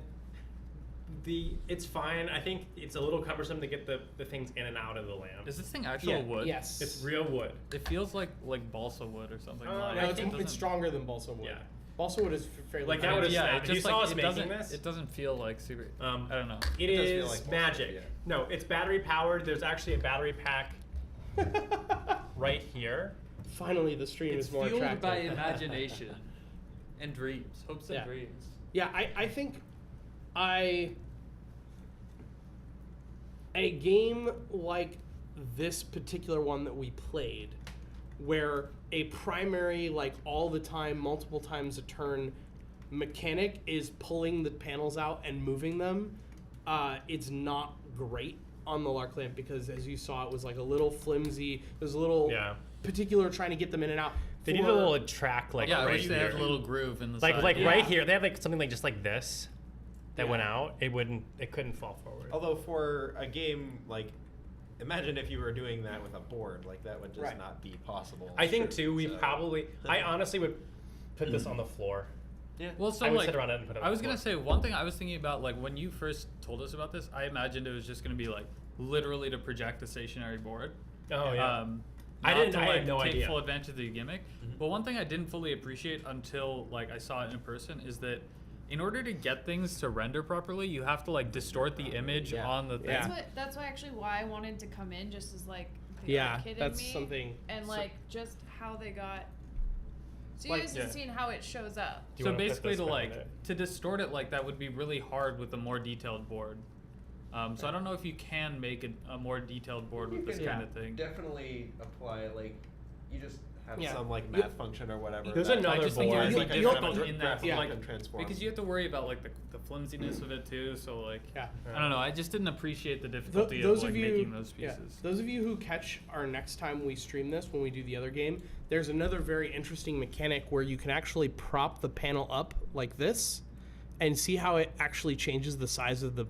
it's fine. I think it's a little cumbersome to get the things in and out of the lamp. Is this thing actual Yeah, wood? Yes. It's real wood. It feels like balsa wood or something. No, like No, I it's, think it it's doesn't- stronger than balsa wood. Yeah. Balsa wood is fairly. Like, thin. that would've yeah, snapped. it If just you saw like us it making doesn't. this- It doesn't feel like super. Um, I don't know. It does is feel like balsa, magic. yeah. No, it's battery powered. There's actually a battery pack right here. Finally, the stream It's is more fueled attractive. by imagination and dreams, hopes and Yeah. dreams. Yeah, I think a game like this particular one that we played, where a primary, like all the time, multiple times a turn mechanic is pulling the panels out and moving them, it's not great on the Larklamp because as you saw, it was like a little flimsy. It was a little Yeah. particular trying to get them in and out. They need a little track like Yeah, I right wish they here. had a little groove in the like side. like yeah. right here. They have like something like just like this that Yeah. went out. It couldn't fall forward. Although for a game like, imagine if you were doing that with a board, like that would just Right. not be possible. I think too. We So- probably. I honestly would put this on the floor. Yeah. Well, so I would like, sit around it and put it on I the was gonna floor. say one thing I was thinking about, like when you first told us about this, I imagined it was just gonna be like literally to project a stationary board. Oh yeah. I not didn't- to, I had like, no take idea. full advantage of the gimmick. But one thing I didn't fully appreciate until like I saw it in person is that in order to get things to render properly, you have to like distort the image Yeah. on the thing. Yeah. That's why actually why I wanted to come in, just as like the Yeah, kid in that's me, something. and so- like just how they got. So you Like- guys Yeah. have seen how it shows up. Do you So wanna put basically, this to behind like it? to distort it like that would be really hard with a more detailed board. So I don't know if you can make a more detailed board with You this can, kind of thing. Definitely apply like you just have Yeah. some like math function or whatever. There's that- another I just think board. it would like be a difficult kind of in that, yeah. like, transform. because you have to worry about like the flimsiness of it too. So like, Yeah. I don't know. I just didn't appreciate the difficulty Those of like of you, making those yeah, pieces. those of you who catch our next time we stream this, when we do the other game, there's another very interesting mechanic where you can actually prop the panel up like this, and see how it actually changes the size of the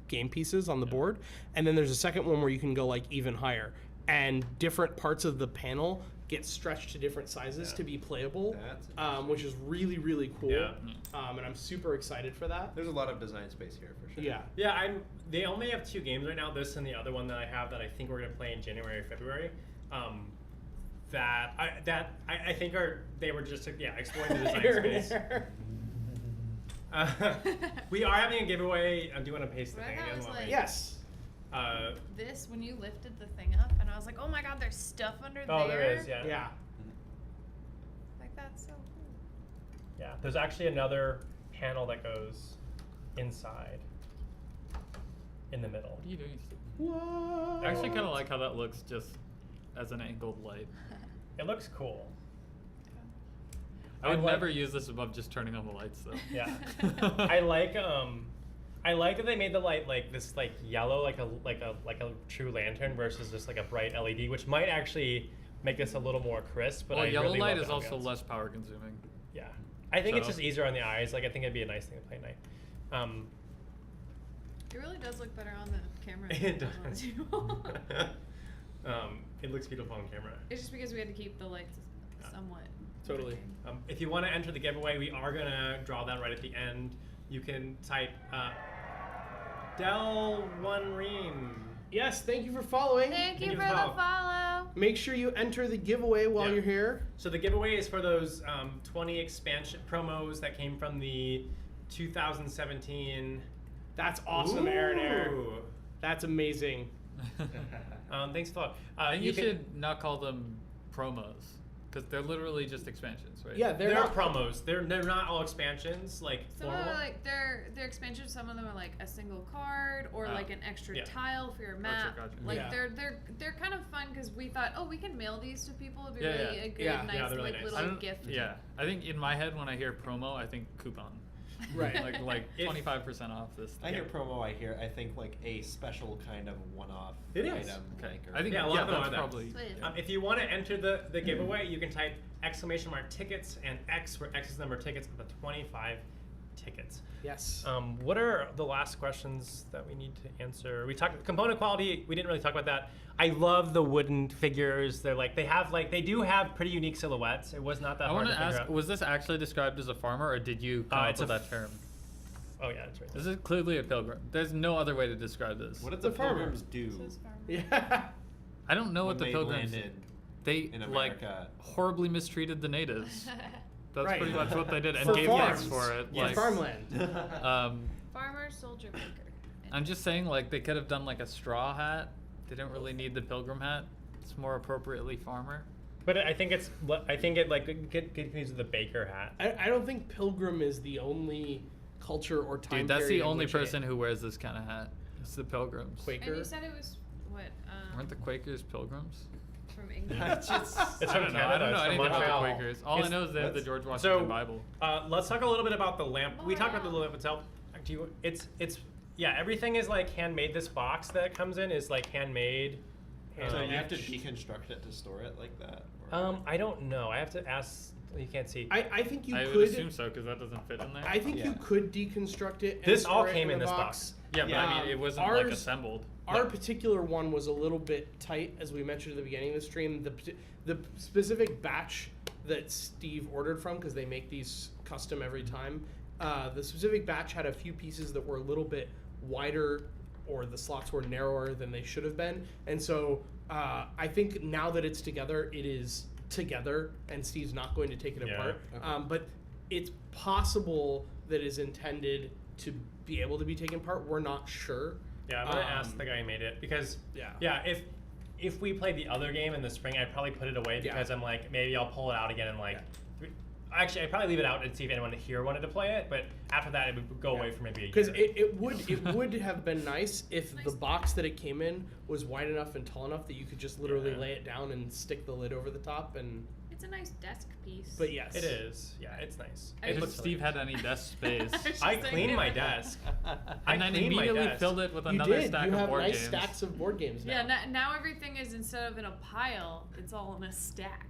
game pieces on the board. And then there's a second one where you can go like even higher, and different parts of the panel get stretched to different sizes to be playable, That's which is really really cool. Yeah. And I'm super excited for that. There's a lot of design space here for sure. Yeah. Yeah, they only have 2 games right now. This and the other one that I have that I think we're gonna play in January or February. I think they were just exploring the design space. We are having a giveaway. Do you want to paste the But I thing thought it again? was While like- we- Yes. This, when you lifted the thing up, and I was like, oh my god, there's stuff under Oh, there. there is. Yeah. Yeah. Like, that's so cool. Yeah. There's actually another panel that goes inside, in the middle. What are you doing? Whoa. I actually kind of like how that looks just as an angled light. It looks cool. I would like- never use this above just turning on the lights though. Yeah. I like that they made the light like this, like yellow, like a true lantern versus just like a bright LED, which might actually make this a little more crisp. But Well, I yellow really light love is the also ambiance. less power consuming. Yeah, I think it's So- just easier on the eyes. Like I think it'd be a nice thing to play at night. It really does look better on the camera. It than on does. the- It looks beautiful on camera. It's just because we had to keep the lights somewhat. Totally. working. If you want to enter the giveaway, we are gonna draw that right at the end. You can type Del One Ream. Yes, thank you for following. Thank you Thank for you for the follow. follow. Make sure you enter the giveaway while Yeah. you're here. So the giveaway is for those 20 expansion promos that came from the 2017. That's awesome, Aaron. Ooh. That's amazing. Thanks for I think you can- should not call them promos because they're literally just expansions, right? Yeah, They're not promos. They're not all expansions. Like Some of them formal. are like they're expansions. Some of them are like a single card or Oh. like an extra Yeah. tile for your map. gotcha. Like Yeah. they're kind of fun because we thought, oh, we can mail these to people. It'd be Yeah, really yeah. a good, Yeah. nice, Yeah, they're really like nice. I little don't- gift. Yeah, I think in my head when I hear promo, I think coupon. Right. like If- 25% off this. I hear promo. I think like a special kind of one-off It is. item. Okay, like, or- I think Yeah, a lot of them that's are that. probably. Sweet. If you want to enter the giveaway, you can type !tickets and X where X is the number of tickets of the 25 tickets. Yes. What are the last questions that we need to answer? We talked component quality. We didn't really talk about that. I love the wooden figures. They're like they do have pretty unique silhouettes. It was not that I hard want to to figure ask: out. was this actually described as a farmer, or did you come up it's with a that term? Oh yeah, that's right. This is clearly a pilgrim. There's no other way to describe this. What did The the farmer. pilgrims do Says farmer. Yeah. I don't know when what the they pilgrims landed They in like America? horribly mistreated the natives. That's Right. pretty much what they did, and For gave farms. thanks for it. Yes. Like, Farmland. Farmer, soldier, baker. I'm just saying, like they could have done like a straw hat. They didn't really need the pilgrim hat. It's more appropriately farmer. But I think it like get confused with the baker hat. I don't think pilgrim is the only culture or time Dude, that's period the in only which person who wears this kind of hat. It's the pilgrims. Quaker. And you said it was what? Weren't the Quakers pilgrims? From England. It's I from don't know. Canada. I don't know it's from anything about Montreal. the Quakers. All I It's- know is they have the that's- George Washington So, Bible. let's talk a little bit about the lamp. We talked about the lamp itself. It's everything is like handmade. This box that it comes in is like handmade. So you have to deconstruct it to store it like that? I don't know. I have to ask. You can't see. I think you I would could. assume so because that doesn't fit in there. I think you Yeah. could deconstruct it. And This all store it came in in a this box. yeah, but I mean, Yeah. it wasn't like Ours- assembled. Our particular one was a little bit tight, as we mentioned at the beginning of the stream. The specific batch that Steve ordered from, because they make these custom every time, the specific batch had a few pieces that were a little bit wider, or the slots were narrower than they should have been. And so I think now that it's together, it is together, and Steve's not going to take it Yeah. apart. Okay. But it's possible that is intended to be able to be taken apart. We're not sure. Yeah, I'm gonna ask the guy who made it because Yeah. if we played the other game in the spring, I'd probably put it away Yeah. because I'm like maybe I'll pull it out again and like. Actually, I'd probably leave it out and see if anyone here wanted to play it. But after that, it would go away for maybe a year. Because it would have been nice if the box that it came in was wide enough and tall enough that you could just literally Yeah. lay it down and stick the lid over the top and It's a nice desk piece. But yes, It is. Yeah, it's nice. I It If looks Steve really had any desk space, I just cleaned my thinking about desk. and then cleaned my immediately desk. filled it with You another did. stack You of have board nice games. stacks of board games now. Yeah, now everything is, instead of in a pile, it's all in a stack.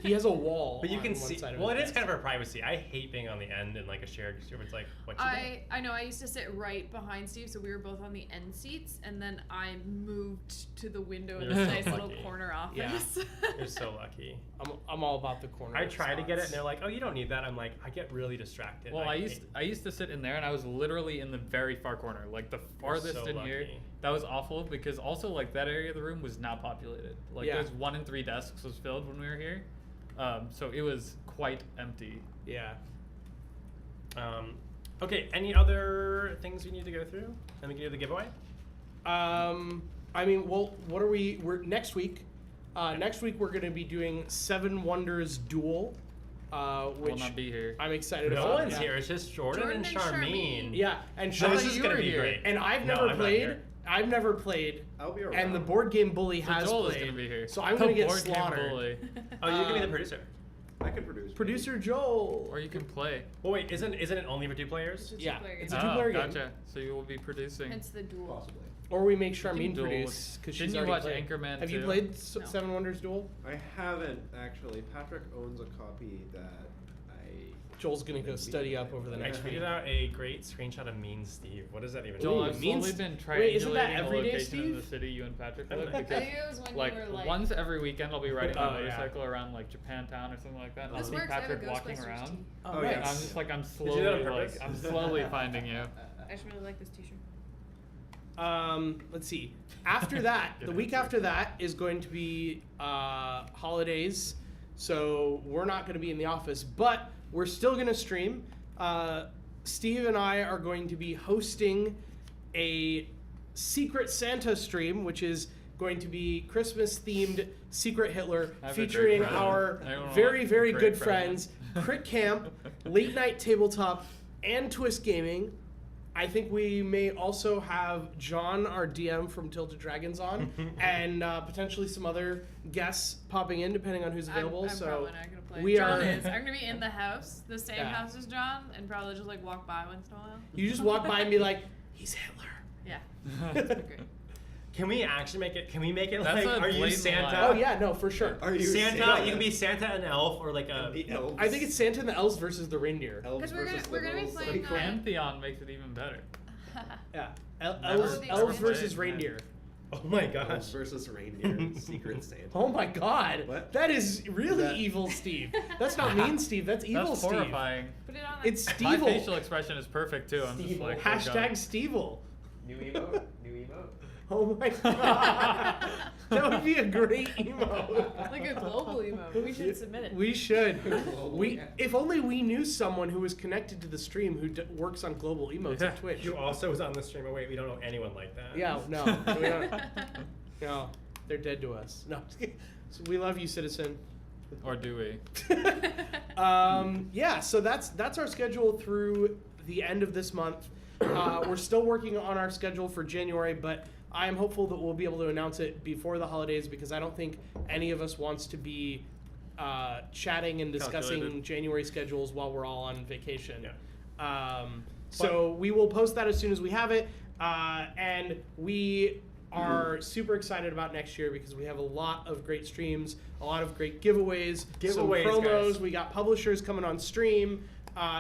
He has a wall. But you on can one see. side of Well, his it is desk. kind of our privacy. I hate being on the end in like a shared group. It's like what you doing? I know. I used to sit right behind Steve, so we were both on the end seats, and then I moved to the window in You're this so nice little lucky. corner Yeah. office. You're so lucky. I'm all about the corner. I try to get it, and they're like, "Oh, you don't need that." I'm like, I get really distracted. Well, I hate- used to sit in there, and I was literally in the very far corner, like the farthest so in here. lucky. That was awful because also like that area of the room was not populated. Like Yeah. there's 1 in 3 desks was filled when we were here, so it was quite empty. Yeah. Okay. Any other things we need to go through? And we can do the giveaway. I mean, well, what are we? We're next week. Next week we're going to be doing 7 Wonders Duel, Will which not be here. I'm excited No about. one's yeah. here. It's just Jordan and Charmaine. Yeah, and So Sean, this is you gonna were be here, great. and I've No, never I'm not played. here. I've never played, I'll be around. and the board game bully So has Joel is played. gonna be here. So I'm The going to get board game slaughtered. bully. Oh, you can be the producer. I could produce. Producer Joel. Or you can play. Well, wait, isn't it only for 2 players? Yeah, two-player it's game. a two-player game. Gotcha. So you will be producing. Hence the duel. Possibly. Or we make You can Charmaine duel produce with- because Didn't she's you already watch played. Anchorman Have you too? played No. 7 Wonders Duel? I haven't actually. Patrick owns a copy that I. Joel's gonna go study up over the I next week. tweeted out a great screenshot of Mean Steve. What does that even Joel, Ooh, I've means- slowly been triangulating Wait, isn't that a every day, location in the Steve? city you and Patrick I live don't know. because I think it was when like, you were like once every weekend I'll be riding Oh, on a yeah. motorcycle around like Japantown or something like that, and I'll This see works. I have a Patrick walking Ghostbusters around. tee. Oh, Oh, yeah. And I'm just like I'm you do that on slowly purpose? I'm slowly finding you. I just really like this T-shirt. Let's see. After that, the week after that is going to be holidays, so we're not going to be in the office, but we're still going to stream. Steve and I are going to be hosting a Secret Santa stream, which is going to be Christmas-themed Secret Hitler, I have a great featuring present. our I don't very, want very a great good present. friends, Crit Camp, Late Night Tabletop, and Twist Gaming. I think we may also have John, our DM from Tilted Dragons, on, and potentially some other guests popping in, depending on who's available. I'm so probably not gonna play. we John are. is. I'm gonna be in the house, the same Yeah. house as John, and probably just like walk by once in a while. You just walk by and be like, "He's Hitler." Yeah, that'd be great. Can we actually make it? Can we make it That's like? a Are you blatant Santa? lie. Oh yeah, no, for sure. Are you Santa. You can be Santa, an elf, or like a. the elves? I think it's Santa and the elves versus the reindeer. elves 'Cause we're gonna- versus we're gonna be liberals. playing, Pantheon makes it even better. Yeah, Never- elves, never elves played, versus man. reindeer. Oh my Elves gosh. versus reindeer. Secret Santa. Oh my God, What? that is really That- evil, Steve. That's not mean, Steve. That's evil, That's Steve. horrifying. Put it on. It's My Steve. facial expression is perfect too. I'm just like, oh, God. Hashtag Stevel. New emote. New emote. Oh my God, that would be a great emote. like a global emote. We should submit it. We should. If only we knew someone who was connected to the stream who works on global emotes Yeah. at Twitch. You also was on the stream. Oh wait, we don't know anyone like that. Yeah, no, we don't. No, they're dead to us. No, just kidding. So we love you, citizen. Or do we? Yeah, so that's our schedule through the end of this month. We're still working on our schedule for January, but I am hopeful that we'll be able to announce it before the holidays because I don't think any of us wants to be chatting and discussing Calculated. January schedules while we're all on vacation. Yeah. So we will post that as soon as we have it, and we are super excited about next year because we have a lot of great streams, a lot of great giveaways, some Giveaways, promos. guys. We got publishers coming on stream.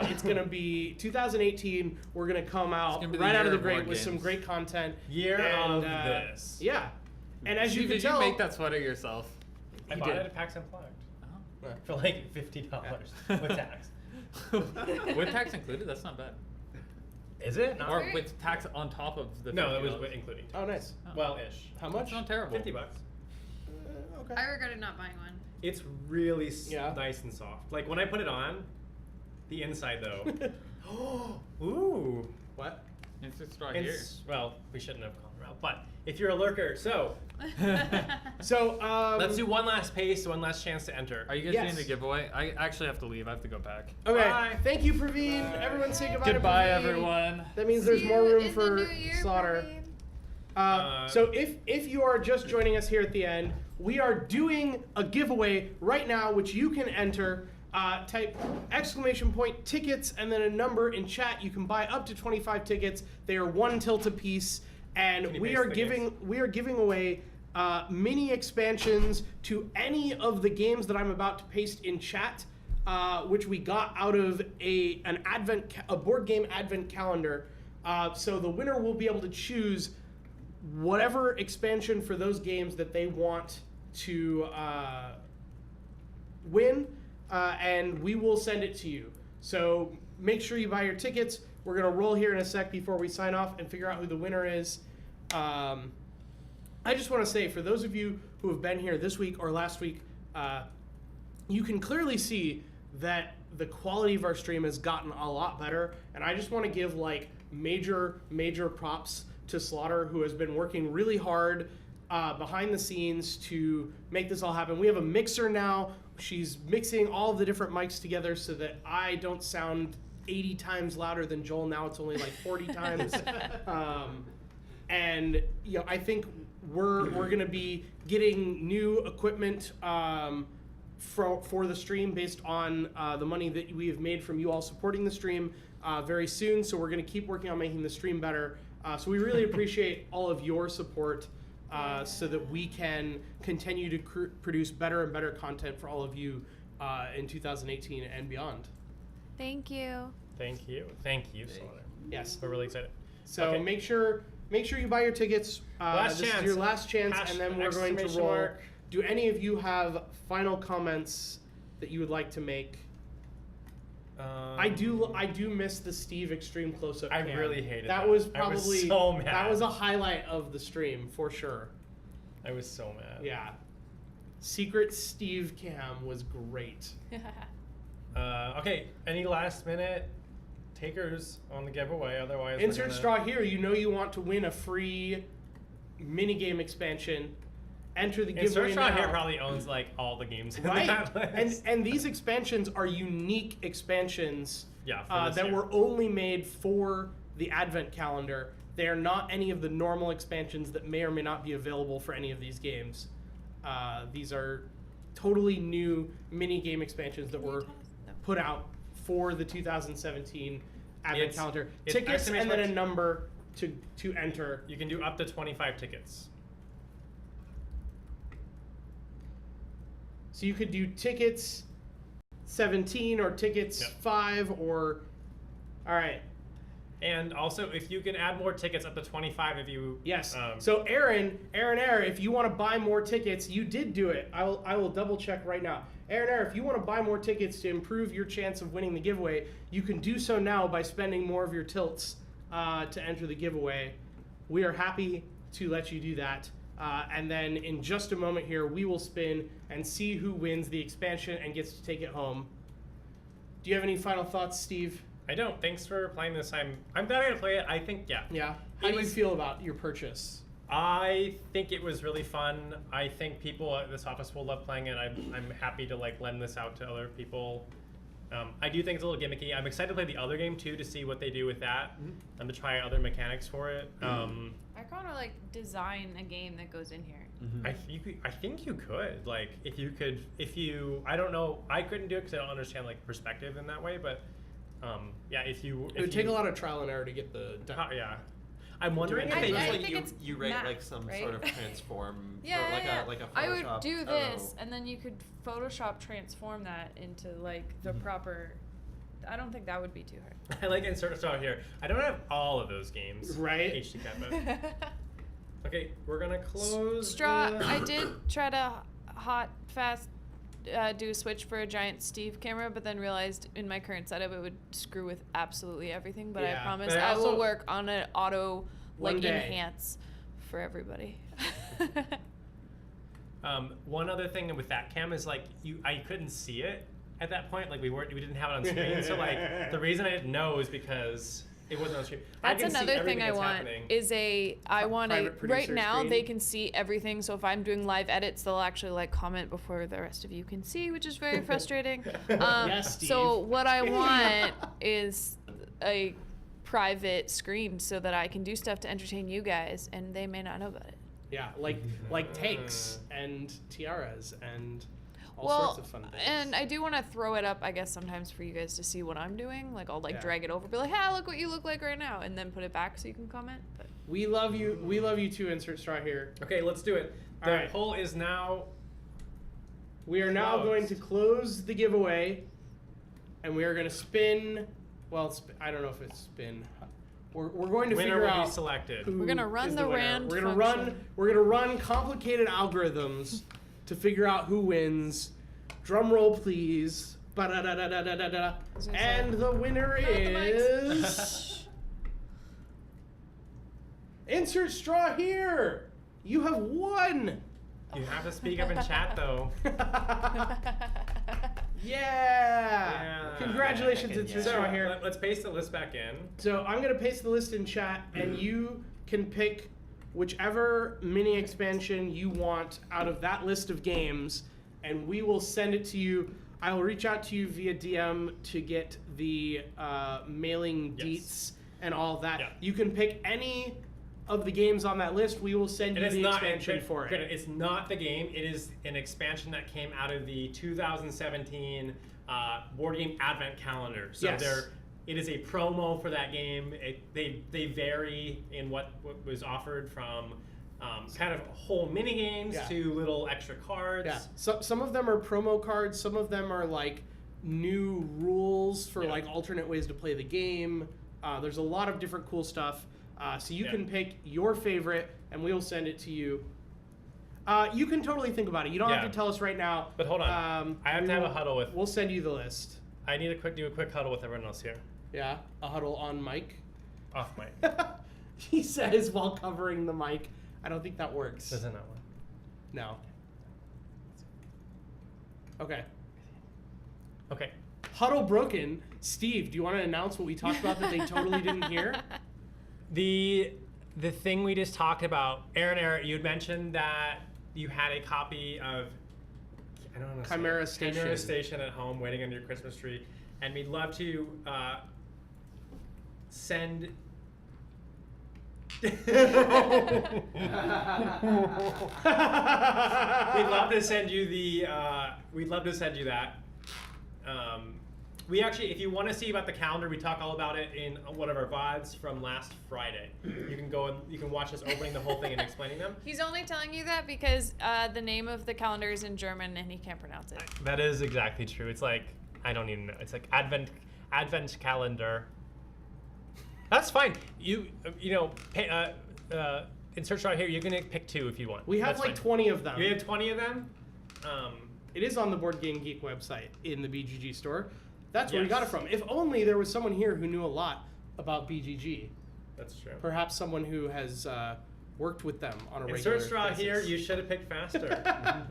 It's gonna be 2018. We're gonna come out gonna be the right out of year the of gate board with some games. great content. Year And, of this. Yeah, and as you Steve, can did tell, you make that sweater yourself? I He bought did. it at PAX Unplugged Oh. for like $50 with tax. With tax included, that's not bad. Is it? Not Or with tax on top of the. no, it was $50. including. Oh, nice. Well, ish. How That's much? not terrible. $50. Okay. I regretted not buying one. It's really Yeah. nice and soft. Like when I put it on, the inside though. Ooh. What? It's just right here. It's, well, we shouldn't have called her out, but if you're a lurker, so So let's do one last pace, one last chance to enter. Are you guys Yes. doing the giveaway? I actually have to leave. I have to go back. Okay. Bye. Thank you, Praveen. Everyone say goodbye. Goodbye, to Praveen. everyone. That means See there's more you room in the for new year, slaughter. Praveen. So if you are just joining us here at the end, we are doing a giveaway right now, which you can enter. Type !tickets and then a number in chat. You can buy up to 25 tickets. They are 1 tilt a piece, and we are giving away mini expansions to any of the games that I'm about to paste in chat, which we got out of a board game advent calendar. So the winner will be able to choose whatever expansion for those games that they want to win, and we will send it to you. So make sure you buy your tickets. We're going to roll here in a sec before we sign off and figure out who the winner is. I just want to say, for those of you who have been here this week or last week, you can clearly see that the quality of our stream has gotten a lot better, and I just want to give like major props to Slaughter, who has been working really hard behind the scenes to make this all happen. We have a mixer now. She's mixing all of the different mics together so that I don't sound 80 times louder than Joel. Now it's only like 40 times. And you know, I think we're going to be getting new equipment for the stream based on the money that we have made from you all supporting the stream very soon. So we're going to keep working on making the stream better. So we really appreciate all of your support so that we can continue to produce better and better content for all of you in 2018 and beyond. Thank you. Thank you, Slaughter. Yes. We're really excited. So Okay. make sure you buy your tickets. Last this chance. is your last chance, and then we're going to Exclamation roll. mark. Do any of you have final comments that you would like to make? I do miss the Steve extreme close-up. I cam. really hated that. that. Was I was probably so mad. That was a highlight of the stream for sure. I was so mad. Yeah, secret Steve cam was great. Okay, any last minute takers on the giveaway? Otherwise, we're Insert gonna- straw here. You know you want to win a free minigame expansion. Enter the And giveaway Search Straw now. here probably owns like all the games in Right, that list. and these expansions are unique expansions Yeah, for this that year. were only made for the Advent calendar. They are not any of the normal expansions that may or may not be available for any of these games. These are totally new mini game expansions that were put out for the 2017 Advent It's- calendar. it's Tickets and then a exclamation number to enter. You can do up to 25 tickets. So you could do tickets 17 or tickets Yep. 5 or. All right. And also, if you can add more tickets up to 25, if you Yes. So Aaron, if you want to buy more tickets, you did do it. I will double check right now. Aaron, if you want to buy more tickets to improve your chance of winning the giveaway, you can do so now by spending more of your tilts to enter the giveaway. We are happy to let you do that. And then in just a moment here, we will spin and see who wins the expansion and gets to take it home. Do you have any final thoughts, Steve? I don't. Thanks for playing this. I'm glad I got to play it. I think Yeah. How It do you was- feel about your purchase? I think it was really fun. I think people at this office will love playing it. I'm happy to like lend this out to other people. I do think it's a little gimmicky. I'm excited to play the other game too to see what they do with that and to try other mechanics for it. I kind of like design a game that goes in here. I think you could like if you I don't know, I couldn't do it because I don't understand like perspective in that way, but yeah, if It would take a lot of trial and error to get the. yeah. I'm wondering if I- they I like think it's you rate math, like some right? sort of transform, Yeah, like yeah. a I would Photoshop, do I don't this, know. and then you could Photoshop transform that into like the proper. I don't think that would be too hard. I like insert straw here. I don't have all of those games. Right. HD cat, but okay, we're gonna close. Straw. the- I did try to fast do a switch for a giant Steve camera, but then realized in my current setup it would screw with absolutely everything. But Yeah. I promise But I I will also- work on an auto One like day. enhance for everybody. One other thing with that cam is like I couldn't see it at that point. Like we didn't have it on screen. So like the reason I didn't know is because it wasn't on screen. I That's can see another everything thing I that's want happening. is I want a private producer right now screen. they can see everything. So if I'm doing live edits, they'll actually like comment before the rest of you can see, which is very frustrating. Yes, So Steve. what I want is a private screen so that I can do stuff to entertain you guys, and they may not know about it. Yeah, like tanks and tiaras and all Well, sorts of fun things. and I do want to throw it up, I guess, sometimes for you guys to see what I'm doing. Like, I'll like Yeah. drag it over, be like, "Ah, look what you look like right now," and then put it back so you can comment. But We love you. We love you too, Insert Straw here. Okay, let's do it. The All right. poll is now. We are now Closed. going to close the giveaway, and we are going to spin. Well, I don't know if it's spin. We're going to Winner figure will out be selected. who We're gonna run is the winner. rand We're gonna function. run complicated algorithms to figure out who wins. Drum roll, please. Ba-da-da-da-da-da-da. was gonna And say- the winner Not the mics. is Insert Straw here. You have won. You have to speak up in chat though. Yeah. Congratulations, Insert So Straw here. let's paste the list back in. So I'm gonna paste the list in chat, and you can pick whichever mini expansion you want out of that list of games, and we will send it to you. I will reach out to you via DM to get the mailing Yes. deets and all that. Yeah. You can pick any of the games on that list. We will send It you is the not expansion for it. It's not the game. It is an expansion that came out of the 2017 board game advent calendar. So Yes. it is a promo for that game. They vary in what was offered from kind of whole mini games Yeah. to little extra cards. Yeah. So, some of them are promo cards. Some of them are like new rules for Yeah. like alternate ways to play the game. There's a lot of different cool stuff. So you Yeah. can pick your favorite, and we'll send it to you. You can totally think about it. You don't have Yeah. to tell us right now. But hold on. I have we to have a will- huddle with. We'll send you the list. I need to do a quick huddle with everyone else here. Yeah, a huddle on mic. Off mic. He says while covering the mic. I don't think that works. Does it not work? No. Okay. Okay. Huddle broken. Steve, do you want to announce what we talked about that they totally didn't hear? The thing we just talked about, Aaron, you had mentioned that you had a copy of I don't know Chimera Station. Chimera Station at home, waiting under your Christmas tree, and we'd love to send. We'd love to send you the. We'd love to send you that. We actually, if you want to see about the calendar, we talk all about it in one of our VODs from last Friday. You can go and you can watch us opening the whole thing and explaining them. He's only telling you that because the name of the calendar is in German and he can't pronounce it. That is exactly true. It's like I don't even know. It's like Advent calendar. That's fine. You know, insert shot here. You can pick 2 if you want. We have That's like fine. 20 of them. You have 20 of them. It is on the Board Game Geek website in the BGG store. That's where we Yes. got it from. If only there was someone here who knew a lot about BGG. That's true. Perhaps someone who has worked with them on a regular Insert straw basis. here. You should have picked faster.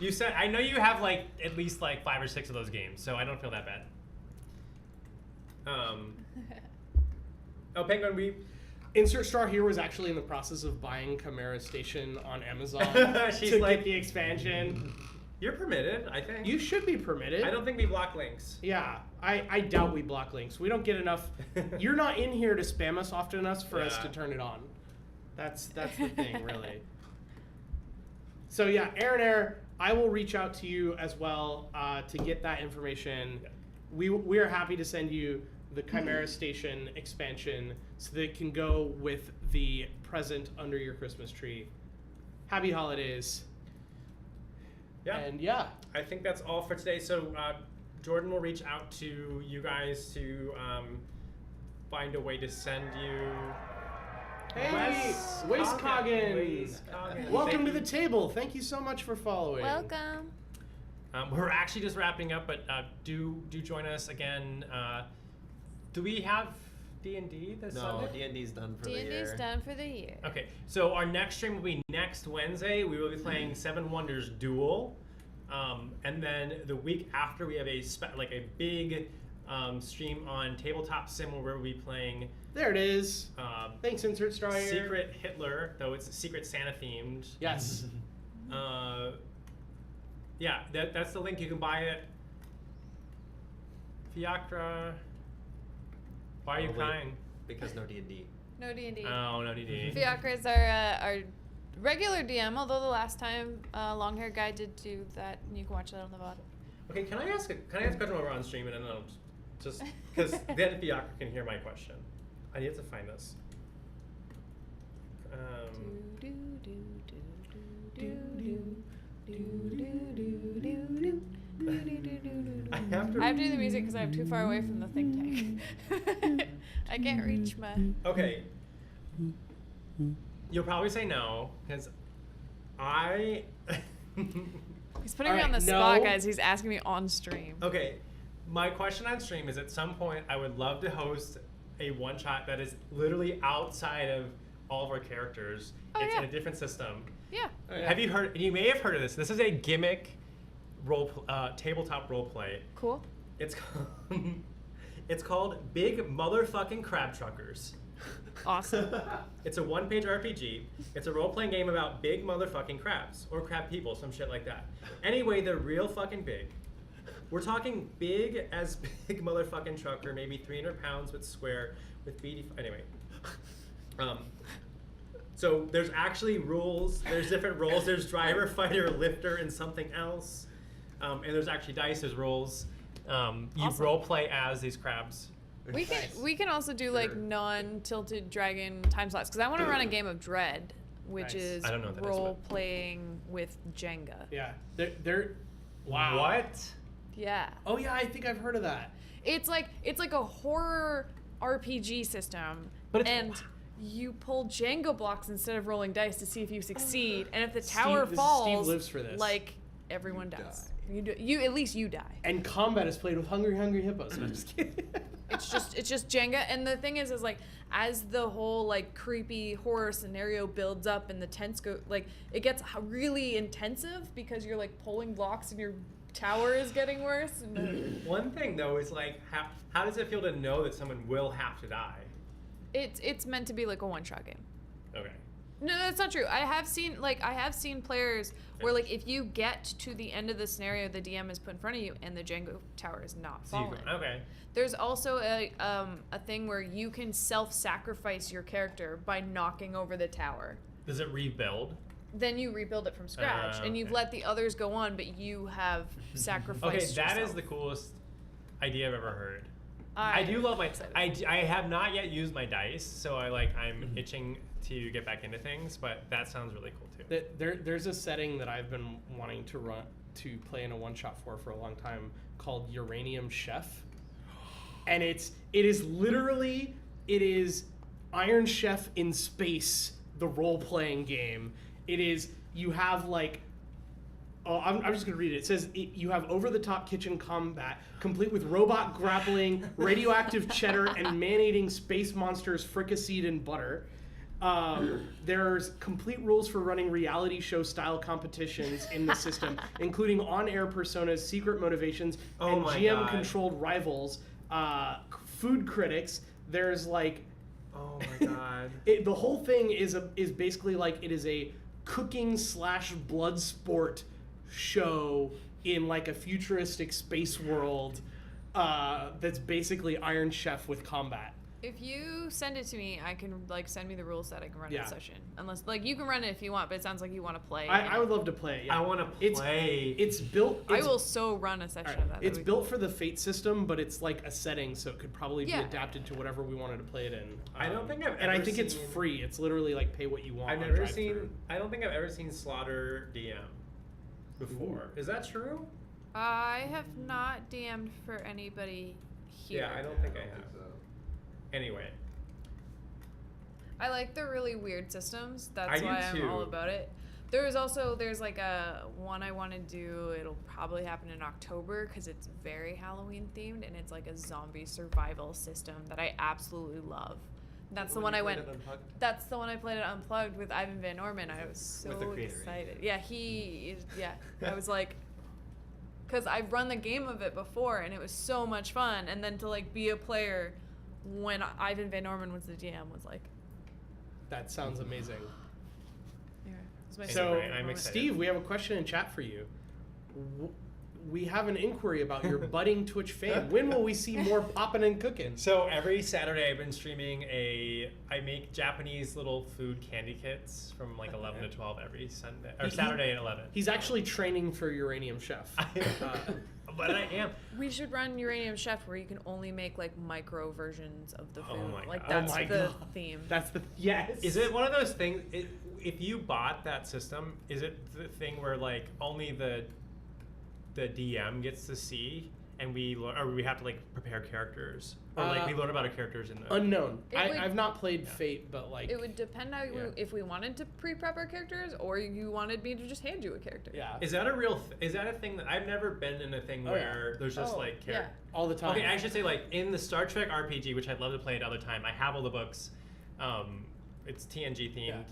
You said I know you have like at least like 5 or 6 of those games, so I don't feel that bad. Oh, Penguin, Insert Straw here was actually in the process of buying Chimera Station on Amazon She's to like- get the expansion. You're permitted, I think. You should be permitted. I don't think we block links. Yeah, I doubt we block links. We don't get enough. You're not in here to spam us often enough for us Yeah. to turn it on. That's the thing, really. So yeah, Aaron, I will reach out to you as well to get that information. Yeah. We are happy to send you the Chimera Station expansion so that it can go with the present under your Christmas tree. Happy holidays. Yeah. And yeah, I think that's all for today. So Jordan will reach out to you guys to find a way to send you. hey, Wastecoggin. Welcome to the table. Thank you so much for following. Welcome. We're actually just wrapping up, but do join us again. Do we have D&D this No, Sunday? D&D's done for the D&D's year. done for the year. Okay, so our next stream will be next Wednesday. We will be playing Seven Wonders Duel, and then the week after we have a big stream on Tabletop Sim where we'll be playing There it is. Thanks, Insert Straw here. Secret Hitler, though it's Secret Santa themed. Yes. Yeah, that's the link. You can buy it. Fiacra. Why are you Probably- crying? Because no D&D. No D&D. Oh, no DD. Fiacre is our regular DM, although the last time Long Hair Guy did do that, and you can watch that on the VOD. Okay, can I ask a question while we're on stream, and then I'll just because then Fiacre can hear my question. I need to find this. I have to. I have to do the music because I'm too far away from the think tank. I can't reach my. Okay. You'll probably say no because I. He's putting me All on the right, spot, no. guys. He's asking me on stream. Okay, my question on stream is: at some point, I would love to host a one shot that is literally outside of all of our characters. Oh, It's yeah. in a different system. Yeah. Have you heard? You may have heard of this. This is a gimmick tabletop role play. Cool. It's called, it's called Big Motherfucking Crab Truckers. Awesome. It's a one-page RPG. It's a role-playing game about big motherfucking crabs or crab people, some shit like that. Anyway, they're real fucking big. We're talking big as big motherfucking trucker, maybe 300 pounds with square with beady. Anyway, so there's actually rules. There's different roles. There's driver, fighter, lifter, and something else. And there's actually dice. There's rolls. You Awesome. role play as these crabs. We can also do like non-tilted dragon time slots because I want to run a game of Dread, which Nice. is I don't know what that is, role playing with Jenga. Yeah. They're wow. What? Yeah. Oh yeah, I think I've heard of that. It's like a horror RPG system, But it's- and you pull Jenga blocks instead of rolling dice to see if you succeed. And if the tower Steve falls, lives for this. like everyone dies. At least you die. And combat is played with hungry hippos. No, I'm just kidding. It's just Jenga, and the thing is like as the whole like creepy horror scenario builds up and the tense go like it gets really intensive because you're like pulling blocks and your tower is getting worse. And One thing though is like, how does it feel to know that someone will have to die? it's meant to be like a one-shot game. Okay. No, that's not true. I have seen players where like if you get to the end of the scenario the DM is put in front of you and the Jenga tower is not So you falling. go, okay. There's also a thing where you can self-sacrifice your character by knocking over the tower. Does it rebuild? Then you rebuild it from scratch, and you've okay. let the others go on, but you have sacrificed Okay, yourself. that is the coolest idea I've ever heard. I I do love my. excited. I have not yet used my dice, so I'm itching to get back into things. But that sounds really cool too. There's a setting that I've been wanting to play in a one shot for a long time called Uranium Chef, and it is Iron Chef in space, the role playing game. It is you have like. Oh, I'm just going to read it. It says you have over-the-top kitchen combat, complete with robot grappling, radioactive cheddar, and man-eating space monsters fricasseed in butter. There's complete rules for running reality show-style competitions in the system, including on-air personas, secret motivations, Oh and my GM-controlled rivals, food critics. There's like... Oh my god. The whole thing is basically like it is a cooking / blood sport show in like a futuristic space world that's basically Iron Chef with combat. If you send it to me, I can like send me the rule set. I can run Yeah. a session. Unless like you can run it if you want, but it sounds like you want to play. I would love to play it. Yeah. I want to play. It's built. I It's, will so run a session alright, of that. It's That'd be built cool. for the Fate system, but it's like a setting, so it could probably Yeah. be adapted to whatever we wanted to play it in. I don't think I've And I ever think it's seen- free. It's literally like pay what you want. I've on never drive-thru. seen. I don't think I've ever seen Slaughter DM before. Is that true? I have not DM'd for anybody here. Yeah, I don't think I have. Anyway, I like the really weird systems. I That's do why I'm all too. about it. There's like a one I want to do. It'll probably happen in October because it's very Halloween themed and it's like a zombie survival system that I absolutely love. That's the one I went. That's the one I played at Unplugged with Ivan Van Norman. I was so With the creator, excited. Yeah, he is. Yeah, I was like, because I've run the game of it before and it was so much fun. And then to like be a player when Ivan Van Norman was the DM was like. That sounds amazing. Anyway, it was my So, favorite I'm moment. excited. Steve, we have a question in chat for you. we have an inquiry about your budding Twitch fame. When will we see more popping and cooking? So every Saturday I've been streaming I make Japanese little food candy kits from like 11 to 12 every Sunday or Saturday at 11. He's actually training for Uranium Chef. But I am. We should run Uranium Chef where you can only make like micro versions of the food. Oh my Like God. that's Oh my the God. theme. That's the yes. Is it one of those things? If you bought that system, is it the thing where like only the DM gets to see, and we have to like prepare characters, or like we learn about our characters in the unknown? It would- I've not played Fate, but like It would depend how if we wanted to pre-prep our characters, or you wanted me to just hand you a character. yeah, Is that a real? Is that a thing that I've never been in a thing Oh, yeah. where there's just Oh, like yeah. characters? all the time. Okay, I should say like in the Star Trek RPG, which I'd love to play another time. I have all the books. It's TNG themed,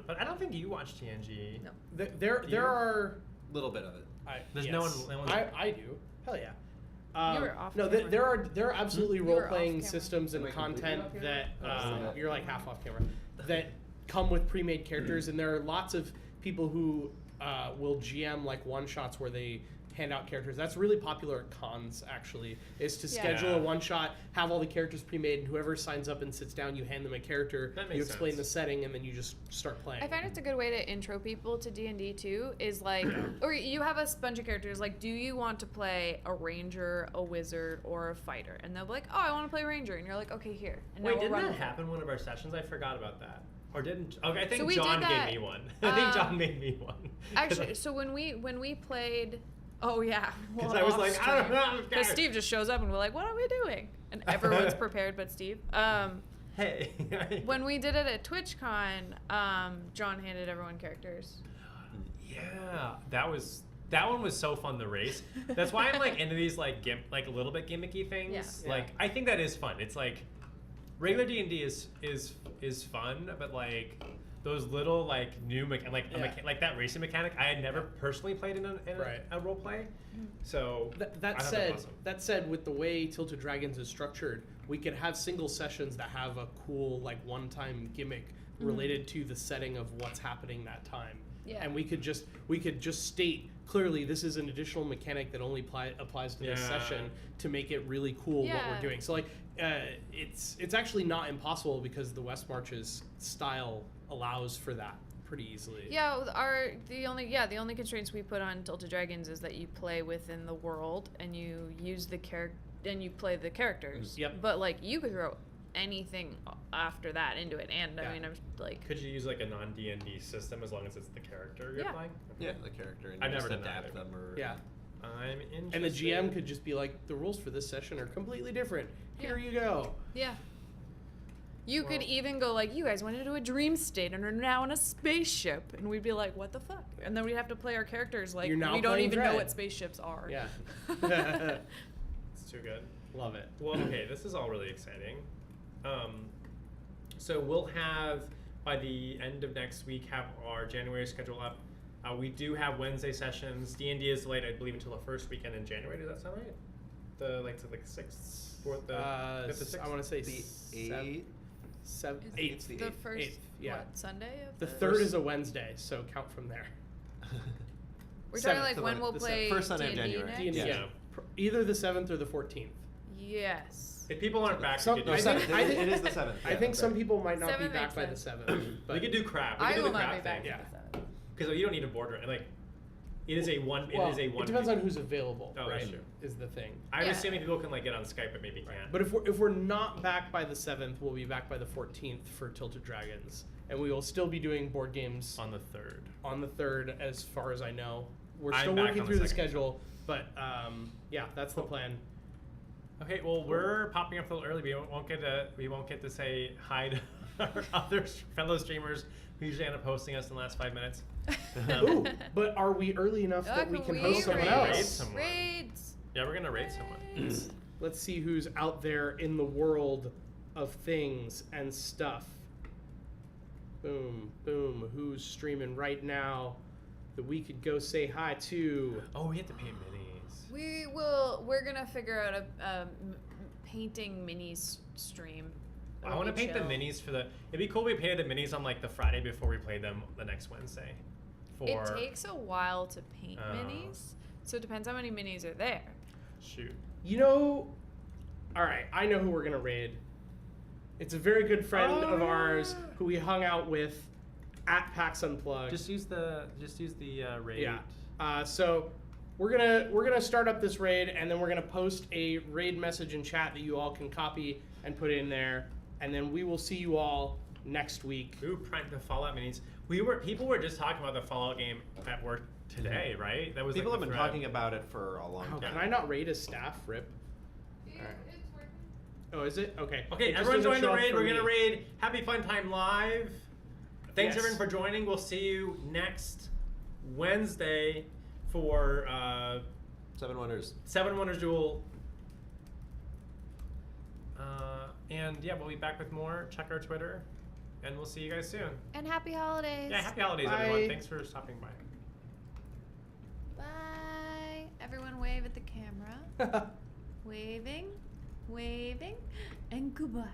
but I don't think you watch TNG. No. There are. Little bit of it. There's yes. no one- I do. Hell yeah. You were off no, camera. there are absolutely You were role playing off camera. systems and Am I completely content off that camera? you're like half off camera that come with pre-made characters, and there are lots of people who will GM like one shots where they hand out characters. That's really popular at cons, actually, is to Yeah. schedule Yeah. a one shot, have all the characters pre-made, and whoever signs up and sits down, you hand them a character, That makes you explain sense. the setting, and then you just start playing. I find it's a good way to intro people to D&D too, is like, or you have a bunch of characters, like, do you want to play a ranger, a wizard, or a fighter? And they'll be like, oh, I want to play ranger. And you're like, okay, here. And now Wait, we'll didn't run that with it. happen in one of our sessions? I forgot about that. Or didn't? Okay, I think So we did John that, gave me one. I think John um, made me one. 'Cause Actually, so when we played, oh yeah, Because I was like, I don't know. Because Steve just shows up and we're like, what are we doing? And everyone's prepared but Steve. Hey. When we did it at TwitchCon, John handed everyone characters. Yeah, that one was so fun to race. That's why I'm like into these like like a little bit gimmicky things. Yeah. Like I think that is fun. It's like regular D&D is fun, but like those little like new like that racing mechanic I had never personally played in a role play. So I That thought said, was awesome. that said, with the way Tilted Dragons is structured, we could have single sessions that have a cool like one-time gimmick related to the setting of what's happening that time. Yeah. And we could just state clearly this is an additional mechanic that only applies to this Yeah. session to make it really cool what Yeah. we're doing. So like it's actually not impossible because the West Marches style allows for that pretty easily. Yeah, the only constraints we put on Tilted Dragons is that you play within the world and you use the and you play the characters. Yep. But like you could throw anything after that into it, and Yeah. I mean I'm like Could you use like a non D&D system as long as it's the character you're Yeah. playing? Yeah, the character, and I've you just never done that adapt them or Yeah. I'm interested. And the GM could just be like, the rules for this session are completely different. Here you go. yeah. You could Well- even go like, you guys went into a dream state and are now in a spaceship, and we'd be like, what the fuck? And then we'd have to play our characters like You're now we don't playing even know Dread. what spaceships are. Yeah. It's too good. Love it. Well, okay, this is all really exciting. So we'll have, by the end of next week, have our January schedule up. We do have Wednesday sessions. D&D is delayed, I believe, until the first weekend in January. Does that sound right? The 6th, 4th, the 5th, the 6th? I want to say the seven- 8th. eighth. It's the The 8th. first Eighth, yeah. what, Sunday of The the third is a Wednesday, so count from there. We're seventh, talking like the when one- we'll the play first Sunday of D&D January. next? D&D, Yeah. yeah. Either the 7th or the 14th. Yes. If people aren't back, Some- we could I do think- crap. I think- it is the 7th. I think some people might not be 7 back makes by the sense. 7th. We But could do crap. We I could do will the not crap be back thing. Yeah. for the 7th. Because you don't need a board, like, it is a one. well, It is a one. it depends on who's available, Oh, right? that's true. Is the thing. I'm Yeah. assuming people can like get on Skype, but maybe can't. But if we're not back by the 7th, we'll be back by the 14th for Tilted Dragons, and we will still be doing board games on the 3rd. on the 3rd, as far as I know. We're I'm still back working on through the the 2nd. schedule, but yeah, that's the plan. Okay, well we're popping up a little early. We won't get to say hi to our other fellow streamers who usually end up hosting us in the last 5 minutes. Ooh, but are we early enough that we can host someone raid else? someone? Raids. Yeah, we're gonna rate someone. Let's see who's out there in the world of things and stuff. Boom, boom. Who's streaming right now that we could go say hi to? Oh, we have to paint minis. We're gonna figure out a painting minis stream. I That'll want to be paint the chill. minis for the. It'd be cool if we painted the minis on like the Friday before we play them the next Wednesday. It takes a while to paint Oh. minis, So it depends how many minis are there. Shoot. You know, all right, I know who we're gonna raid. It's a very good friend of ours who we hung out with at PAX Unplugged. Just use the raid. Yeah. So we're gonna start up this raid, and then we're gonna post a raid message in chat that you all can copy and put in there, and then we will see you all next week. Ooh, the Fallout minis. People were just talking about the Fallout game at work today, right? That was People like have the been thread. talking about it for a long Oh, time. can I not raid a staff? Rip. Alright. Oh, is it? Okay. Okay, It just everyone doesn't join the show up raid. for We're gonna me. raid Happy Fun Time Live. Thanks Yes. everyone for joining. We'll see you next Wednesday for 7 Wonders. 7 Wonders Duel. And yeah, we'll be back with more. Check our Twitter, and we'll see you guys soon. And happy holidays. Yeah, happy holidays, Bye. everyone. Thanks for stopping by. Bye. Everyone wave at the camera. Waving, waving, and goodbye.